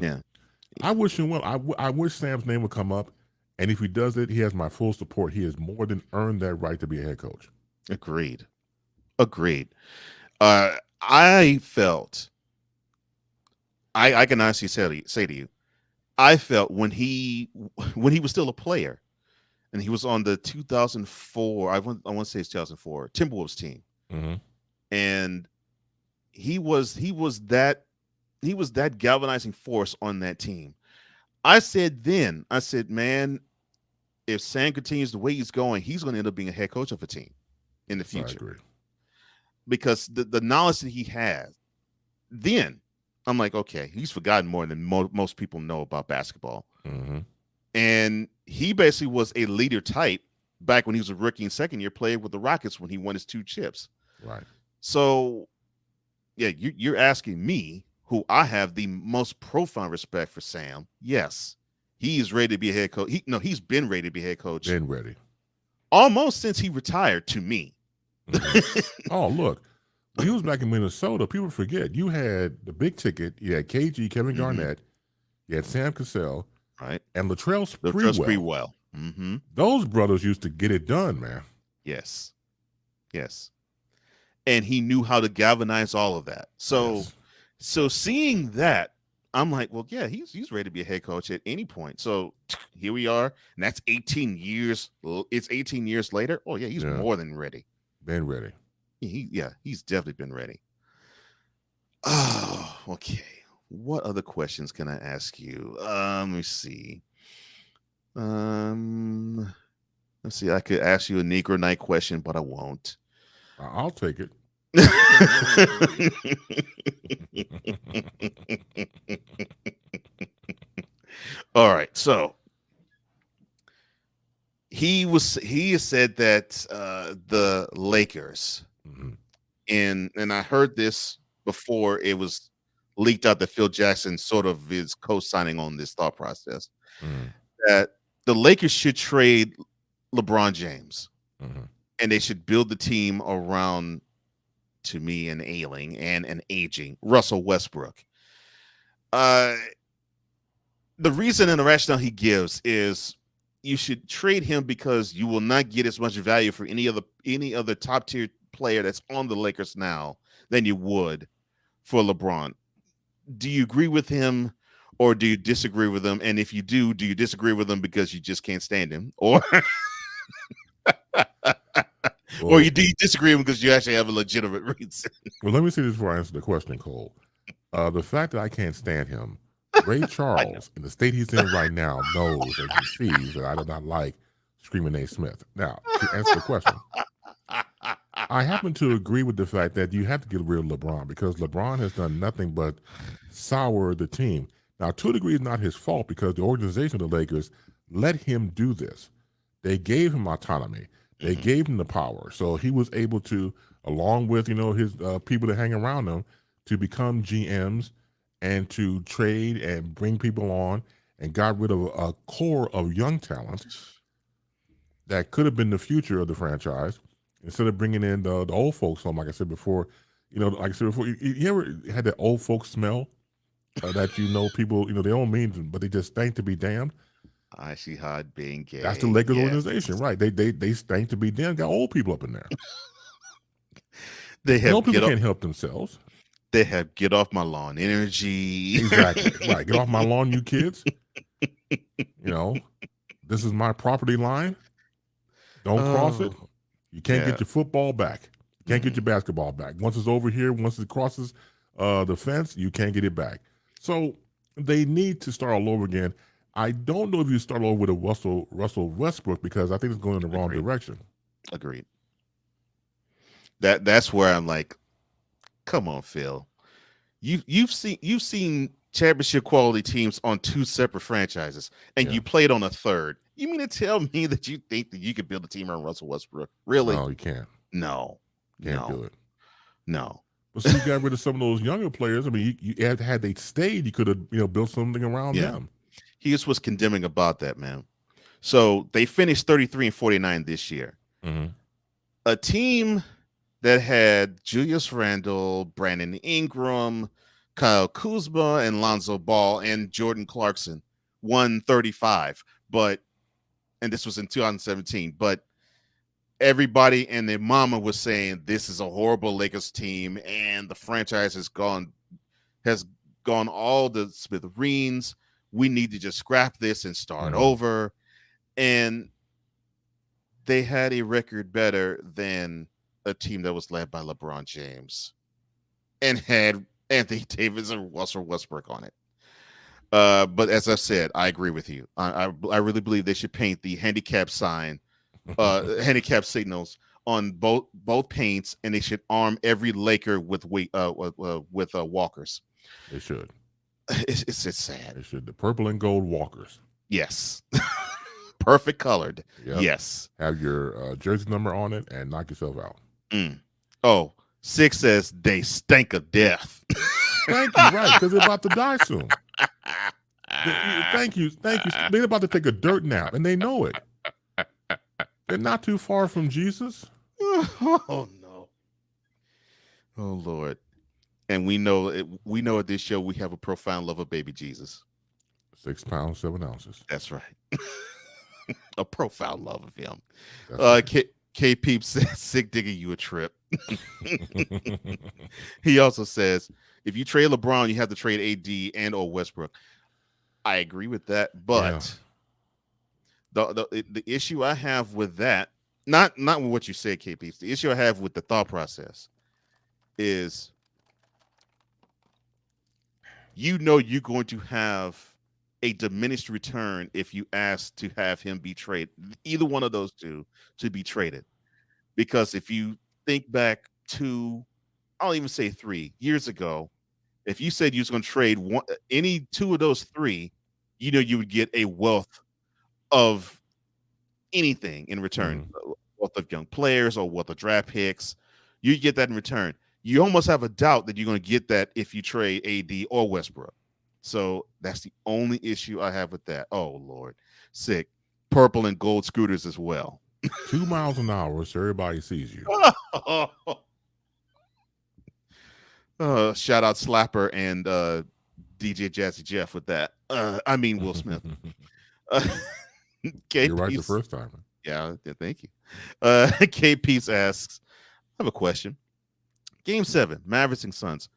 I wish him well. I wish Sam's name would come up. And if he does it, he has my full support. He has more than earned that right to be a head coach. Agreed. I felt, I can honestly say to you, I felt when he was still a player, and he was on the 2004, I want to say it's 2004 Timberwolves team, and he was that galvanizing force on that team. I said, man, if Sam continues the way he's going, he's going to end up being a head coach of a team in the future. I agree. Because the knowledge that he has, then I'm like, okay, he's forgotten more than most people know about basketball. And he basically was a leader type back when he was a rookie and second year player with the Rockets when he won his 2 chips. Right. So, yeah, you're asking me, who I have the most profound respect for Sam. Yes, he is ready to be a head coach. He's been ready to be head coach. Been ready. Almost since he retired, to me. Oh, look. When he was back in Minnesota, people forget, you had the big ticket. You had KG, Kevin Garnett. You had Sam Cassell. Right. And Latrell Sprewell. Those brothers used to get it done, man. Yes. And he knew how to galvanize all of that. So seeing that, I'm like, well, yeah, he's ready to be a head coach at any point. So here we are, and that's 18 years. It's 18 years later. Oh yeah, he's more than ready. Been ready. He's definitely been ready. Oh, okay. What other questions can I ask you? Let me see. Let's see. I could ask you a Negro Night question, but I won't. I'll take it. All right. So he has said that the Lakers, and I heard this before it was leaked out that Phil Jackson sort of is co-signing on this thought process, that the Lakers should trade LeBron James, and they should build the team around, to me, an ailing and an aging Russell Westbrook. The reason and the rationale he gives is you should trade him because you will not get as much value for any other top tier player that's on the Lakers now than you would for LeBron. Do you agree with him, or do you disagree with him? And if you do you disagree with him because you just can't stand him, or or do you disagree with him because you actually have a legitimate reason? Well, let me say this before I answer the question, Cole. The fact that I can't stand him Ray Charles, in the state he's in right now, knows and he sees that I do not like Screaming A. Smith. Now, to answer the question, I happen to agree with the fact that you have to get rid of LeBron because LeBron has done nothing but sour the team. Now, to a degree, it's not his fault because the organization of the Lakers let him do this. They gave him autonomy. They gave him the power. So he was able to, along with, his people that hang around him, to become GMs and to trade and bring people on and got rid of a core of young talent that could have been the future of the franchise instead of bringing in the old folks home. Like I said before, you ever had that old folks smell that people, they don't mean, but they just stink to be damned. I see Hard being gay. That's the Lakers organization, right? They stink to be damned. Got old people up in there. Old people can't help themselves. They have get off my lawn energy. Exactly. Right. Get off my lawn, you kids. This is my property line. Don't cross it. You can't get your football back. You can't get your basketball back. Once it's over here, once it crosses the fence, you can't get it back. So they need to start all over again. I don't know if you start over with a Russell Westbrook because I think it's going in the wrong direction. Agreed. That's where I'm like, come on, Phil. You've seen championship quality teams on two separate franchises, and you played on a third. You mean to tell me that you think that you could build a team around Russell Westbrook? Really? No, you can't. No. Can't do it. No. But so you got rid of some of those younger players. I mean, you had they stayed, you could have built something around them. Here's what's condemning about that, man. So they finished 33-49 this year. Mm-hmm. A team that had Julius Randle, Brandon Ingram, Kyle Kuzma, and Lonzo Ball, and Jordan Clarkson won 35. And this was in 2017. But everybody and their mama was saying this is a horrible Lakers team, and the franchise has gone all the smithereens. We need to just scrap this and start over. And they had a record better than a team that was led by LeBron James and had Anthony Davis and Russell Westbrook on it. But as I said, I agree with you. I really believe they should paint the handicap sign, handicap signals on both paints, and they should arm every Laker with walkers. They should. It's sad. They should. The purple and gold walkers. Yes. Perfect colored. Yep. Yes. Have your jersey number on it and knock yourself out. Oh, 6 says they stink of death. Thank you. Right, because they're about to die soon. Thank you. They're about to take a dirt nap, and they know it. They're not too far from Jesus. Oh no. Oh Lord. And we know at this show we have a profound love of baby Jesus. 6 pounds, 7 ounces. That's right. A profound love of him. Right. K Peep says, sick digging you a trip. He also says, if you trade LeBron, you have to trade AD and or Westbrook. I agree with that, but the issue I have with that, not with what you said, K Peep, the issue I have with the thought process is you're going to have a diminished return if you ask to have him be traded, either one of those two to be traded. Because if you think back to, I'll even say 3 years ago, if you said you was going to trade any two of those three, you would get a wealth of anything in return, wealth of young players or wealth of draft picks. You get that in return. You almost have a doubt that you're going to get that if you trade AD or Westbrook. So that's the only issue I have with that. Oh, Lord. Sick. Purple and gold scooters as well. 2 miles an hour so everybody sees you. Shout out Slapper and DJ Jazzy Jeff with that. Will Smith. You're right the first time. Yeah, thank you. K Peace asks, I have a question. Game 7, Mavericks and Suns.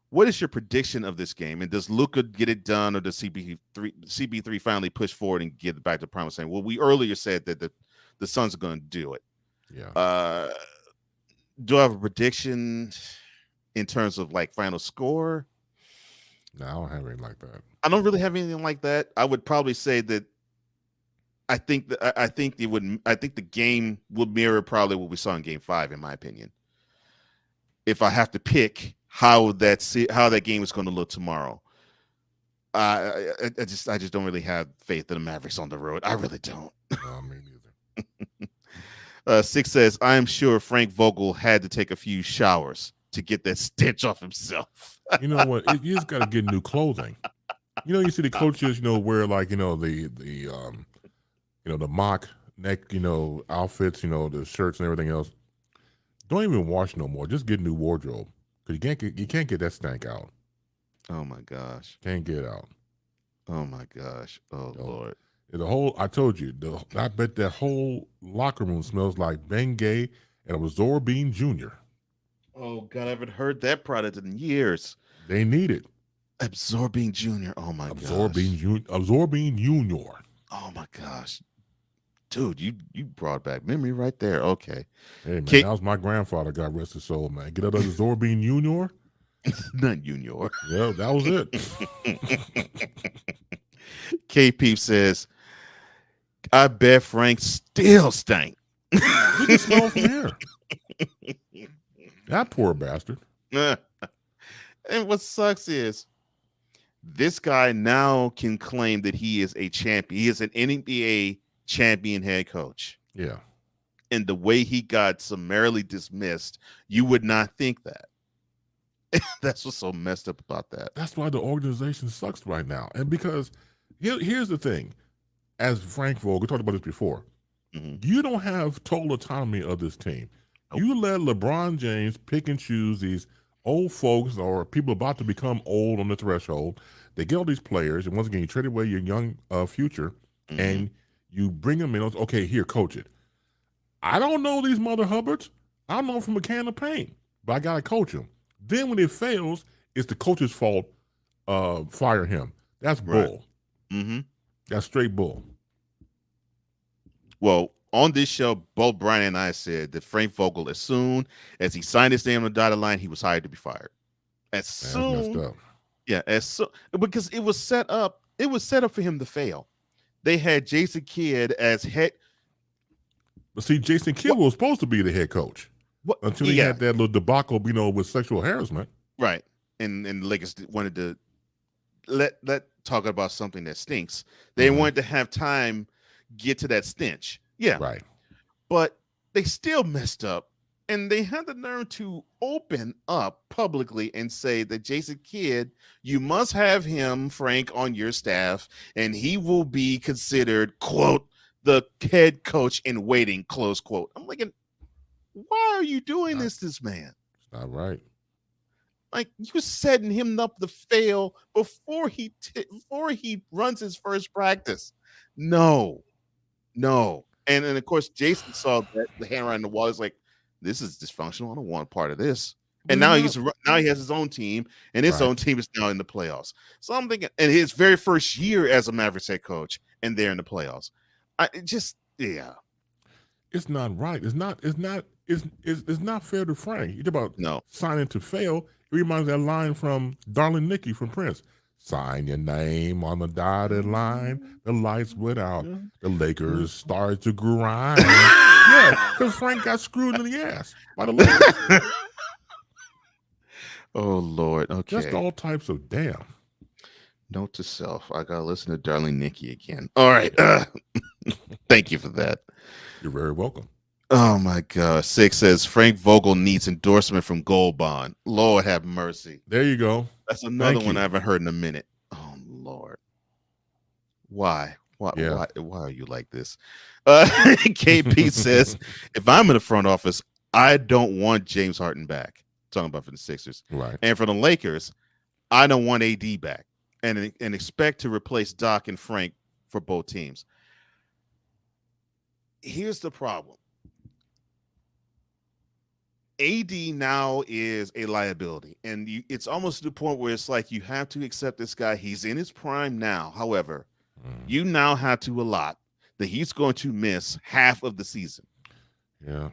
What is your prediction of this game? And does Luka get it done, or does CB3 finally push forward and get it back to promised land? Well, we earlier said that the Suns are going to do it. Yeah. Do I have a prediction in terms of like final score? No, I don't have anything like that. I don't really have anything like that. I would probably say that I think the game would mirror probably what we saw in Game 5, in my opinion. If I have to pick how that game is going to look tomorrow, I just don't really have faith in the Mavericks on the road. I really don't. No, me neither. 6 says, I am sure Frank Vogel had to take a few showers to get that stench off himself. You know what? You just got to get new clothing. You know, you see the coaches, wear like, the mock neck, outfits, the shirts and everything else. Don't even wash no more. Just get new wardrobe, because you can't get that stank out. Oh my gosh! Can't get out. Oh my gosh! Oh Lord! I told you, I bet that whole locker room smells like Bengay and Absorbine Jr. Oh God, I haven't heard that product in years. They need it. Absorbine Jr. Oh my gosh. Absorbine Junior. Oh my gosh. Dude, you brought back memory right there. Okay. Hey man, that was my grandfather, God rest his soul, man. Get out of Absorbine Junior. Not Junior. Yeah, that was it. KP says, I bet Frank still stank. We can smell from here. That poor bastard. And what sucks is this guy now can claim that he is a champion. He is an NBA champion head coach. Yeah. And the way he got summarily dismissed, you would not think that. That's what's so messed up about that. That's why the organization sucks right now. And because here's the thing. As Frank Vogel, we talked about this before, you don't have total autonomy of this team. Nope. You let LeBron James pick and choose these old folks or people about to become old on the threshold. They get all these players, and once again, you trade away your young future, and you bring them in. Okay, here, coach it. I don't know these mother Hubbards. I don't know them from a can of paint, but I got to coach them. Then when it fails, it's the coach's fault. Fire him. That's bull. Right. That's straight bull. Well, on this show, both Brian and I said that Frank Vogel, as soon as he signed his name on the dotted line, he was hired to be fired. That's messed up. Yeah, because it was set up. It was set up for him to fail. They had Jason Kidd as head. But see, Jason Kidd was supposed to be the head coach until he had that little debacle, with sexual harassment. Right, and the Lakers wanted to let talk about something that stinks. They wanted to have time get to that stench. Yeah, right. But they still messed up, and they had the nerve to open up publicly and say that Jason Kidd, you must have him, Frank, on your staff, and he will be considered, quote, the head coach in waiting, close quote. I'm like, why are you doing this man? It's not right. Like, you're setting him up to fail before he runs his first practice. No. And of course, Jason saw that the hand on the wall. Is like, this is dysfunctional. I don't want part of this. And now he has his own team, and his own team is now in the playoffs. So I'm thinking, and his very first year as a Mavericks head coach, and they're in the playoffs. It's not right. It's not fair to Frank. You talk about signing to fail. It reminds me of that line from Darling Nikki from Prince. Sign your name on the dotted line. The lights went out. The Lakers started to grind. Yeah, because Frank got screwed in the ass by the Lakers. Oh, Lord. Okay. Just all types of damn. Note to self. I got to listen to Darling Nikki again. All right. Thank you for that. You're very welcome. Oh, my God. 6 says Frank Vogel needs endorsement from Gold Bond. Lord have mercy. There you go. That's another one I haven't heard in a minute. Oh, Lord. Why? Why are you like this? KP says, if I'm in the front office, I don't want James Harden back. Talking about for the Sixers. Right. And for the Lakers, I don't want AD back. And expect to replace Doc and Frank for both teams. Here's the problem. AD now is a liability, and it's almost to the point where it's like you have to accept this guy. He's in his prime now. However, you now have to allot that he's going to miss half of the season. Yeah.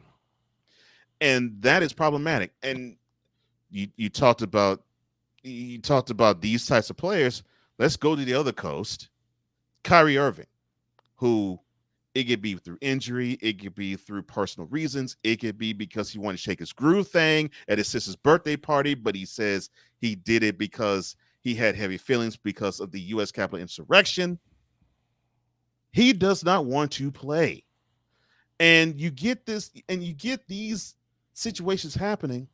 And that is problematic. And you talked about, you talked about these types of players. Let's go to the other coast. Kyrie Irving, who it could be through injury, it could be through personal reasons, it could be because he wanted to shake his groove thing at his sister's birthday party, but he says he did it because he had heavy feelings because of the U.S. Capitol insurrection. He does not want to play. And you get this, and you get these situations happening,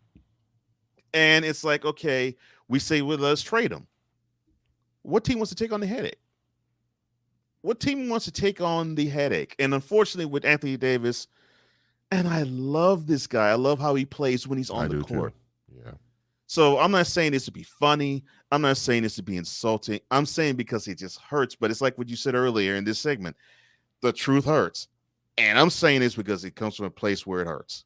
and it's like, okay, we say, well, let's trade him. What team wants to take on the headache? What team wants to take on the headache? And unfortunately, with Anthony Davis, and I love this guy. I love how he plays when he's on the court. Too. Yeah. So I'm not saying this to be funny. I'm not saying this to be insulting. I'm saying because it just hurts. But it's like what you said earlier in this segment. The truth hurts. And I'm saying this because it comes from a place where it hurts.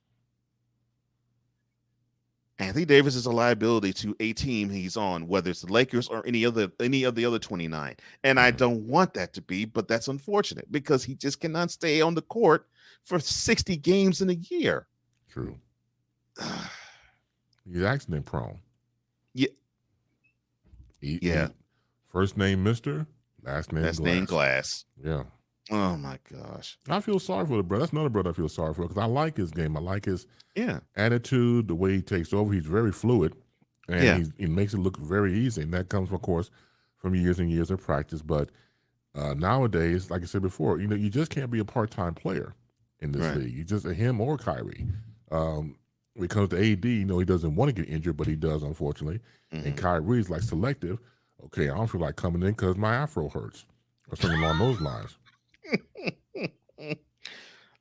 Anthony Davis is a liability to a team he's on, whether it's the Lakers or any of the other 29. And I don't want that to be, but that's unfortunate because he just cannot stay on the court for 60 games in a year. True. He's accident prone. Yeah. He, first name Mr., last name Glass. Yeah. Oh my gosh. I feel sorry for the brother. That's another brother I feel sorry for because I like his game. I like his attitude, the way he takes over. He's very fluid, and he makes it look very easy. And that comes, of course, from years and years of practice. But nowadays, like I said before, you just can't be a part-time player in this league. You just him or Kyrie. When it comes to AD, he doesn't want to get injured, but he does, unfortunately. Mm-hmm. And Kyrie's like selective. Okay, I don't feel like coming in because my afro hurts or something along those lines.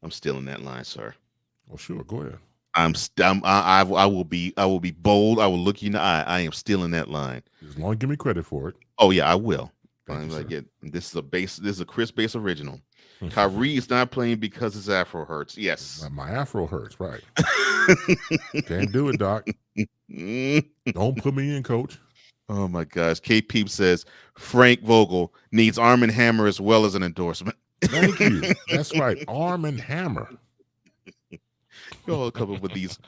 I'm still in that line, sir. Well, sure, go ahead. I will be bold. I will look you in the eye. I am still in that line. As long as you give me credit for it. Oh yeah, I will. Thank you, this is a Chris Base original. Kyrie is not playing because his afro hurts. Yes, my afro hurts. Right. Can't do it, Doc. Don't put me in, Coach. Oh my gosh. K Peep says Frank Vogel needs Arm & Hammer as well as an endorsement. Thank you. That's right. Arm & Hammer. You all come up with these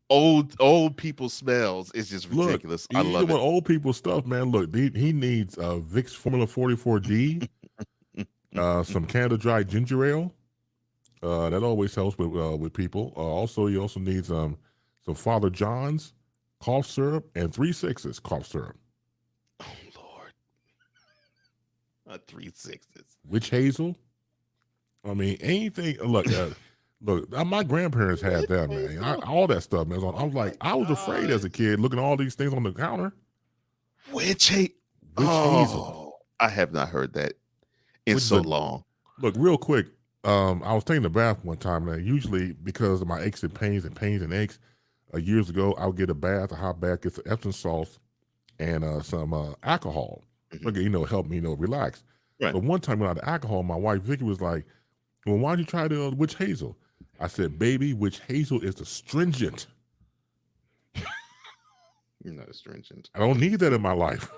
old people smells. It's just ridiculous. Look, I love it. Old people stuff, man. Look, he needs Vicks Formula 44D, some Canada Dry ginger ale. That always helps with people. Also, he also needs some Father John's cough syrup and 3 6s cough syrup. Oh Lord, 3 6s. Witch hazel. I mean, anything. Look, my grandparents had that, man. All that stuff, man. I was afraid as a kid looking at all these things on the counter. Witch hazel. I have not heard that in so long. Look, real quick. I was taking a bath one time, and usually because of my aches and pains and aches, years ago, I would get a hot bath, get some Epsom salts and some alcohol. Mm-hmm. Help me, relax. Right. But one time when I had alcohol, my wife Vicky was like, "Well, why don't you try the witch hazel?" I said, "Baby, witch hazel is astringent. You're not astringent. I don't need that in my life."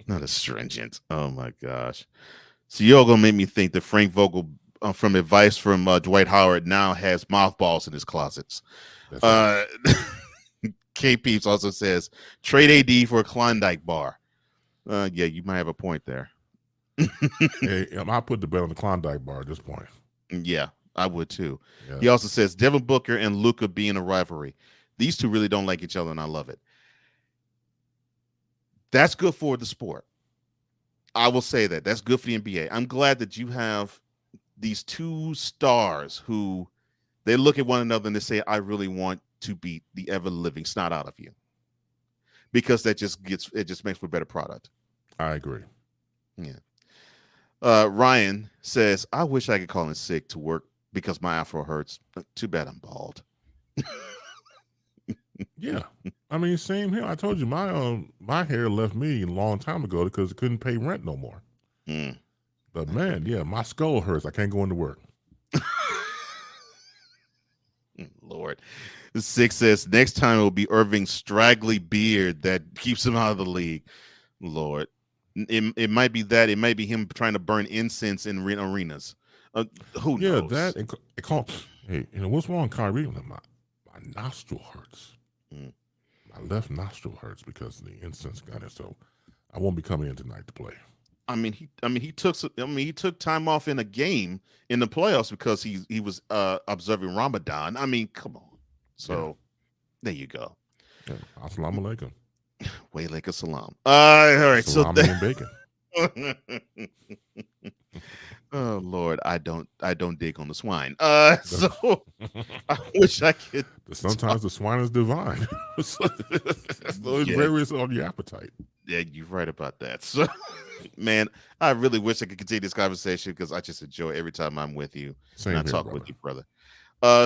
Not astringent. Oh my gosh. So you're gonna make me think that Frank Vogel, from advice from Dwight Howard, now has mothballs in his closets. Right. K Peeps also says trade AD for a Klondike bar. Yeah, you might have a point there. Hey, I put the bet on the Klondike bar at this point. Yeah, I would too. Yeah. He also says Devin Booker and Luka being a rivalry. These two really don't like each other, and I love it. That's good for the sport. I will say that. That's good for the NBA. I'm glad that you have these two stars who they look at one another and they say, I really want to beat the ever-living snot out of you. Because it just makes for a better product. I agree. Yeah. Ryan says, I wish I could call in sick to work because my afro hurts. Too bad I'm bald. Yeah. I mean, same here. I told you my hair left me a long time ago because it couldn't pay rent no more. Mm. But man, yeah, my skull hurts. I can't go into work. Lord. 6 says, next time it will be Irving's straggly beard that keeps him out of the league. Lord. It might be that. It might be him trying to burn incense in arenas. Who knows? Yeah, that. Hey, what's wrong, Kyrie? My nostril hurts. Mm. My left nostril hurts because the incense got it, so I won't be coming in tonight to play. He took time off in a game in the playoffs because he was observing Ramadan. I mean, come on. So there you go. Yeah. Assalamu alaikum. Way like a salam. All right. Salami and bacon. Oh Lord, I don't dig on the swine. So I wish I could. Sometimes the swine is divine. So it varies on your appetite. Yeah, you're right about that. So, man, I really wish I could continue this conversation because I just enjoy every time I'm with you. Same and I here, talk brother. with you, brother.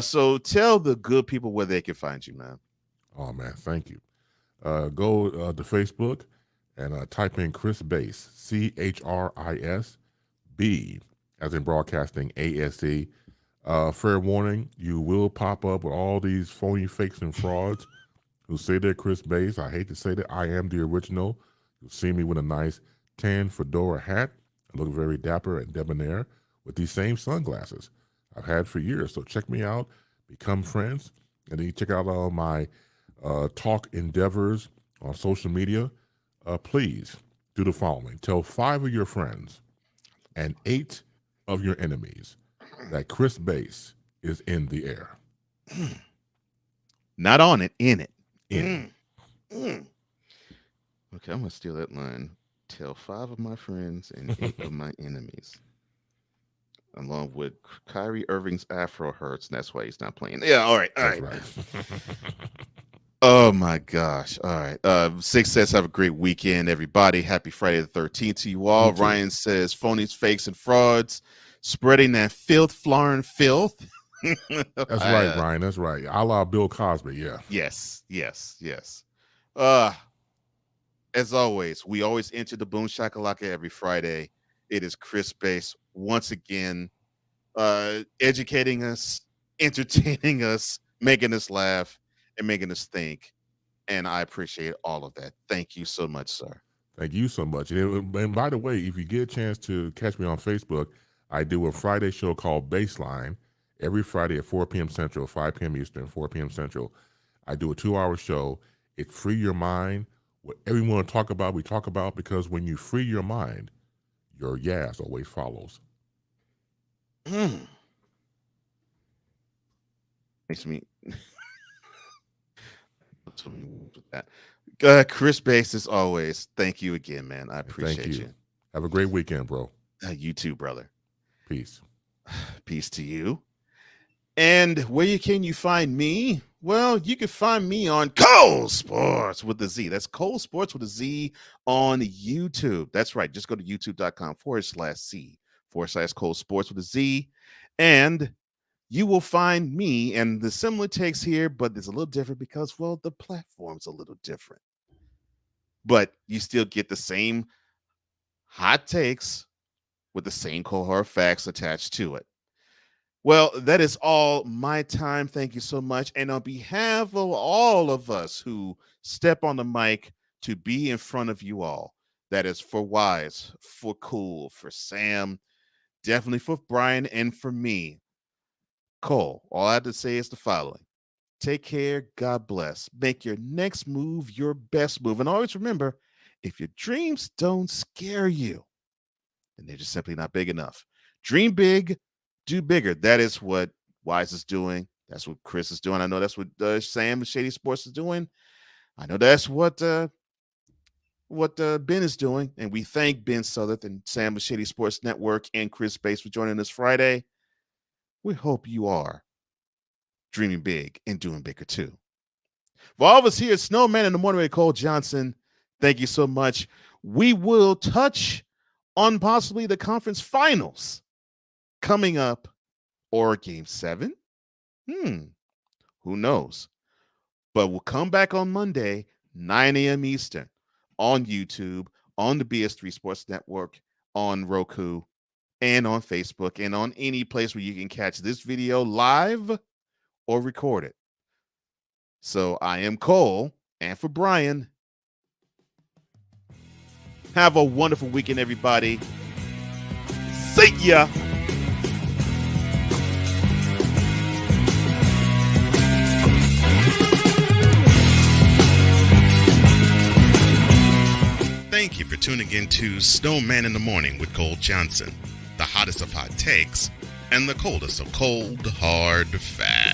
So tell the good people where they can find you, man. Oh man, thank you. Go to Facebook and type in Chris Bass, CHRIS B, as in broadcasting, ASE. Fair warning, you will pop up with all these phony fakes and frauds who say they're Chris Bass. I hate to say that I am the original. You'll see me with a nice tan fedora hat. I look very dapper and debonair with these same sunglasses I've had for years. So check me out, become friends, and then you check out all my talk endeavors on social media. Please do the following. Tell 5 of your friends and 8 of your enemies that Chris Bass is in the air. Not on it, in it. In. Okay, I'm gonna steal that line. Tell 5 of my friends and 8 of my enemies. Along with Kyrie Irving's afro hurts, and that's why he's not playing. Yeah, all right. Oh my gosh. All right. Six says have a great weekend, everybody. Happy Friday the 13th to you all. Ryan says phonies, fakes, and frauds, spreading that filth, florin filth. That's right, Ryan. That's right. A la Bill Cosby, yeah. Yes. As always, we always enter the Boom Shakalaka every Friday. It is Chris Bass once again, educating us, entertaining us, making us laugh, and making us think. And I appreciate all of that. Thank you so much, sir. Thank you so much. And by the way, if you get a chance to catch me on Facebook, I do a Friday show called Baseline every Friday at 4 p.m. Central, 5 p.m. Eastern, 4 p.m. Central. I do a 2-hour show. It free your mind. Whatever you want to talk about, we talk about, because when you free your mind, your yes always follows. Makes me that. Chris Bass, as always, thank you again, man. I appreciate you. Have a great weekend, bro. You too, brother. Peace. Peace to you. And where can you find me? Well, you can find me on Cole Sports with a Z. That's Cole Sports with a Z on YouTube. That's right. Just go to youtube.com/C/Cole Sports with a Z. And you will find me, and the similar takes here, but it's a little different because, well, the platform's a little different. But you still get the same hot takes with the same cohort facts attached to it. Well, that is all my time. Thank you so much. And on behalf of all of us who step on the mic to be in front of you all, that is for Wise, for Cool, for Sam, definitely for Brian, and for me, Cole, all I have to say is the following. Take care. God bless. Make your next move your best move. And always remember, if your dreams don't scare you, then they're just simply not big enough. Dream big, do bigger. That is what Wise is doing. That's what Chris is doing. I know that's what Sam and Shady Sports is doing. I know that's what Ben is doing. And we thank Ben Southern and Sam and Shady Sports Network and Chris Bass for joining us Friday. We hope you are dreaming big and doing bigger too. For all of us here at Snowman in the Morning with Cole Johnson, thank you so much. We will touch on possibly the conference finals coming up, or Game 7. Who knows? But we'll come back on Monday, 9 a.m. Eastern, on YouTube, on the BS3 Sports Network, on Roku, and on Facebook, and on any place where you can catch this video live or record it. So I am Cole, and for Brian, have a wonderful weekend, everybody. See ya. tuning in to Snowman in the Morning with Cole Johnson, the hottest of hot takes and the coldest of cold, hard facts.